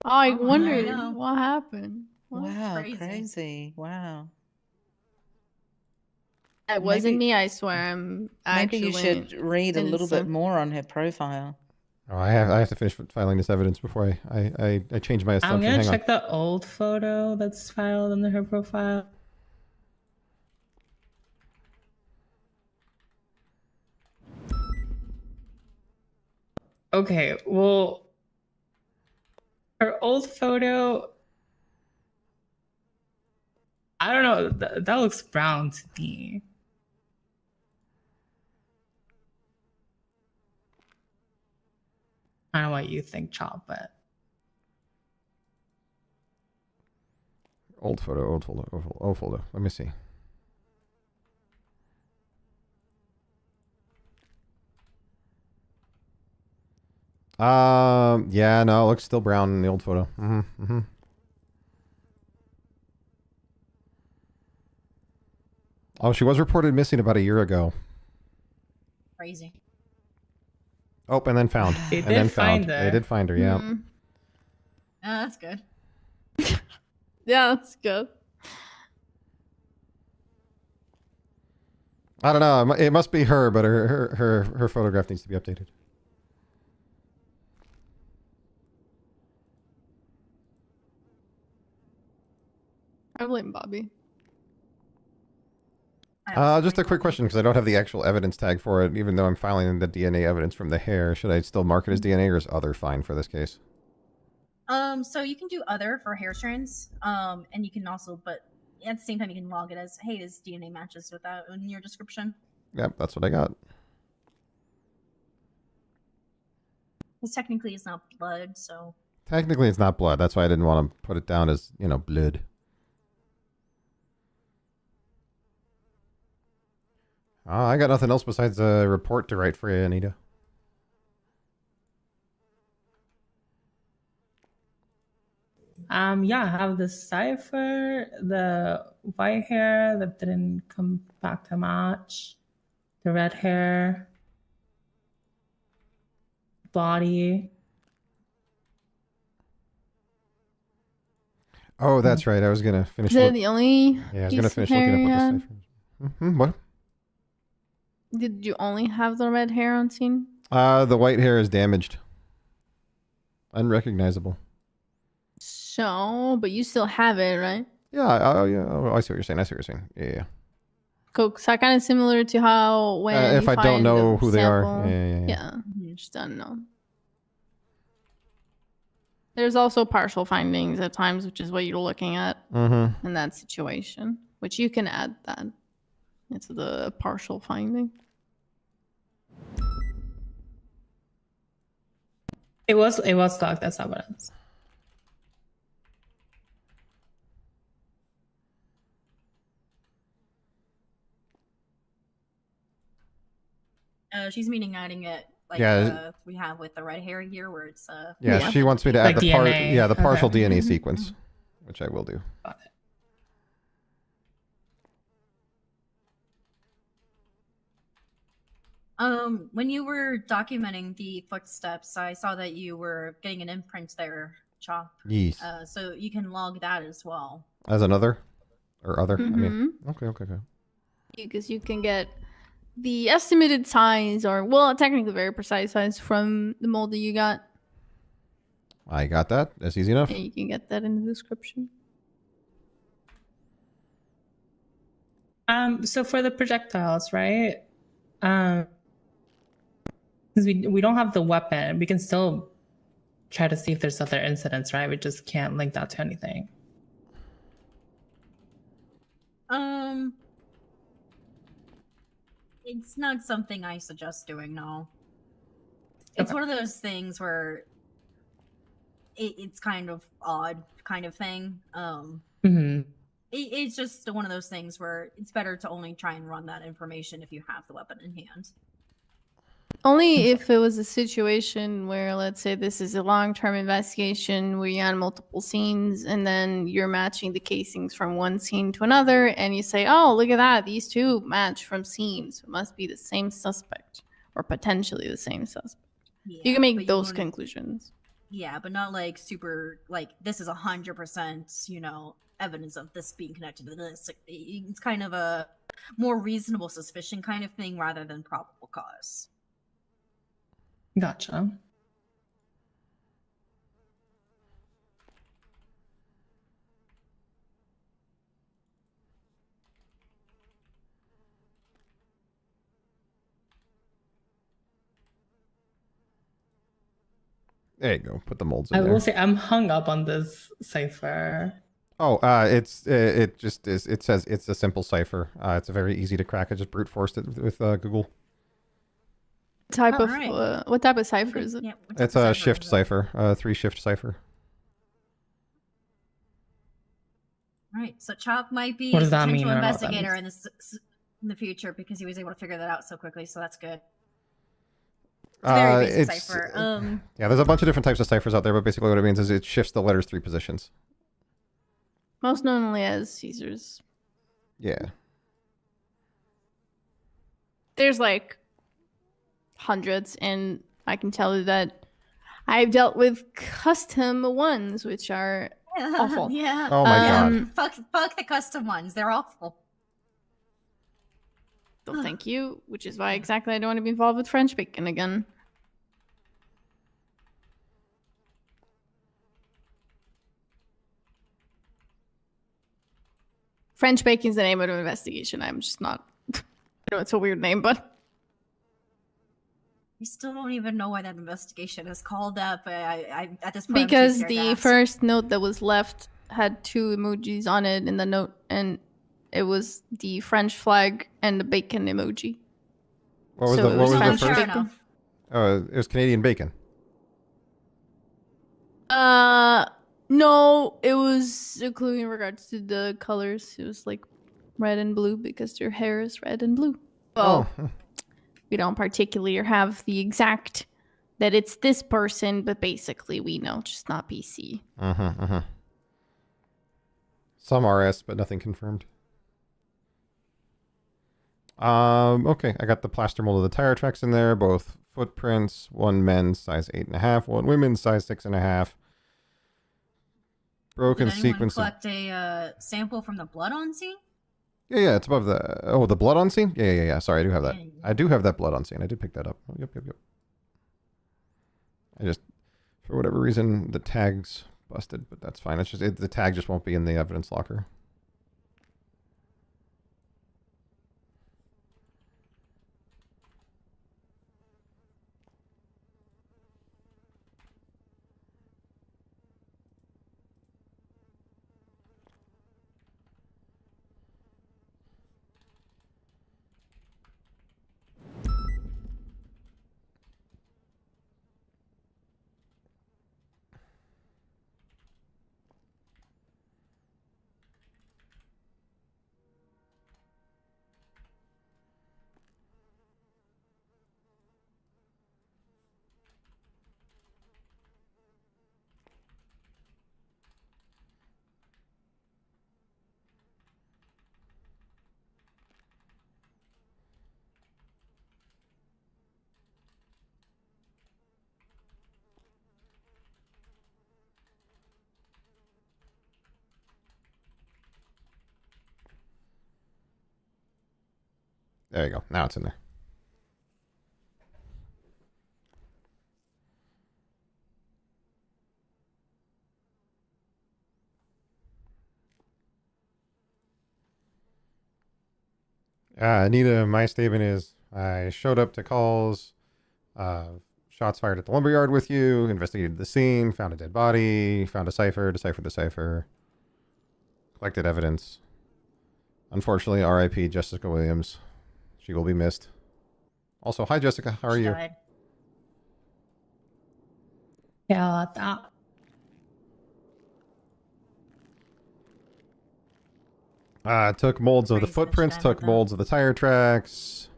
I Oh, wondered I know. what happened. What? Wow, Crazy. crazy. Wow. It wasn't Maybe- me, I swear. I'm Maybe you actually should read a little bit innocent. more on her profile. Oh, I have to finish filing this evidence before I change my I'm assumption. gonna Hang on. check the old photo that's filed under her profile. Okay, well, her old photo. I don't know. That looks brown to me. I don't know what you think, Chopp, but Old photo. Let me see. Yeah, no, it looks still brown in the old photo. Oh, she was reported missing about a year ago. Crazy. Oh, and then found. They and did then find found. her. They did find her, yeah. Mm. Oh, that's good. Yeah, that's good. I don't know. It must be her, but her photograph needs to be updated. I blame Bobby. Just a quick question, because I don't have the actual evidence tag for it, even though I'm filing the DNA evidence from the hair. Should I still mark it as DNA, or is other fine for this case? So you can do other for hair strands. And you can also, but at the same time, you can log it as, hey, this DNA matches with that in your description. Yep, that's what I got. Because technically it's not blood, so. Technically, it's not blood. That's why I didn't want to put it down as, blood. I got nothing else besides a report to write for you, Anita. Yeah, I have the cipher, the white hair that didn't come back to match, the red hair, body. Oh, that's right. I was going to finish. Is that the only Yeah, I was piece going to of finish hair looking you up had? what the ciphers. What? Did you only have the red hair on scene? The white hair is damaged. Unrecognizable. So, but you still have it, right? Yeah, yeah. Oh, I see what you're saying. Yeah. Cool. So kind of similar to how when if you I don't find know the who they are. sample- Yeah. You just don't know. There's also partial findings at times, which is what you're looking at in that situation, which you can add that into the partial finding. It was locked as evidence. She's meaning adding it like Yeah. we have with the red hair here, where it's Yeah, she wants me to add Like the DNA. the partial Okay. DNA sequence, which I will do. When you were documenting the footsteps, I saw that you were getting an imprint there, Chop. Yes. So you can log that as well. As another or other. I mean, Mhm. okay. Because you can get the estimated size, or well, technically very precise size from the mold that you got. I got that. That's easy enough. And you can get that in the description. So for the projectiles, right? Since we don't have the weapon, we can still try to see if there's other incidents, right? We just can't link that to anything. It's not something I suggest doing, no. It's one of those things where it's kind of odd kind of thing. It's just one of those things where it's better to only try and run that information if you have the weapon in hand. Only if it was a situation where, let's say, this is a long-term investigation where you're on multiple scenes and then you're matching the casings from one scene to another, and you say, oh, look at that, these two match from scenes. It must be the same suspect, or potentially the same suspect. Yeah, you can make but those wouldn't- conclusions. Yeah, but not like super, like, this is 100%, evidence of this being connected to this. It's kind of a more reasonable suspicion kind of thing rather than probable cause. Gotcha. There you go. Put the molds in I there. will say I'm hung up on this cipher. Oh, it just is. It says it's a simple cipher. It's very easy to crack. I just brute forced it with Google. Type Oh, of right. what type of cipher is it? Yeah, what type It's of a cipher shift is it? cipher. 3-shift cipher. Right, so Chop might be What a does that potential mean? I don't know what that investigator means. in the future because he was able to figure that out so quickly, so that's good. It's a very basic cipher. Yeah, there's a bunch of different types of ciphers out there, but basically what it means is it shifts the letters 3 positions. Most normally as Caesars. Yeah. There's like hundreds, and I can tell you that I've dealt with custom ones, which are awful. Yeah. Oh my god. Fuck the custom ones. They're awful. So thank you, which is why exactly I don't want to be involved with French bacon again. French bacon is the name of an investigation. I'm just not. I know it's a weird name, but You still don't even know why that investigation is called that, but I at this point I'm too because scared to the ask. first note that was left had 2 emojis on it in the note, and it was the French flag and the bacon emoji. What was So the it what was the French first? Fair bacon. enough. Oh, it was Canadian bacon. No, it was a clue in regards to the colors. It was like red and blue because their hair is red and blue. Well, we don't particularly have the exact that it's this person, but basically we know, just not PC. Some RS, but nothing confirmed. Okay, I got the plaster mold of the tire tracks in there, both footprints, one men's size 8.5, one women's size 6.5. Broken Did anyone sequence. collect a sample from the blood on scene? Yeah, it's above the. Oh, the blood on scene. Yeah. Sorry, I do have that. I do have that blood on scene. I did pick that up. Oh, yep. I just, for whatever reason, the tag's busted, but that's fine. It's just the tag just won't be in the evidence locker. There you go. Now it's in there. Anita, my statement is I showed up to calls, shots fired at the lumberyard with you, investigated the scene, found a dead body, found a cipher, deciphered the cipher, collected evidence. Unfortunately, R.I.P. Jessica Williams. She will be missed. Also, hi Jessica, how are you? Died. Yeah, that. Took molds of the Crazy footprints, shit took with that. molds of the tire tracks.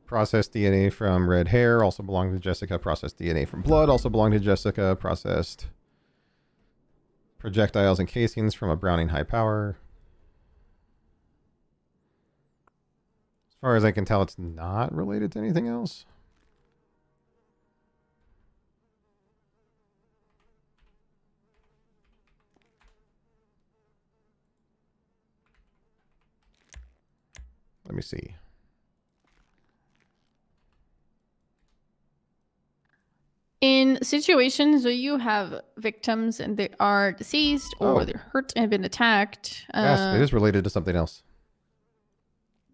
Processed DNA from red hair, also belonged to Jessica. Processed DNA from blood, also belonged to Jessica. Processed projectiles and casings from a Browning high power. As far as I can tell, it's not related to anything else. Let me see. In situations where you have victims and they are deceased or Oh. they're hurt and have been attacked, Yes, it is related to something else.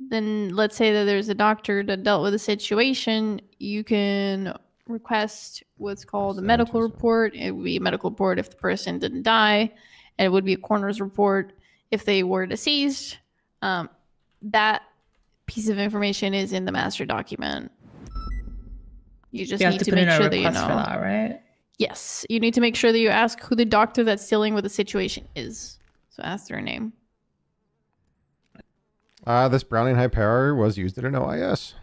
then let's say that there's a doctor that dealt with a situation, you can request what's called a medical report. It would be a medical report if the person didn't die, and it would be a coroner's report if they were deceased. That piece of information is in the master document. You just You have need to to put in make a sure that you request know. for that, right? Yes, you need to make sure that you ask who the doctor that's dealing with the situation is. So ask their name. This Browning high power was used in an OIS.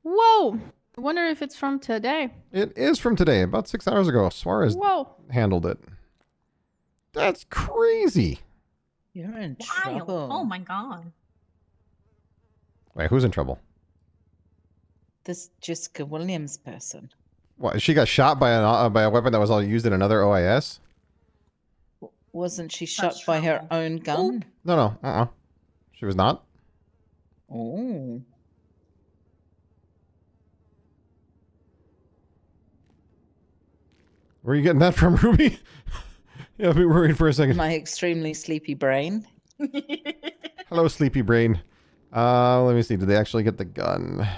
Whoa! I wonder if it's from today. It is from today, about 6 hours ago. Suarez Whoa! handled it. That's crazy. You're in Wild. trouble. Oh my god. Wait, who's in trouble? This Jessica Williams person. What? She got shot by a weapon that was all used in another OIS? Wasn't she shot by her own gun? No. She was not. Oh. Where are you getting that from, Ruby? Yeah, I've been worried for a second. My extremely sleepy brain. Hello, sleepy brain. Let me see. Did they actually get the gun?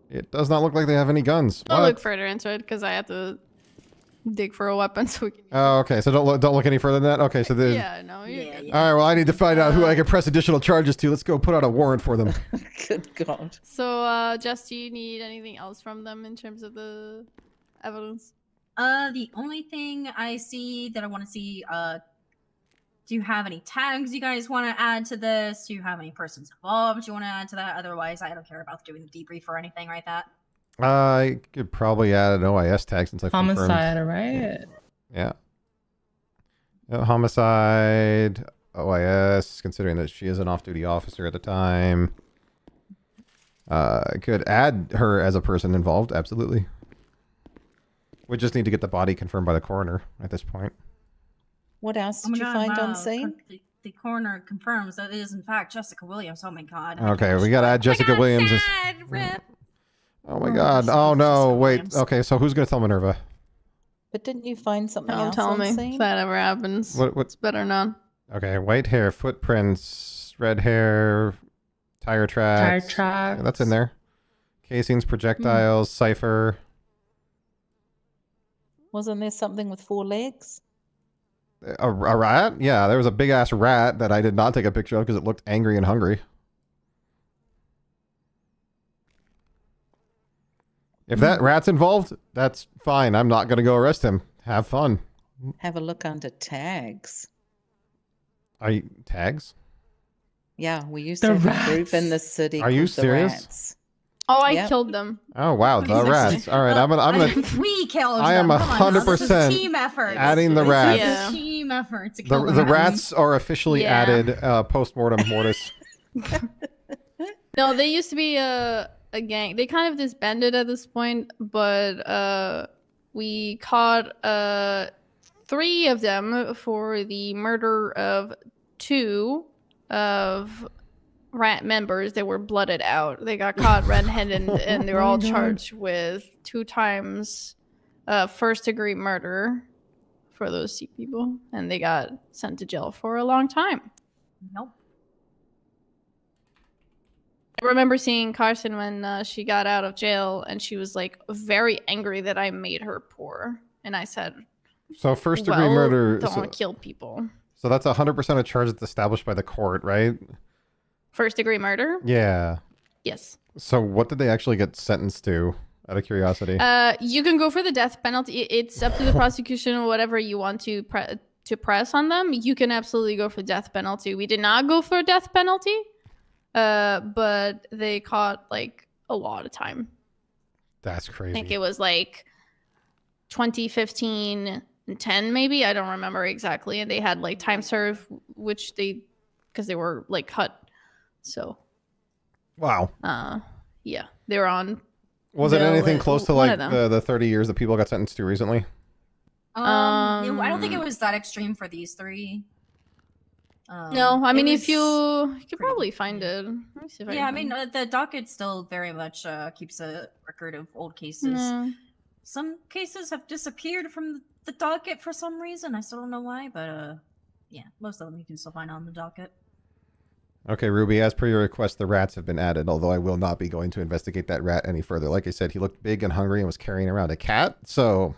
It does not look like they have any guns. I'll What? look further into it because I had to dig for a weapon so we can. Oh, okay. So don't look any further than that. Okay, so there's. Yeah, no, you're good. All right. Well, I need to find out who I can press additional charges to. Let's go put out a warrant for them. Good God. So, Jess, do you need anything else from them in terms of the evidence? The only thing I see that I want to see, do you have any tags you guys want to add to this? Do you have any persons involved you want to add to that? Otherwise, I don't care about doing the debrief or anything like that. I could probably add an OIS tag since I've confirmed. Homicide, right? Yeah. Homicide, OIS, considering that she is an off-duty officer at the time. Could add her as a person involved, absolutely. We just need to get the body confirmed by the coroner at this point. What else Oh my did you God, find on wow. scene? The coroner confirms that it is in fact Jessica Williams. Oh my god. Okay, we gotta add Jessica Williams. Oh my god. Oh no, wait. Okay, so who's gonna tell Minerva? But didn't you find something Don't else tell on me scene? if that ever happens. What? It's better not. Okay, white hair, footprints, red hair, tire tracks. Yeah, that's in there. Casings, projectiles, cipher. Wasn't there something with 4 legs? A rat? Yeah, there was a big ass rat that I did not take a picture of because it looked angry and hungry. If that rat's involved, that's fine. I'm not going to go arrest him. Have fun. Have a look under tags. Are you tags? Yeah, we used The to have a rats. group in the city. Are you called the serious? Rats. Oh, I Yep. killed them. Oh wow, the rats. All right, I'm gonna We killed I am them. Come on, this is 100% team effort. adding the This rats. is Yeah. a team effort to kill the rats are officially Yeah. added post-mortem mortis. No, they used to be a gang. They kind of disbanded at this point, but we caught 3 of them for the murder of 2 of rat members that were blooded out. They got caught red-handed and they were all charged with 2 times first-degree murder for those people, and they got sent to jail for a long time. Nope. I remember seeing Carson when she got out of jail, and she was like very angry that I made her poor. And I said, So first-degree murder. Don't kill people. So that's 100% a charge that's established by the court, right? First-degree murder? Yeah. Yes. So what did they actually get sentenced to? Out of curiosity. You can go for the death penalty. It's up to the prosecution, whatever you want to press on them. You can absolutely go for death penalty. We did not go for death penalty, but they caught like a lot of time. That's crazy. I think it was like 2015 and 10 maybe. I don't remember exactly. And they had like time served, which because they were like cut. So. Wow. Yeah, they were on. Was it anything close to like the 30 years that people got sentenced to recently? I don't think it was that extreme for these 3. No, I mean, if you could probably find it. Let me see if I mean, the docket still very much keeps a record of old cases. Some cases have disappeared from the docket for some reason. I still don't know why, but yeah, most of them you can still find on the docket. Okay, Ruby, as per your request, the rats have been added, although I will not be going to investigate that rat any further. Like I said, he looked big and hungry and was carrying around a cat, so,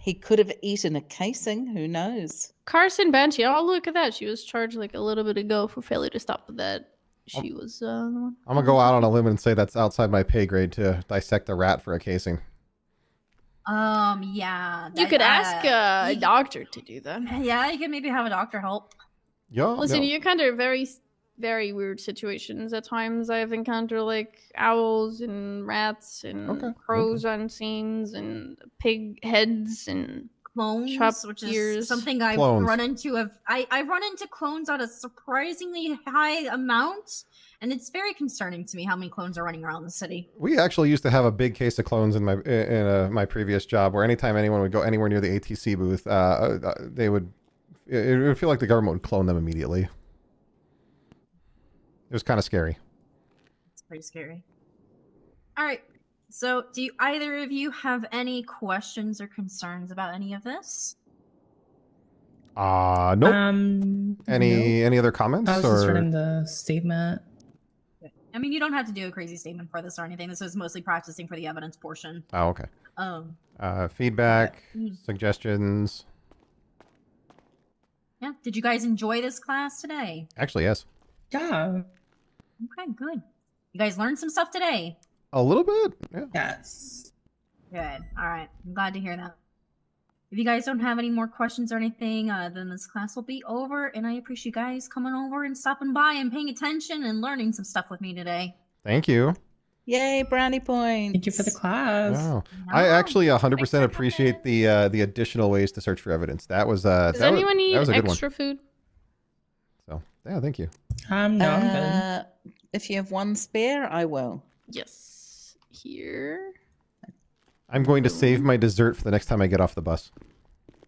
He could have eaten a casing, who knows? Carson Banshee, oh, look at that. She was charged like a little bit ago for failure to stop that. She was the one. I'm going to go out on a limb and say that's outside my pay grade to dissect a rat for a casing. Yeah. You could ask a doctor to do that. Yeah, you could maybe have a doctor help. Yeah. Listen, you encounter very, very weird situations at times. I've encountered like owls and rats and crows on scenes and pig heads and clones, chopped which ears. is something I've run into. I've run into clones at a surprisingly high amount, and it's very concerning to me how many clones are running around the city. We actually used to have a big case of clones in my previous job, where anytime anyone would go anywhere near the ATC booth, it would feel like the government would clone them immediately. It was kind of scary. It's pretty scary. All right. So, do either of you have any questions or concerns about any of this? Nope. Any other comments? I was just reading the statement. I mean, you don't have to do a crazy statement for this or anything. This is mostly practicing for the evidence portion. Oh, okay. Feedback, suggestions. Yeah. Did you guys enjoy this class today? Actually, yes. Yeah. Okay, good. You guys learned some stuff today? A little bit, yeah. Yes. Good. All right. I'm glad to hear that. If you guys don't have any more questions or anything, then this class will be over, and I appreciate you guys coming over and stopping by and paying attention and learning some stuff with me today. Thank you. Yay, brownie points. Thank you for the class. Wow. I actually 100% appreciate the additional ways to search for evidence. That was Does anyone need a good extra one. food? So, yeah, thank you. No, I'm good. If you have one spare, I will. Yes. Here. I'm going to save my dessert for the next time I get off the bus.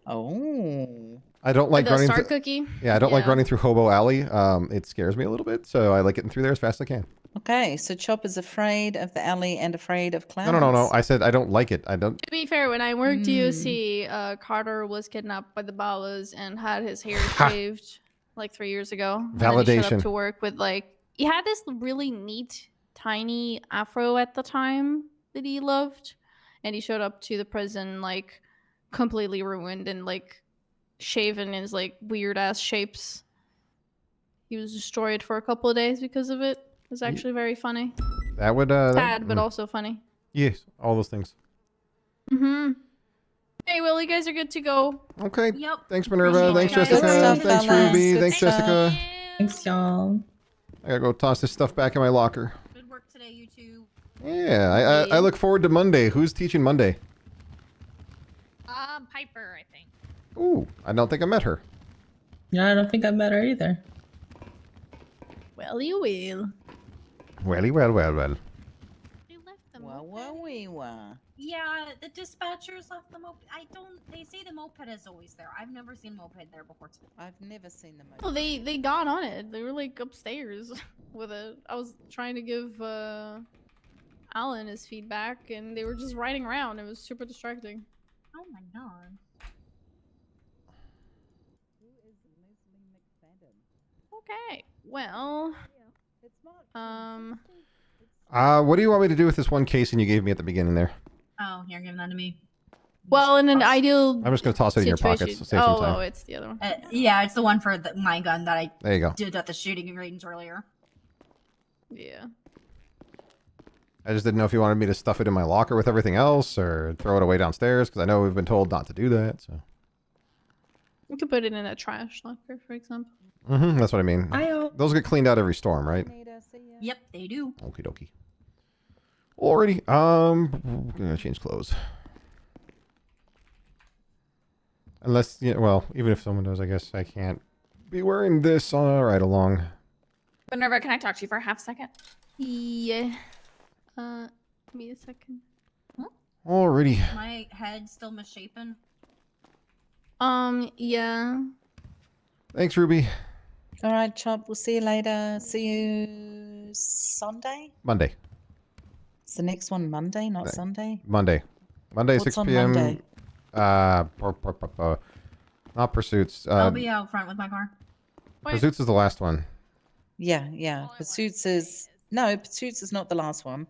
Oh. I don't like the running star through. cookie? Yeah, I don't like running through Hobo Alley. It scares me a little bit, so I like getting through there as fast as I can. Okay, so Chopp is afraid of the alley and afraid of clowns. No. I said I don't like it. I don't. To be fair, when I worked DOC, Carter was kidnapped by the Ballas and had his hair shaved like 3 years ago. And then he showed Validation. up to work with he had this really neat tiny afro at the time that he loved, and he showed up to the prison completely ruined and shaven in his weird ass shapes. He was destroyed for a couple of days because of it. It was actually very funny. That would sad, but also funny. Yes, all those things. Hey, well, you guys are good to go. Okay. Yep. Thanks, Minerva. Thanks, Good Jessica. stuff, Thanks, fellas. Ruby. Good Thanks, stuff. Jessica. Thanks, y'all. I gotta go toss this stuff back in my locker. Good work today, you two. Yeah, I look forward to Monday. Who's teaching Monday? Piper, I think. Ooh, I don't think I met her. Yeah, I don't think I met her either. Well, you will. Well. Well. you? Yeah, the dispatchers left the moped. They say the moped is always there. I've never seen a moped there before. I've never seen the moped. Oh, they got on it. They were like upstairs with it. I was trying to give Alan his feedback, and they were just riding around. It was super distracting. Oh my god. Okay, well, What do you want me to do with this one casing you gave me at the beginning there? Oh, you're giving that to me. well, in an ideal I'm just gonna toss it in your pockets to situation- save some time. Oh, it's the other one. Yeah, it's the one for my gun that I There you go. did at the shooting range earlier. Yeah. I just didn't know if you wanted me to stuff it in my locker with everything else or throw it away downstairs because I know we've been told not to do that. So. You could put it in a trash locker, for example. That's what I mean. Those get cleaned out every storm, right? Yep, they do. Okie dokie. Alrighty. I'm gonna change clothes. Unless, well, even if someone does, I guess I can't be wearing this all right along. Whenever can I talk to you for a half second? Yeah. Give me a second. Alrighty. My head still misshapen. Yeah. Thanks, Ruby. All right, Chopp. We'll see you later. See you Sunday. Monday. Is the next one Monday, not Sunday? Monday, What's 6 on p.m. Monday? Not Pursuits. I'll be out front with my car. Pursuits is the last one. Yeah. Pursuits is Pursuits is not the last one.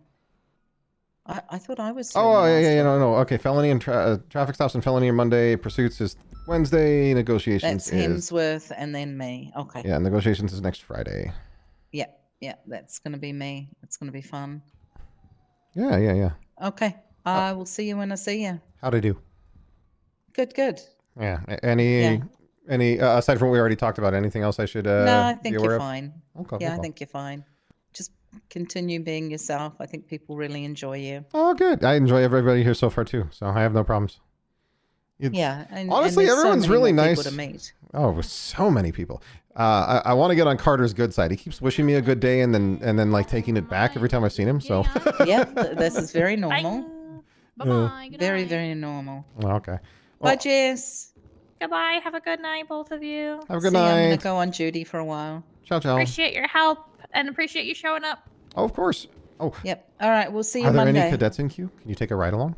I thought I was. Oh, yeah, no. Okay, felony and traffic stops and felony on Monday. Pursuits is Wednesday. Negotiations That's is Hemsworth and then me. Okay. yeah. Negotiations is next Friday. Yeah. That's gonna be me. It's gonna be fun. Yeah. Okay. I will see you when I see you. How'd I do? Good. Yeah. Any aside from what we already talked about, anything else I should No, I be think aware you're of? fine. Okay. Yeah, I think you're fine. Just continue being yourself. I think people really enjoy you. Oh, good. I enjoy everybody here so far too, so I have no problems. Yeah, and Honestly, there's so everyone's many really more nice. people to meet. Oh, so many people. I want to get on Carter's good side. He keeps wishing me a good day and then like taking it back every time I've seen him. So Yeah, this is very normal. Bye-bye. Good Very, night. very normal. Okay. Bye, Jess. Goodbye. Have a good night, both of you. Have a good See, I'm gonna night. go on duty for a while. Ciao, ciao. Appreciate your help and appreciate you showing up. Oh, of course. Oh, Yep. All right. We'll see you are there Monday. any cadets in queue? Can you take a ride along?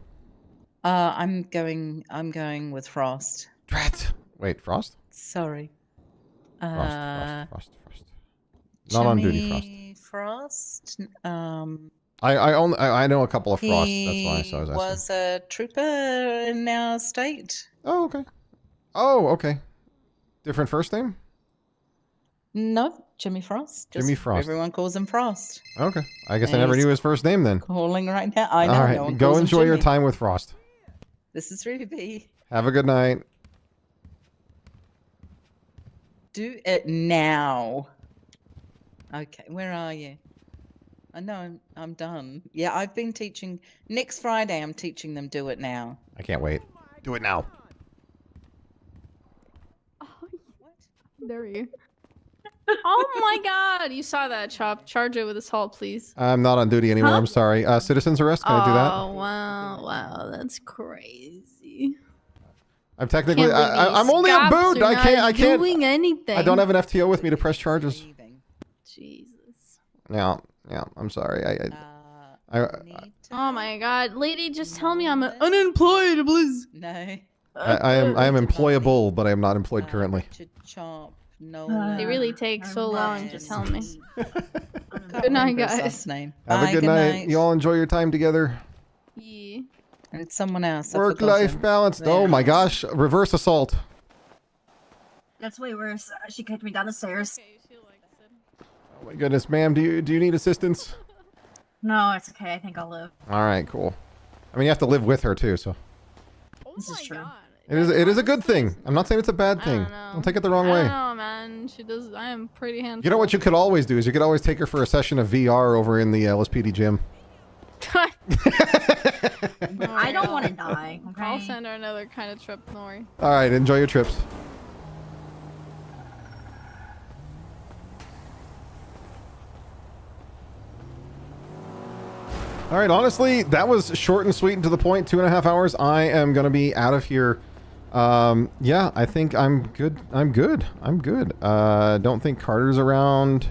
I'm going with Frost. Drat. Wait, Frost? Sorry. Frost. Not on duty, Frost. Jimmy Frost. I know a couple of Frosts. That's why I was He asking. was a trooper in our state. Oh, okay. Different first name? No, Jimmy Frost. Jimmy Frost. Everyone calls him Frost. Okay. I guess I And never he's knew his first name then. Calling right now. I know. All right. no one Go calls him enjoy your Jimmy. time with Frost. This is Ruby. Have a good night. Do it now. Okay, where are you? I know I'm done. Yeah, I've been teaching. Next Friday, I'm teaching them do it now. I can't wait. Do it now. There you. Oh my god, you saw that, Chop. Charge it with assault, please. I'm not on duty anymore. Huh? I'm sorry. Citizen's arrest. Can I do that? Oh wow, that's crazy. I'm technically. Can't believe these I'm only a cops boot. are I can't. I not can't. doing anything. I don't have an FTO with me to press charges. Jesus. Yeah. I'm sorry. Oh my god, lady, just tell me I'm unemployed, please. No. I am employable, but I am not employed currently. Chop. No. It really takes so long to tell me. Can't Good night, remember his guys. last name. Have Bye, a good night. You all enjoy your time together. Yeah. And it's someone else. I've Work-life forgotten. balance. Oh my gosh. Reverse assault. That's way worse. She kicked me down the stairs. Oh my goodness, ma'am. Do you need assistance? No, it's okay. I think I'll live. All right, cool. I mean, you have to live with her too, so This is true. it is a good thing. I'm not saying it's a bad thing. Don't take it the wrong I way. don't know, man. She does. I am pretty handful. You know what you could always do is you could always take her for a session of VR over in the LSPD gym. I don't want to die. Okay. I'll send her another kind of trip. Don't worry. All right, enjoy your trips. All right, honestly, that was short and sweet and to the point. 2.5 hours. I am going to be out of here. Yeah, I think I'm good. I'm good. Don't think Carter's around.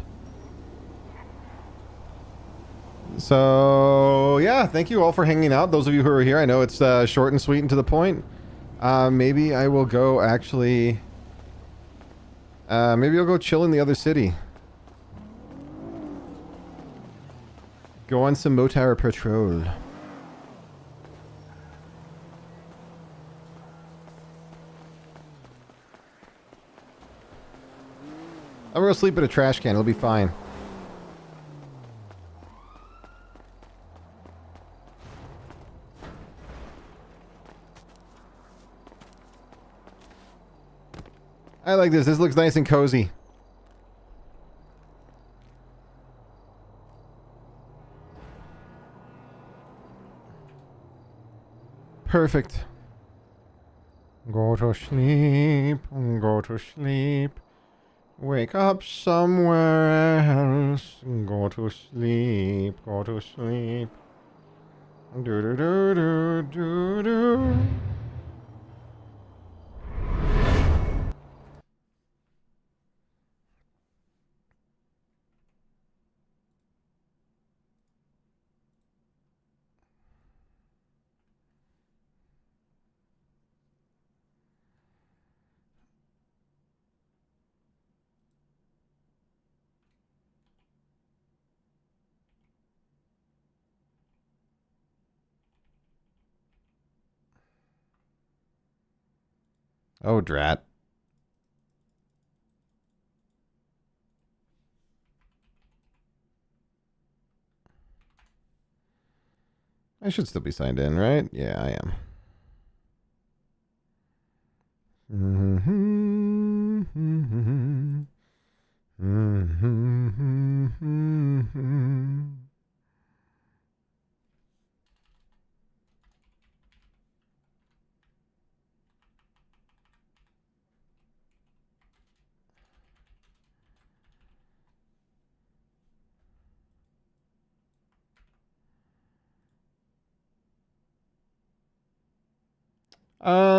So, yeah, thank you all for hanging out. Those of you who are here, I know it's short and sweet and to the point. Maybe I will go actually... maybe I'll go chill in the other city. Go on some motor patrol. I'm gonna sleep in a trash can. It'll be fine. I like this. This looks nice and cozy. Perfect. Go to sleep. Go to sleep. Wake up somewhere else. Go to sleep. Go to sleep. Do do do do do do. Oh, drat. I should still be signed in, right? Yeah, I am.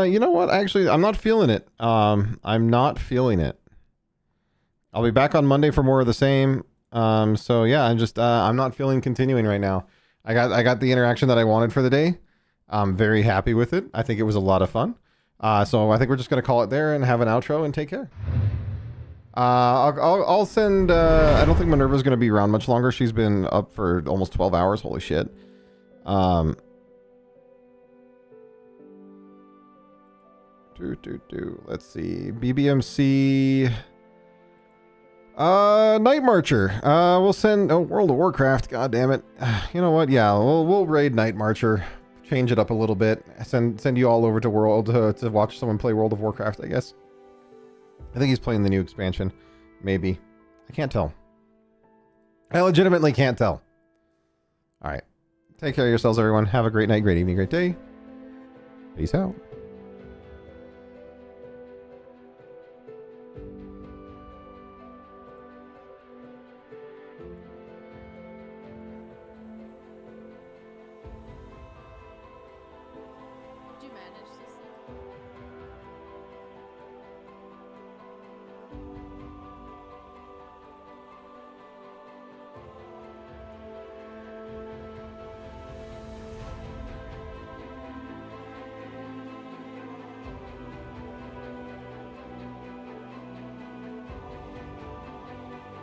You know what? Actually, I'm not feeling it. I'm not feeling it. I'll be back on Monday for more of the same. So yeah, I'm not feeling continuing right now. I got the interaction that I wanted for the day. I'm very happy with it. I think it was a lot of fun. So I think we're just gonna call it there and have an outro and take care. I'll send. I don't think Minerva's gonna be around much longer. She's been up for almost 12 hours. Holy shit. Let's see. BBMC. Night Marcher. We'll send. Oh, World of Warcraft. God damn it. You know what? Yeah, we'll raid Night Marcher. Change it up a little bit. Send you all over to World to watch someone play World of Warcraft, I guess. I think he's playing the new expansion. Maybe. I can't tell. I legitimately can't tell. Alright. Take care of yourselves, everyone. Have a great night, great evening, great day. Peace out. Did you manage to